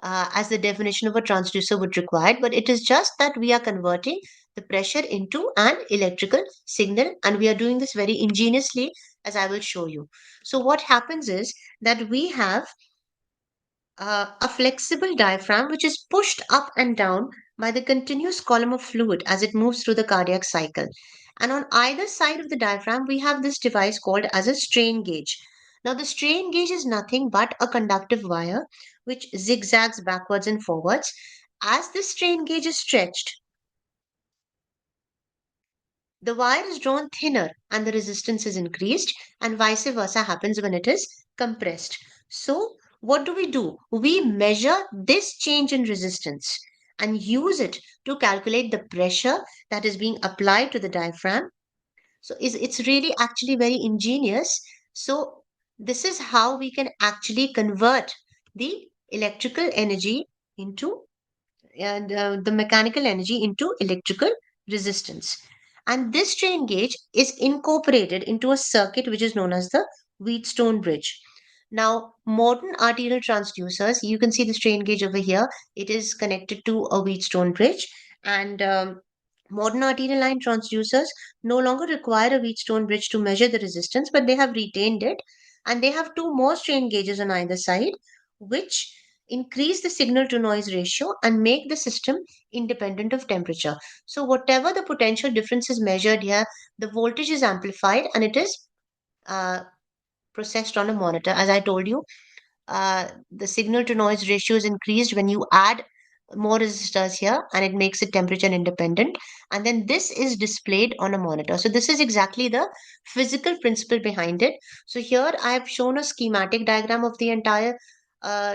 as the definition of a transducer would require, but it is just that we are converting the pressure into an electrical signal, and we are doing this very ingeniously, as I will show you. So, what happens is that we have a flexible diaphragm which is pushed up and down by the continuous column of fluid as it moves through the cardiac cycle. And on either side of the diaphragm, we have this device called as a strain gauge. Now, the strain gauge is nothing but a conductive wire which zigzags backwards and forwards. As the strain gauge is stretched, the wire is drawn thinner and the resistance is increased, and vice versa happens when it is compressed. So, what do? We measure this change in resistance and use it to calculate the pressure that is being applied to the diaphragm. So, it's really actually very ingenious. So, this is how we can actually convert the electrical energy into and the mechanical energy into electrical resistance. And this strain gauge is incorporated into a circuit which is known as the Wheatstone bridge. Now, modern arterial transducers, you can see the strain gauge over here. It is connected to a Wheatstone bridge, and modern arterial line transducers no longer require a Wheatstone bridge to measure the resistance, but they have retained it, and they have two more strain gauges on either side, which increase the signal to noise ratio and make the system independent of temperature. So, whatever the potential difference is measured here, the voltage is amplified and it is uh, processed on a monitor. As I told you, the signal to noise ratio is increased when you add more resistors here, and it makes it temperature independent, and then this is displayed on a monitor. So this is exactly the physical principle behind it. So here I have shown a schematic diagram of the entire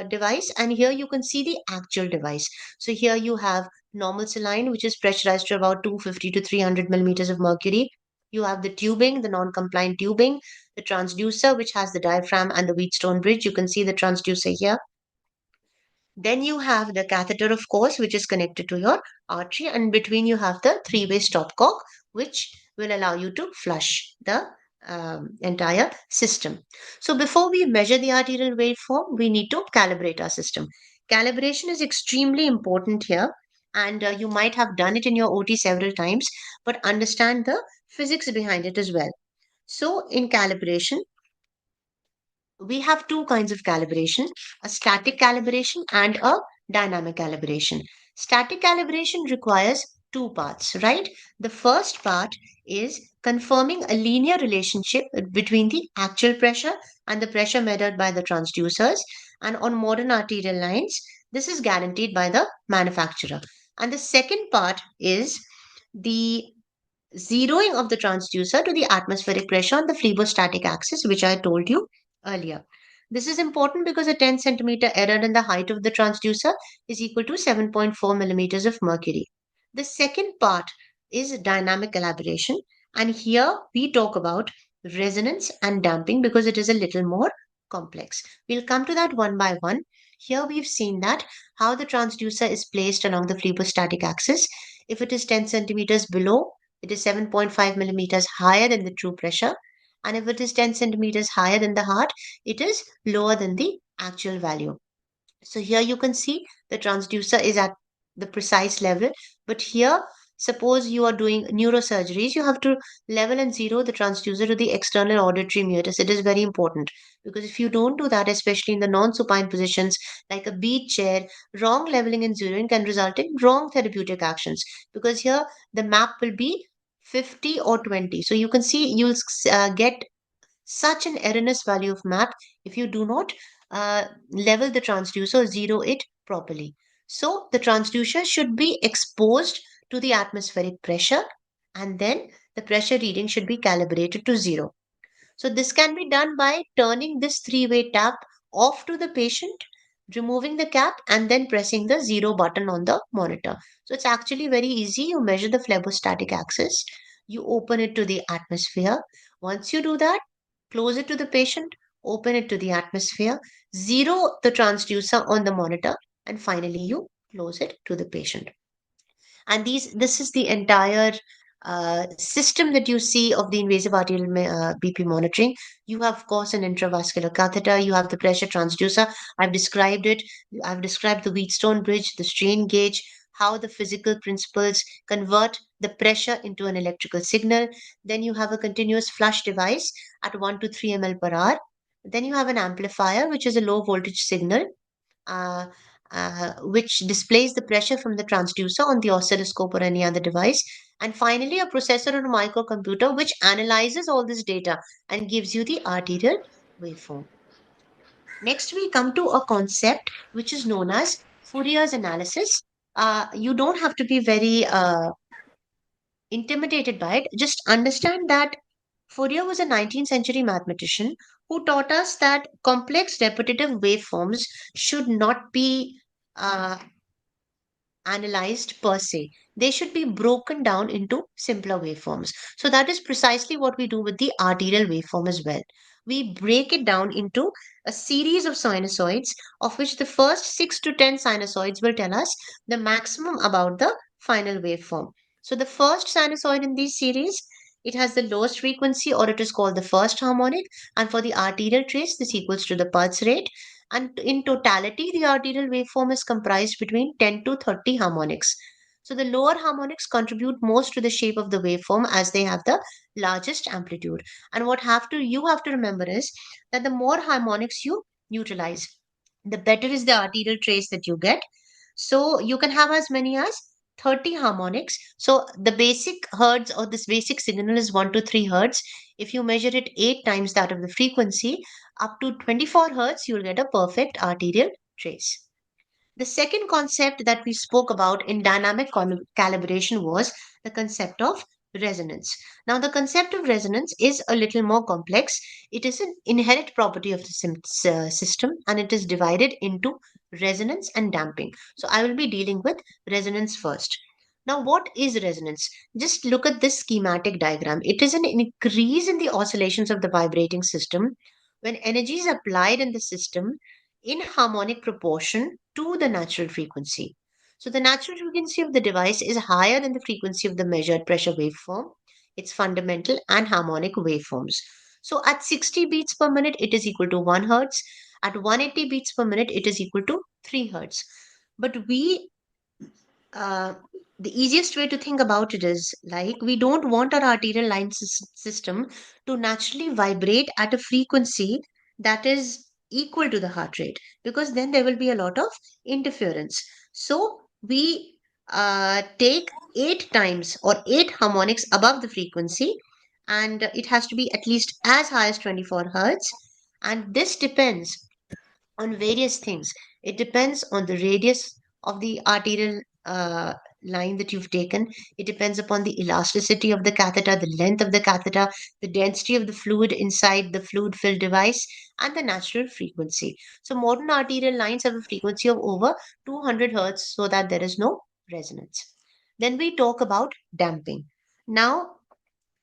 device, and here you can see the actual device. So here you have normal saline, which is pressurized to about 250 to 300 millimeters of mercury. You have the tubing, the non-compliant tubing, the transducer, which has the diaphragm and the Wheatstone bridge. You can see the transducer here. Then you have the catheter, of course, which is connected to your artery, and between you have the three-way stopcock, which will allow you to flush the entire system. So before we measure the arterial waveform, we need to calibrate our system. Calibration is extremely important here, and you might have done it in your OT several times, but understand the physics behind it as well. So in calibration, we have two kinds of calibration, a static calibration and a dynamic calibration. Static calibration requires two parts, right? The first part is confirming a linear relationship between the actual pressure and the pressure measured by the transducers. And on modern arterial lines, this is guaranteed by the manufacturer. And the second part is the zeroing of the transducer to the atmospheric pressure on the phlebostatic axis, which I told you earlier. This is important because a 10 centimeter error in the height of the transducer is equal to 7.4 millimeters of mercury. The second part is dynamic calibration, and here we talk about resonance and damping because it is a little more complex. We'll come to that one by one. Here we've seen that how the transducer is placed along the phlebostatic axis. If it is 10 centimeters below, it is 7.5 millimeters higher than the true pressure. And if it is 10 centimeters higher than the heart, it is lower than the actual value. So here you can see the transducer is at the precise level. But here, suppose you are doing neurosurgeries, you have to level and zero the transducer to the external auditory meatus. It is very important because if you don't do that, especially in the non-supine positions like a beat chair, wrong leveling and zeroing can result in wrong therapeutic actions because here the map will be 50 or 20. So you can see you'll get such an erroneous value of map if you do not level the transducer or zero it properly. So the transducer should be exposed to the atmospheric pressure and then the pressure reading should be calibrated to zero. So this can be done by turning this three-way tap off to the patient, removing the cap and then pressing the zero button on the monitor. So it's actually very easy. You measure the phlebostatic axis, you open it to the atmosphere. Once you do that, close it to the patient, open it to the atmosphere, zero the transducer on the monitor, and finally you close it to the patient. And this is the entire system that you see of the invasive arterial BP monitoring. You have, of course, an intravascular catheter. You have the pressure transducer. I've described it. I've described the Wheatstone bridge, the strain gauge, how the physical principles convert the pressure into an electrical signal. Then you have a continuous flush device at 1 to 3 ml per hour. Then you have an amplifier, which is a low voltage signal uh, which displays the pressure from the transducer on the oscilloscope or any other device. And finally, a processor or a microcomputer which analyzes all this data and gives you the arterial waveform. Next, we come to a concept which is known as Fourier's analysis. You don't have to be very intimidated by it. Just understand that Fourier was a 19th century mathematician who taught us that complex repetitive waveforms should not be uh, analyzed per se. They should be broken down into simpler waveforms. So that is precisely what we do with the arterial waveform as well. We break it down into a series of sinusoids, of which the first 6 to 10 sinusoids will tell us the maximum about the final waveform. So the first sinusoid in this series, it has the lowest frequency or it is called the first harmonic. And for the arterial trace, this equals to the pulse rate. And in totality, the arterial waveform is comprised between 10 to 30 harmonics. So the lower harmonics contribute most to the shape of the waveform as they have the largest amplitude. And what you have to remember is that the more harmonics you utilize, the better is the arterial trace that you get. So you can have as many as 30 harmonics. So the basic hertz or this basic signal is 1 to 3 hertz. If you measure it 8 times that of the frequency, up to 24 hertz, you'll get a perfect arterial trace. The second concept that we spoke about in dynamic calibration was the concept of resonance. Now, the concept of resonance is a little more complex. It is an inherent property of the system and it is divided into resonance and damping. So, I will be dealing with resonance first. Now, what is resonance? Just look at this schematic diagram. It is an increase in the oscillations of the vibrating system when energy is applied in the system in harmonic proportion to the natural frequency. So the natural frequency of the device is higher than the frequency of the measured pressure waveform, its fundamental and harmonic waveforms. So at 60 beats per minute, it is equal to 1 hertz. At 180 beats per minute, it is equal to 3 hertz. But uh, the easiest way to think about it is like we don't want our arterial line system to naturally vibrate at a frequency that is equal to the heart rate because then there will be a lot of interference. So we take 8 times or 8 harmonics above the frequency, and it has to be at least as high as 24 hertz. And this depends on various things. It depends on the radius of the arterial line that you've taken. It depends upon the elasticity of the catheter, the length of the catheter, the density of the fluid inside the fluid filled device, and the natural frequency. So, modern arterial lines have a frequency of over 200 hertz so that there is no resonance. Then we talk about damping. Now,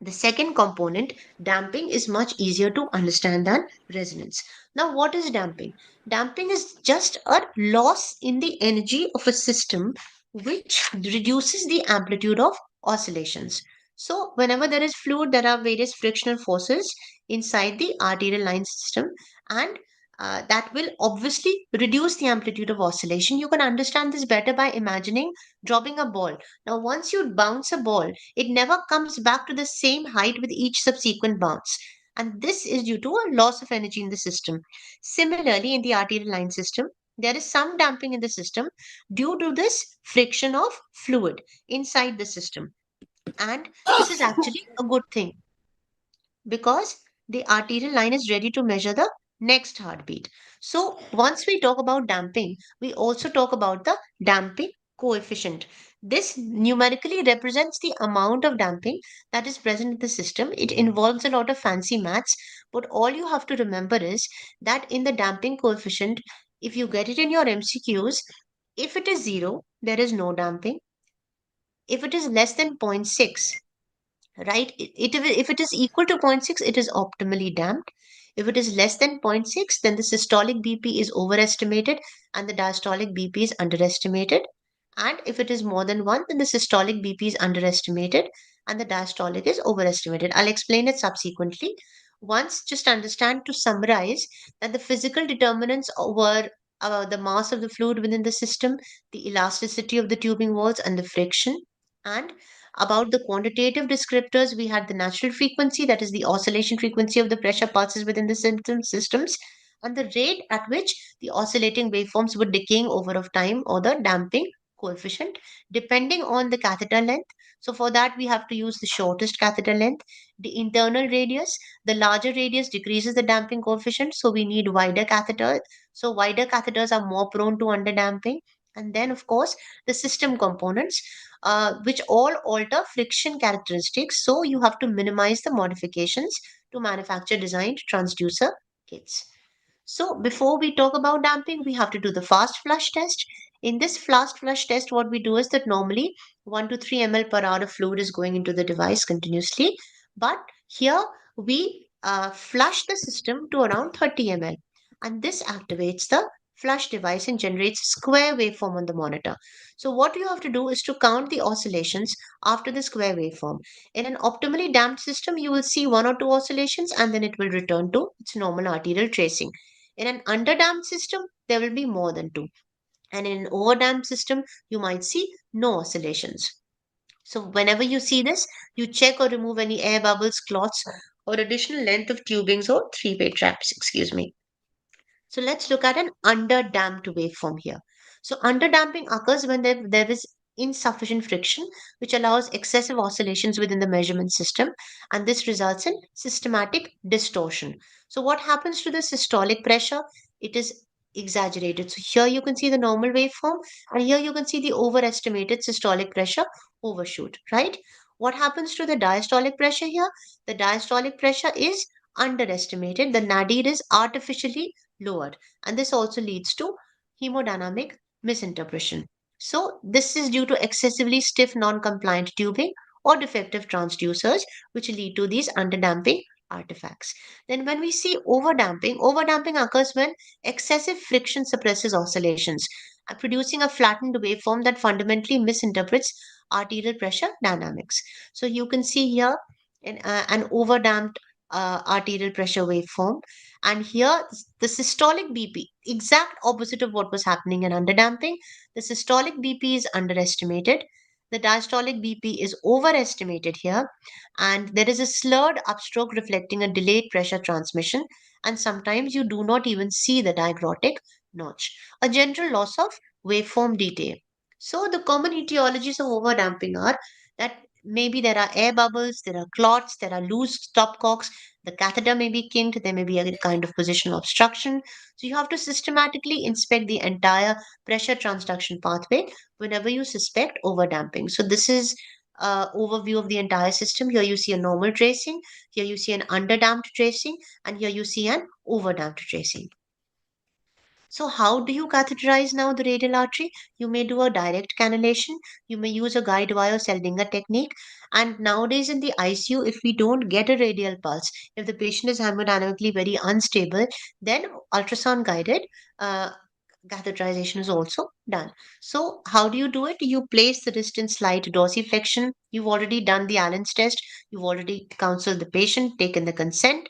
the second component, damping, is much easier to understand than resonance. Now, what is damping? Damping is just a loss in the energy of a system which reduces the amplitude of oscillations. So, whenever there is fluid, there are various frictional forces inside the arterial line system, and that will obviously reduce the amplitude of oscillation. You can understand this better by imagining dropping a ball. Now, once you bounce a ball, it never comes back to the same height with each subsequent bounce. And this is due to a loss of energy in the system. Similarly, in the arterial line system, there is some damping in the system due to this friction of fluid inside the system. And this is actually a good thing because the arterial line is ready to measure the next heartbeat. So, once we talk about damping, we also talk about the damping coefficient. This numerically represents the amount of damping that is present in the system. It involves a lot of fancy maths, but all you have to remember is that in the damping coefficient, if you get it in your MCQs, if it is 0, there is no damping. If it is less than zero point 0.6, right, if it is equal to zero point 0.6, it is optimally damped. If it is less than zero point 0.6, then the systolic BP is overestimated and the diastolic BP is underestimated. And if it is more than 1, then the systolic BP is underestimated and the diastolic is overestimated. I'll explain it subsequently. Once, just understand, to summarize, that the physical determinants were the mass of the fluid within the system, the elasticity of the tubing walls, and the friction. And about the quantitative descriptors, we had the natural frequency, that is the oscillation frequency of the pressure pulses within the systems, and the rate at which the oscillating waveforms were decaying over of time, or the damping coefficient, depending on the catheter length. So for that, we have to use the shortest catheter length, the internal radius. The larger radius decreases the damping coefficient, so we need wider catheters. So wider catheters are more prone to underdamping. And then, of course, the system components, which all alter friction characteristics. So you have to minimize the modifications to manufacture designed transducer kits. So before we talk about damping, we have to do the fast flush test. In this fast flush test, what we do is that normally 1 to 3 ml per hour of fluid is going into the device continuously. But here we flush the system to around 30 ml. And this activates the flush device and generates a square waveform on the monitor. So what you have to do is to count the oscillations after the square waveform. In an optimally damped system, you will see 1 or 2 oscillations and then it will return to its normal arterial tracing. In an underdamped system, there will be more than 2. And in an overdamped system, you might see no oscillations. So whenever you see this, you check or remove any air bubbles, clots, or additional length of tubings or three-way traps, excuse me. So let's look at an underdamped waveform here. So underdamping occurs when there is insufficient friction, which allows excessive oscillations within the measurement system, and this results in systematic distortion. So what happens to the systolic pressure? It is exaggerated. So here you can see the normal waveform, and here you can see the overestimated systolic pressure overshoot, right? What happens to the diastolic pressure here? The diastolic pressure is underestimated. The nadir is artificially lowered, and this also leads to hemodynamic misinterpretation. So this is due to excessively stiff non-compliant tubing or defective transducers, which lead to these underdamping artifacts. Then when we see overdamping, overdamping occurs when excessive friction suppresses oscillations, producing a flattened waveform that fundamentally misinterprets arterial pressure dynamics. So you can see here an overdamped arterial pressure waveform, and here the systolic BP, exact opposite of what was happening in underdamping. The systolic BP is underestimated, the diastolic BP is overestimated here, and there is a slurred upstroke reflecting a delayed pressure transmission, and sometimes you do not even see the digrotic notch, a general loss of waveform detail. So the common etiologies of overdamping are that maybe there are air bubbles, there are clots, there are loose stopcocks, the catheter may be kinked, there may be a kind of positional obstruction. So you have to systematically inspect the entire pressure transduction pathway whenever you suspect overdamping. So this is overview of the entire system. Here you see a normal tracing, here you see an underdamped tracing, and here you see an overdamped tracing. So, how do you catheterize now the radial artery? You may do a direct cannulation, you may use a guide wire Seldinger technique. And nowadays in the ICU, if we don't get a radial pulse, if the patient is hemodynamically very unstable, then ultrasound guided uh, catheterization is also done. So, how do you do it? You place the wrist in slight dorsiflexion. You've already done the Allen's test, you've already counseled the patient, taken the consent.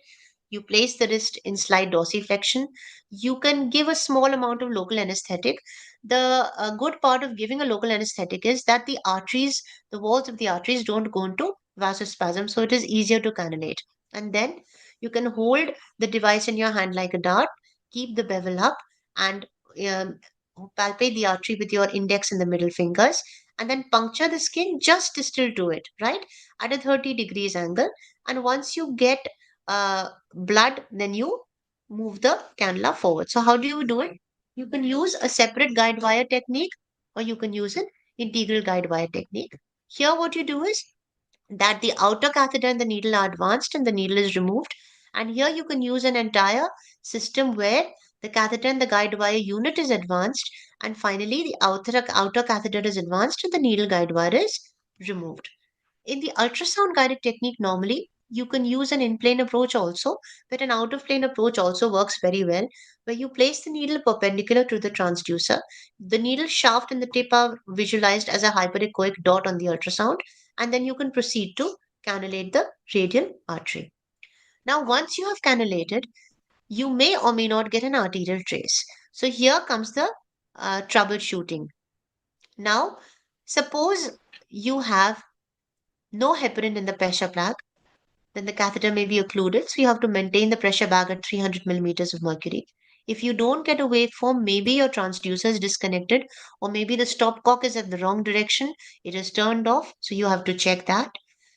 You place the wrist in slight dorsiflexion. You can give a small amount of local anesthetic. The good part of giving a local anesthetic is that the arteries, the walls of the arteries don't go into vasospasm, so it is easier to cannulate. And then you can hold the device in your hand like a dart, keep the bevel up, and um, palpate the artery with your index and the middle fingers, and then puncture the skin just distal to it, right, at a 30 degrees angle. And once you get blood, then you move the cannula forward. So how do you do it? You can use a separate guide wire technique, or you can use an integral guide wire technique. Here what you do is that the outer catheter and the needle are advanced and the needle is removed. And here you can use an entire system where the catheter and the guide wire unit is advanced, and finally the outer catheter is advanced and the needle guide wire is removed. In the ultrasound guided technique, normally you can use an in plane approach also, but an out of plane approach also works very well, where you place the needle perpendicular to the transducer. The needle shaft and the tip are visualized as a hyperechoic dot on the ultrasound, and then you can proceed to cannulate the radial artery. Now, once you have cannulated, you may or may not get an arterial trace. So, here comes the troubleshooting. Now, suppose you have no heparin in the pressure plug, then the catheter may be occluded. So you have to maintain the pressure bag at 300 millimeters of mercury. If you don't get a waveform, maybe your transducer is disconnected, or maybe the stopcock is at the wrong direction. It is turned off, so you have to check that.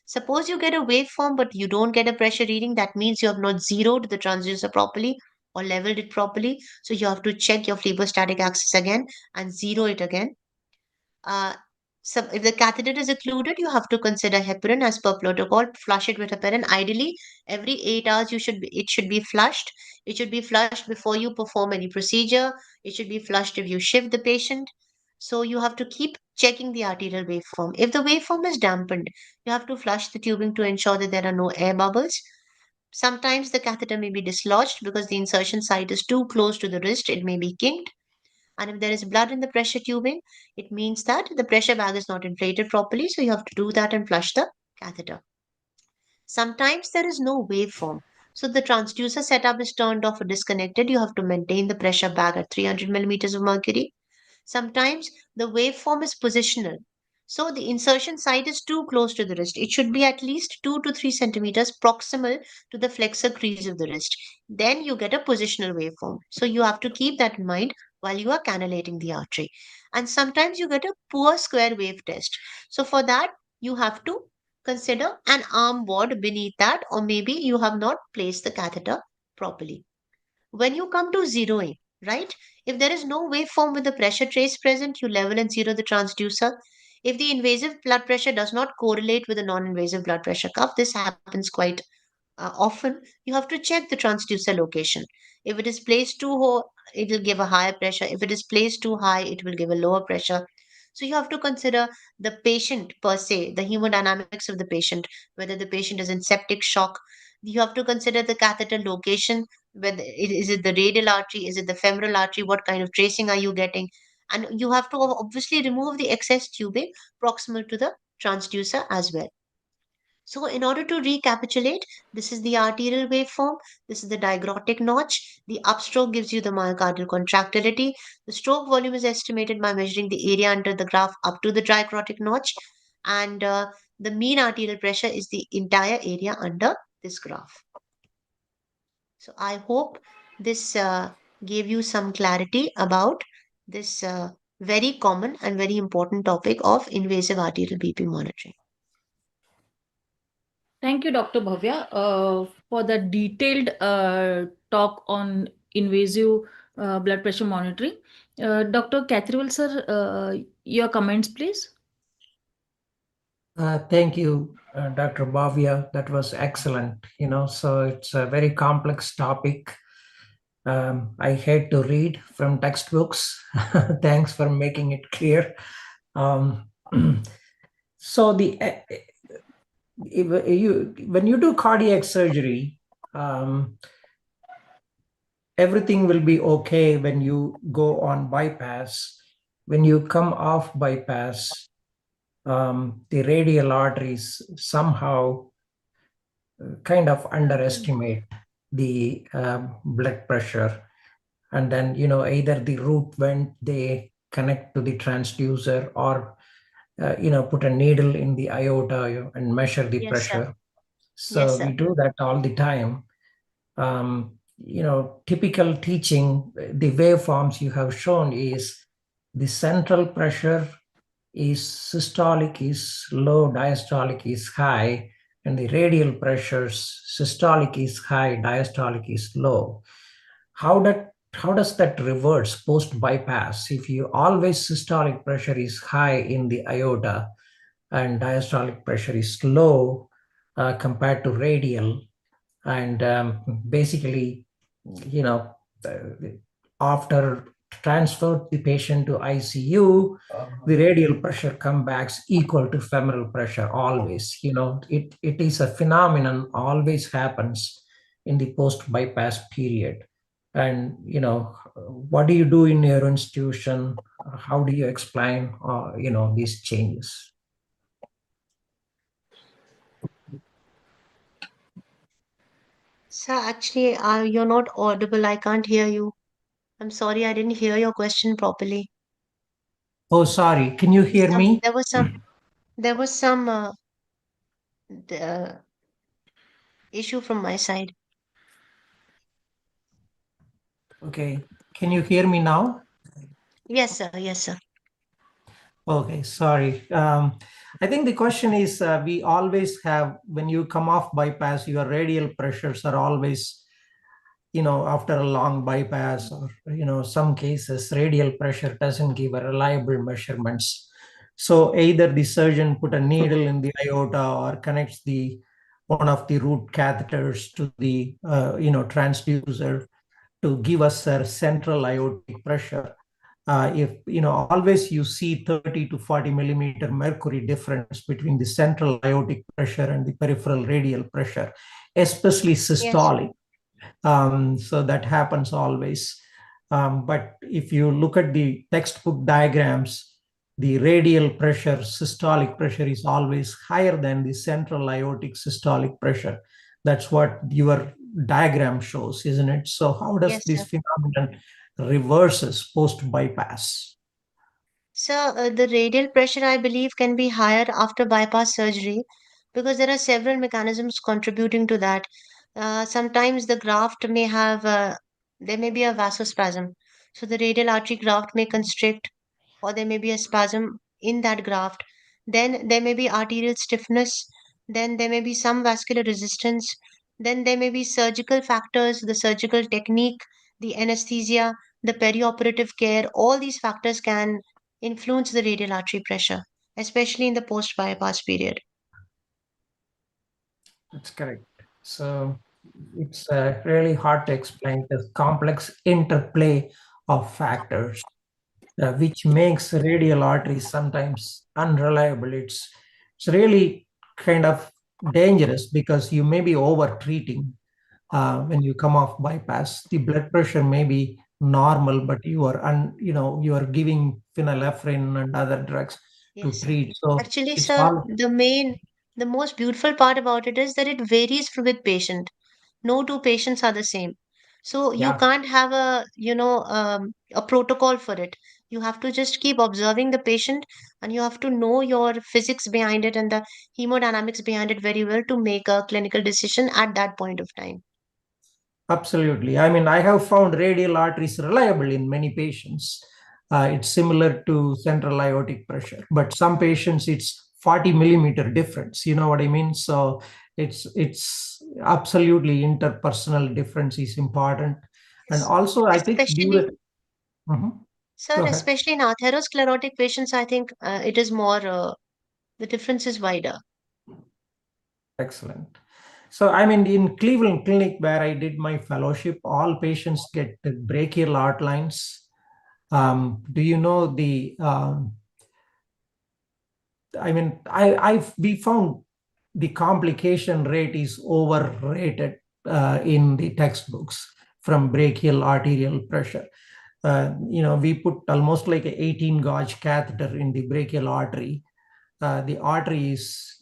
Suppose you get a waveform but you don't get a pressure reading, that means you have not zeroed the transducer properly or leveled it properly. So you have to check your phlebostatic axis again and zero it again. Uh, so if the catheter is occluded, you have to consider heparin as per protocol. Flush it with heparin. Ideally, every 8 hours it should be flushed. It should be flushed before you perform any procedure. It should be flushed if you shift the patient. So you have to keep checking the arterial waveform. If the waveform is dampened, you have to flush the tubing to ensure that there are no air bubbles. Sometimes the catheter may be dislodged because the insertion site is too close to the wrist. It may be kinked. And if there is blood in the pressure tubing, it means that the pressure bag is not inflated properly. So you have to do that and flush the catheter. Sometimes there is no waveform. So the transducer setup is turned off or disconnected. You have to maintain the pressure bag at 300 millimeters of mercury. Sometimes the waveform is positional. So the insertion site is too close to the wrist. It should be at least 2 to 3 centimeters proximal to the flexor crease of the wrist. Then you get a positional waveform. So you have to keep that in mind while you are cannulating the artery. And sometimes you get a poor square wave test. So for that, you have to consider an arm board beneath that, or maybe you have not placed the catheter properly. When you come to zeroing, right? If there is no waveform with the pressure trace present, you level and zero the transducer. If the invasive blood pressure does not correlate with the non-invasive blood pressure cuff, this happens quite often. You have to check the transducer location. If it is placed too low, it will give a higher pressure. If it is placed too high, it will give a lower pressure. So you have to consider the patient per se, the hemodynamics of the patient, whether the patient is in septic shock. You have to consider the catheter location, whether is it the radial artery, is it the femoral artery, what kind of tracing are you getting? And you have to obviously remove the excess tubing proximal to the transducer as well. So, in order to recapitulate, this is the arterial waveform, this is the digrotic notch. The upstroke gives you the myocardial contractility. The stroke volume is estimated by measuring the area under the graph up to the digrotic notch. And the mean arterial pressure is the entire area under this graph. So, I hope this gave you some clarity about this very common and very important topic of invasive arterial BP monitoring. Thank you, Dr. Bhavya, for the detailed talk on invasive blood pressure monitoring. Dr. Catherwell, sir, your comments, please. Thank you, Dr. Bhavya. That was excellent. So it's a very complex topic. I hate to read from textbooks. Thanks for making it clear. So when you do cardiac surgery, everything will be okay when you go on bypass. When you come off bypass, the radial arteries somehow kind of underestimate the blood pressure. And then, either the root vent, they connect to the transducer, or, put a needle in the aorta and measure the Yes, pressure. sir. So Yes, we sir. do that all the time. Typical teaching, the waveforms you have shown is the central pressure is systolic is low, diastolic is high, and the radial pressures, systolic is high, diastolic is low. How does that reverse post bypass? If you always systolic pressure is high in the aorta and diastolic pressure is low compared to radial, and basically, after transfer the patient to ICU, the radial pressure comes back equal to femoral pressure always. It is a phenomenon, always happens in the post bypass period. And what do you do in your institution? How do you explain these changes? Sir, actually, you're not audible. I can't hear you. I'm sorry, I didn't hear your question properly. Oh, sorry, can you hear me? There was some issue from my side. Okay, can you hear me now? Yes, sir. Yes, sir. Okay, sorry. I think the question is, we always have, when you come off bypass, your radial pressures are always, after a long bypass, or, some cases, radial pressure doesn't give a reliable measurements. So either the surgeon put a needle in the aorta or connects one of the root catheters to the, transducer to give us a central aortic pressure. If always you see 30 to 40 millimeter mercury difference between the central aortic pressure and the peripheral radial pressure, especially Yes. systolic. So that happens always. But if you look at the textbook diagrams, the radial pressure, systolic pressure is always higher than the central aortic systolic pressure. That's what your diagram shows, isn't it? So how does Yes, this sir. phenomenon reverses post bypass? Sir, the radial pressure, I believe, can be higher after bypass surgery because there are several mechanisms contributing to that. Sometimes the graft may have, there may be a vasospasm. So the radial artery graft may constrict, or there may be a spasm in that graft. Then there may be arterial stiffness. Then there may be some vascular resistance. Then there may be surgical factors, the surgical technique, the anesthesia, the perioperative care. All these factors can influence the radial artery pressure, especially in the post bypass period. That's correct. So it's really hard to explain the complex interplay of factors, which makes radial arteries sometimes unreliable. It's really kind of dangerous because you may be over treating when you come off bypass. The blood pressure may be normal, but you are giving phenylephrine and other drugs to Yes, sir. treat. So Actually, it's sir, all, the most beautiful part about it is that it varies with patient. No two patients are the same. So you yeah. can't have a protocol for it. You have to just keep observing the patient and you have to know your physics behind it and the hemodynamics behind it very well to make a clinical decision at that point of time. Absolutely. I mean, I have found radial arteries reliable in many patients. It's similar to central aortic pressure, but some patients it's 40 millimeter difference. You know what I mean? So it's absolutely interpersonal difference is important, and also I think Especially, Mhm. sir, Go ahead. especially in atherosclerotic patients, I think it is more, the difference is wider. Excellent. So, I mean, in Cleveland Clinic, where I did my fellowship, all patients get brachial outlines. Do you know the? I mean, we found the complication rate is overrated in the textbooks from brachial arterial pressure. We put almost like a 18 gauge catheter in the brachial artery. The artery is,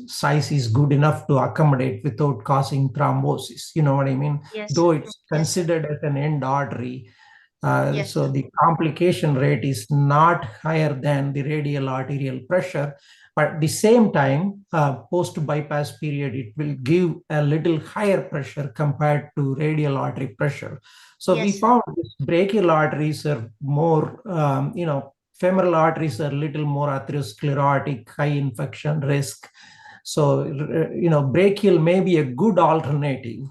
size is good enough to accommodate without causing thrombosis. You know what I mean? Yes, Though sir. it's Yes, sir. considered as an end artery, Yes, so sir. the complication rate is not higher than the radial arterial pressure. But at the same time, post bypass period, it will give a little higher pressure compared to radial artery pressure. So we Yes, sir. found brachial arteries are more, femoral arteries are a little more atherosclerotic, high infection risk. So, brachial may be a good alternative.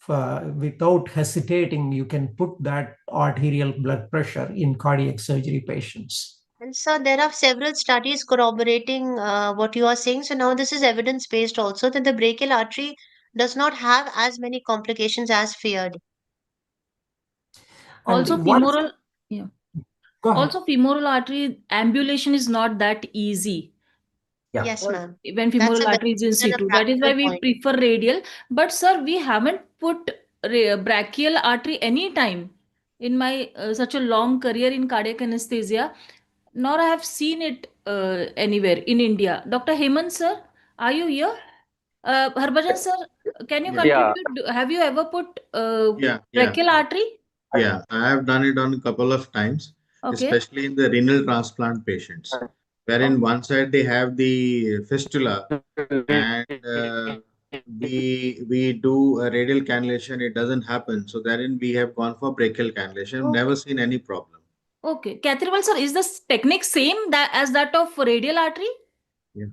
Without hesitating, you can put that arterial blood pressure in cardiac surgery patients. And so there are several studies corroborating what you are saying. So now this is evidence-based also that the brachial artery does not have as many complications as feared. And Also, once, femoral, yeah. go ahead. Also, femoral artery ambulation is not that easy Yeah. Yes, ma'am. when That's femoral a very artery is in good and a situ. That is why practical we point. prefer radial. But sir, we haven't put brachial artery any time in my such a long career in cardiac anesthesia, nor I have seen it anywhere in India. Dr. Hemant sir, are you here? Harbhajan sir, can you Yeah. Yeah, contribute? Have you ever put Yeah, yeah, brachial artery? yeah. I have done it on a couple of times, Okay. especially in the renal transplant patients, wherein one side they have the fistula, and we do a radial cannulation, it doesn't happen. So therein we have gone for brachial cannulation, never seen any problem. Okay. Kathirwal sir, is this technique same as that of radial artery? Yeah.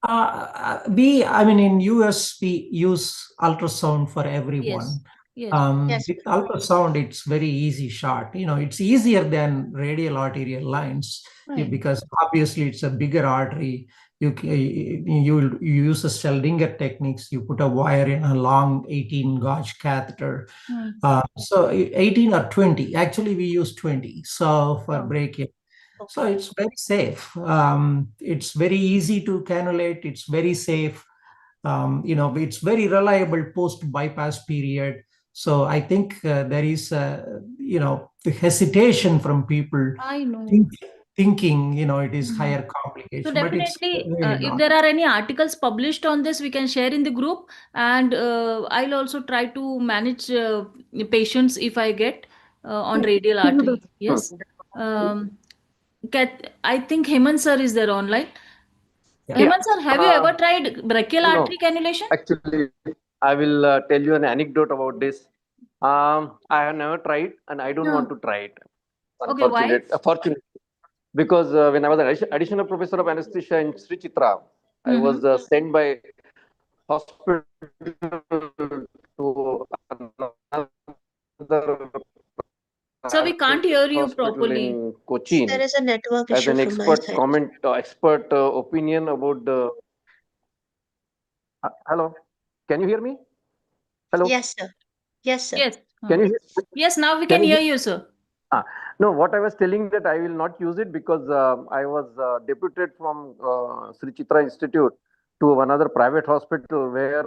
I mean, in US, we use ultrasound for everyone. Yes. Yes, With ultrasound, it's very easy shot. It's easier than radial arterial lines Right. because obviously it's a bigger artery. You use a Seldinger techniques. You put a wire in a long 18 gauge catheter. So 18 or 20. Actually, we use 20. So for brachial. So okay. it's very safe. It's very easy to cannulate. It's very safe. It's very reliable post bypass period. So I think there is, the hesitation from people I know. thinking, it is higher So complication, but it's definitely, really if not. there are any articles published on this, we can share in the group, and I'll also try to manage patients if I get on radial artery. Yes. I think Hemant sir is there online. Yeah. yeah. Hemant sir, have you ever tried brachial No, artery cannulation? actually, I will tell you an anecdote about this. I have never tried, and I don't want No. to try it. Okay, why? Fortunate, because when I was an additional professor of anesthesia in Sri Chitra, I was Mm-hmm. sent by hospital to another So we can't private hear you hospital properly. in There Cochin is a network as issue an from my expert side. comment, expert opinion about the. Hello, can you hear me? Hello, Yes, sir. Yes, sir. Yes. can you hear? Yes, now we Can can you hear hear? you, sir. No, what I was telling that I will not use it because I was deputed from Sri Chitra Institute to another private hospital where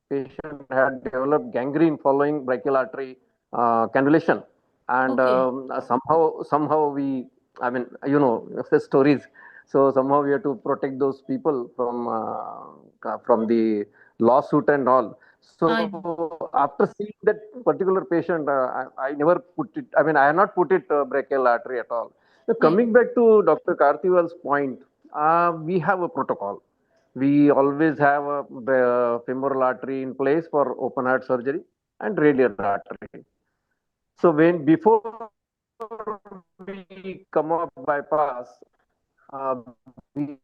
patient had developed gangrene following brachial artery cannulation, and Okay. somehow we, I mean, the stories. So somehow we have to protect those people from the lawsuit and all. I So after seeing that particular patient, I never put it. I mean, I have not put it brachial artery at all. So right. coming back to Dr. Kartival's point, we have a protocol. We always have a femoral artery in place for open heart surgery and radial artery. So when before we come up bypass, we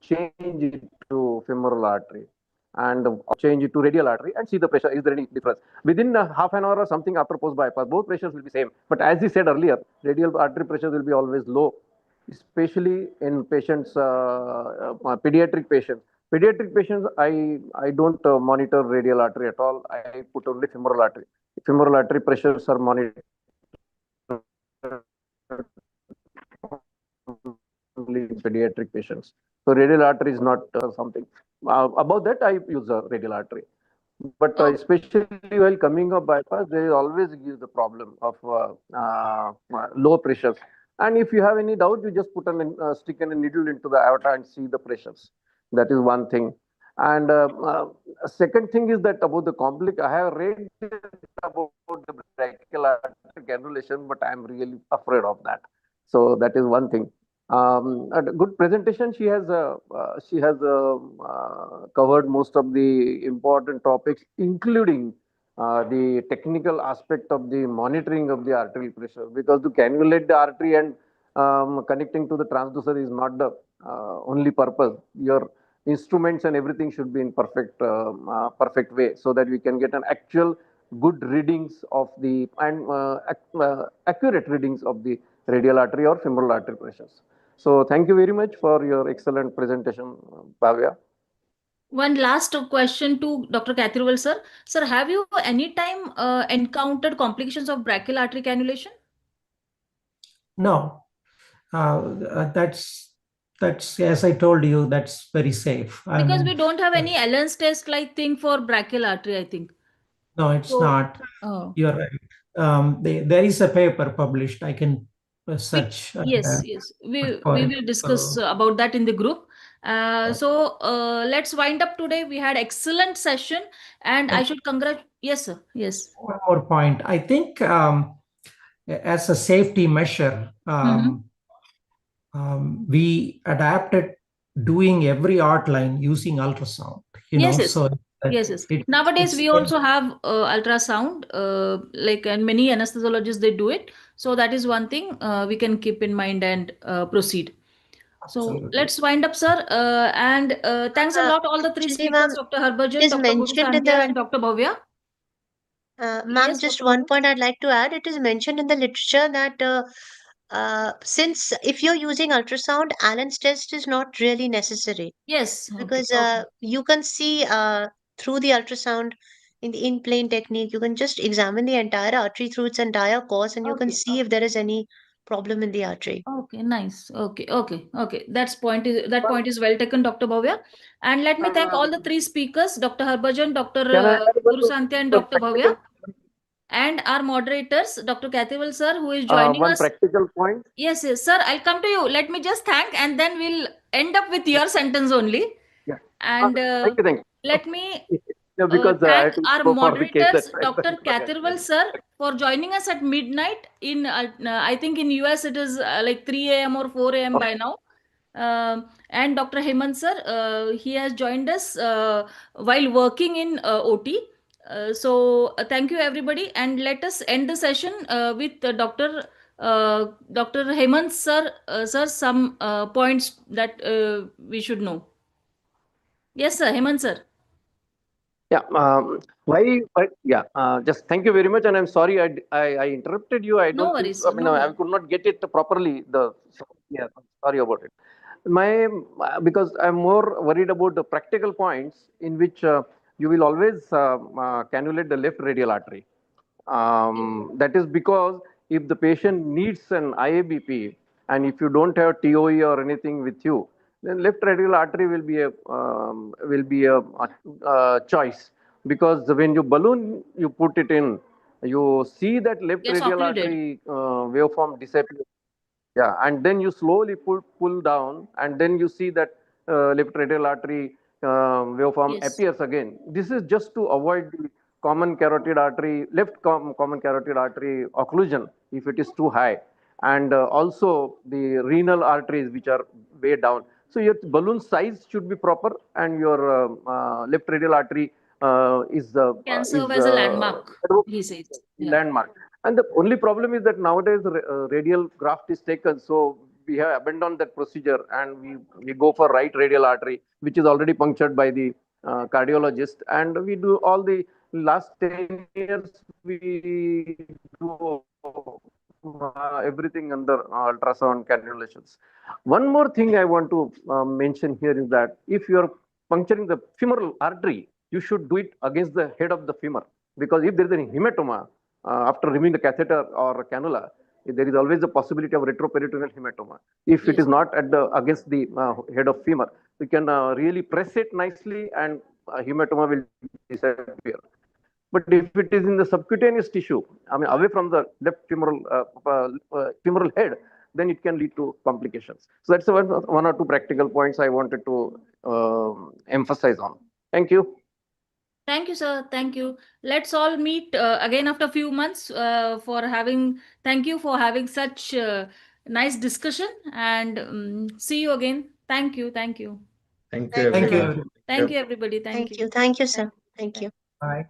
change it to femoral artery and change it to radial artery and see the pressure. Is there any difference? Within half an hour or something after post bypass, both pressures will be same. But as he said earlier, radial artery pressure will be always low, especially in patients, pediatric patients. Pediatric patients, I don't monitor radial artery at all. I put only femoral artery. Femoral artery pressures are monitored only in pediatric patients. So radial artery is not something. Above that, I use a radial artery. But especially while coming up bypass, there is always gives the problem of low pressures. And if you have any doubt, you just put stick a needle into the aorta and see the pressures. That is one thing. And second thing is that about the complex, I have read about the brachial artery cannulation, but I am really afraid of that. So that is one thing. A good presentation. She has covered most of the important topics, including the technical aspect of the monitoring of the arterial pressure. Because to cannulate the artery and connecting to the transducer is not the only purpose. Your instruments and everything should be in perfect way, so that we can get an actual good readings of the and accurate readings of the radial artery or femoral artery pressures. So thank you very much for your excellent presentation, Bhavya. One last question to Dr. Kathirwal sir. Sir, have you any time encountered complications of brachial artery cannulation? No, that's as I told you, that's very safe. Because we don't have any Allen's test like thing for brachial artery, I think. No, it's not. Oh. You're right. There is a paper published. I can search. Yes. We will discuss about that in the group. So let's wind up today. We had excellent session, and I should congratulate. Yes, sir. Yes. One more point. I think as a safety measure, we adapted doing every outline using ultrasound. Yes. Nowadays, we also have ultrasound, and many anesthesiologists, they do it. So that is one thing we can keep in mind and proceed. Absolutely. So let's wind up, sir. And thanks a lot, all the three speakers, Dr. Harbhajan, Dr. Guru Sandhya, and Dr. Bhavya. Ma'am, just one point I'd like to add. It is mentioned in the literature that since if you're using ultrasound, Allen's test is not really necessary. Yes. Because you can see through the ultrasound in the in-plane technique, you can just examine the entire artery through its entire course, and you can see if there is any problem in the artery. Okay, nice. Okay. That point is well taken, Dr. Bhavya. And let me thank all the three speakers, Dr. Harbhajan, Dr. Guru Sandhya, and Dr. Bhavya. And our moderators, Dr. Kathirwal sir, who is joining us. One practical point. Yes, sir. I'll come to you. Let me just thank, and then we'll end up with your sentence only. Yeah. And thank you. let me thank our moderators, Dr. Kathirwal sir, for joining us at midnight. In I think in US it is like 3 a.m. or 4 a.m. by now. And Dr. Hemant sir, he has joined us while working in OT. So thank you everybody, and let us end the session with Dr. Hemant sir, some points that we should know. Yes, sir, Hemant sir. Yeah. Just thank you very much, and I'm sorry I interrupted you. I don't. No worries. I could not get it properly. Sorry about it. Because I'm more worried about the practical points in which you will always cannulate the left radial artery. That is because if the patient needs an IABP, and if you don't have TOE or anything with you, then left radial artery will be a choice. Because when you balloon, you put it in, you see that left radial artery waveform disappear. Yeah, and then you slowly pull down, and then you see that left radial artery waveform appears again. This is just to avoid the common carotid artery, common carotid artery occlusion if it is too high, and also the renal arteries which are way down. So your balloon size should be proper, and your left radial artery can serve as a landmark. He says landmark. And the only problem is that nowadays radial graft is taken, so we have abandoned that procedure and we go for right radial artery, which is already punctured by the cardiologist, and we do all the last 10 years we do everything under ultrasound cannulations. One more thing I want to mention here is that if you are puncturing the femoral artery, you should do it against the head of the femur, because if there is any hematoma after removing the catheter or cannula, there is always the possibility of retroperitoneal hematoma. If it is not at the against the head of femur, you can really press it nicely and hematoma will disappear. But if it is in the subcutaneous tissue, I mean away from the left femoral head, then it can lead to complications. So that's one or two practical points I wanted to emphasize on. Thank you. Thank you, sir. Thank you. Let's all meet again after a few months thank you for having such nice discussion, and see you again. Thank you. Thank you. Thank you, Thank everyone. you. Thank you, everybody. Thank you. Thank you, sir. Thank you. Bye.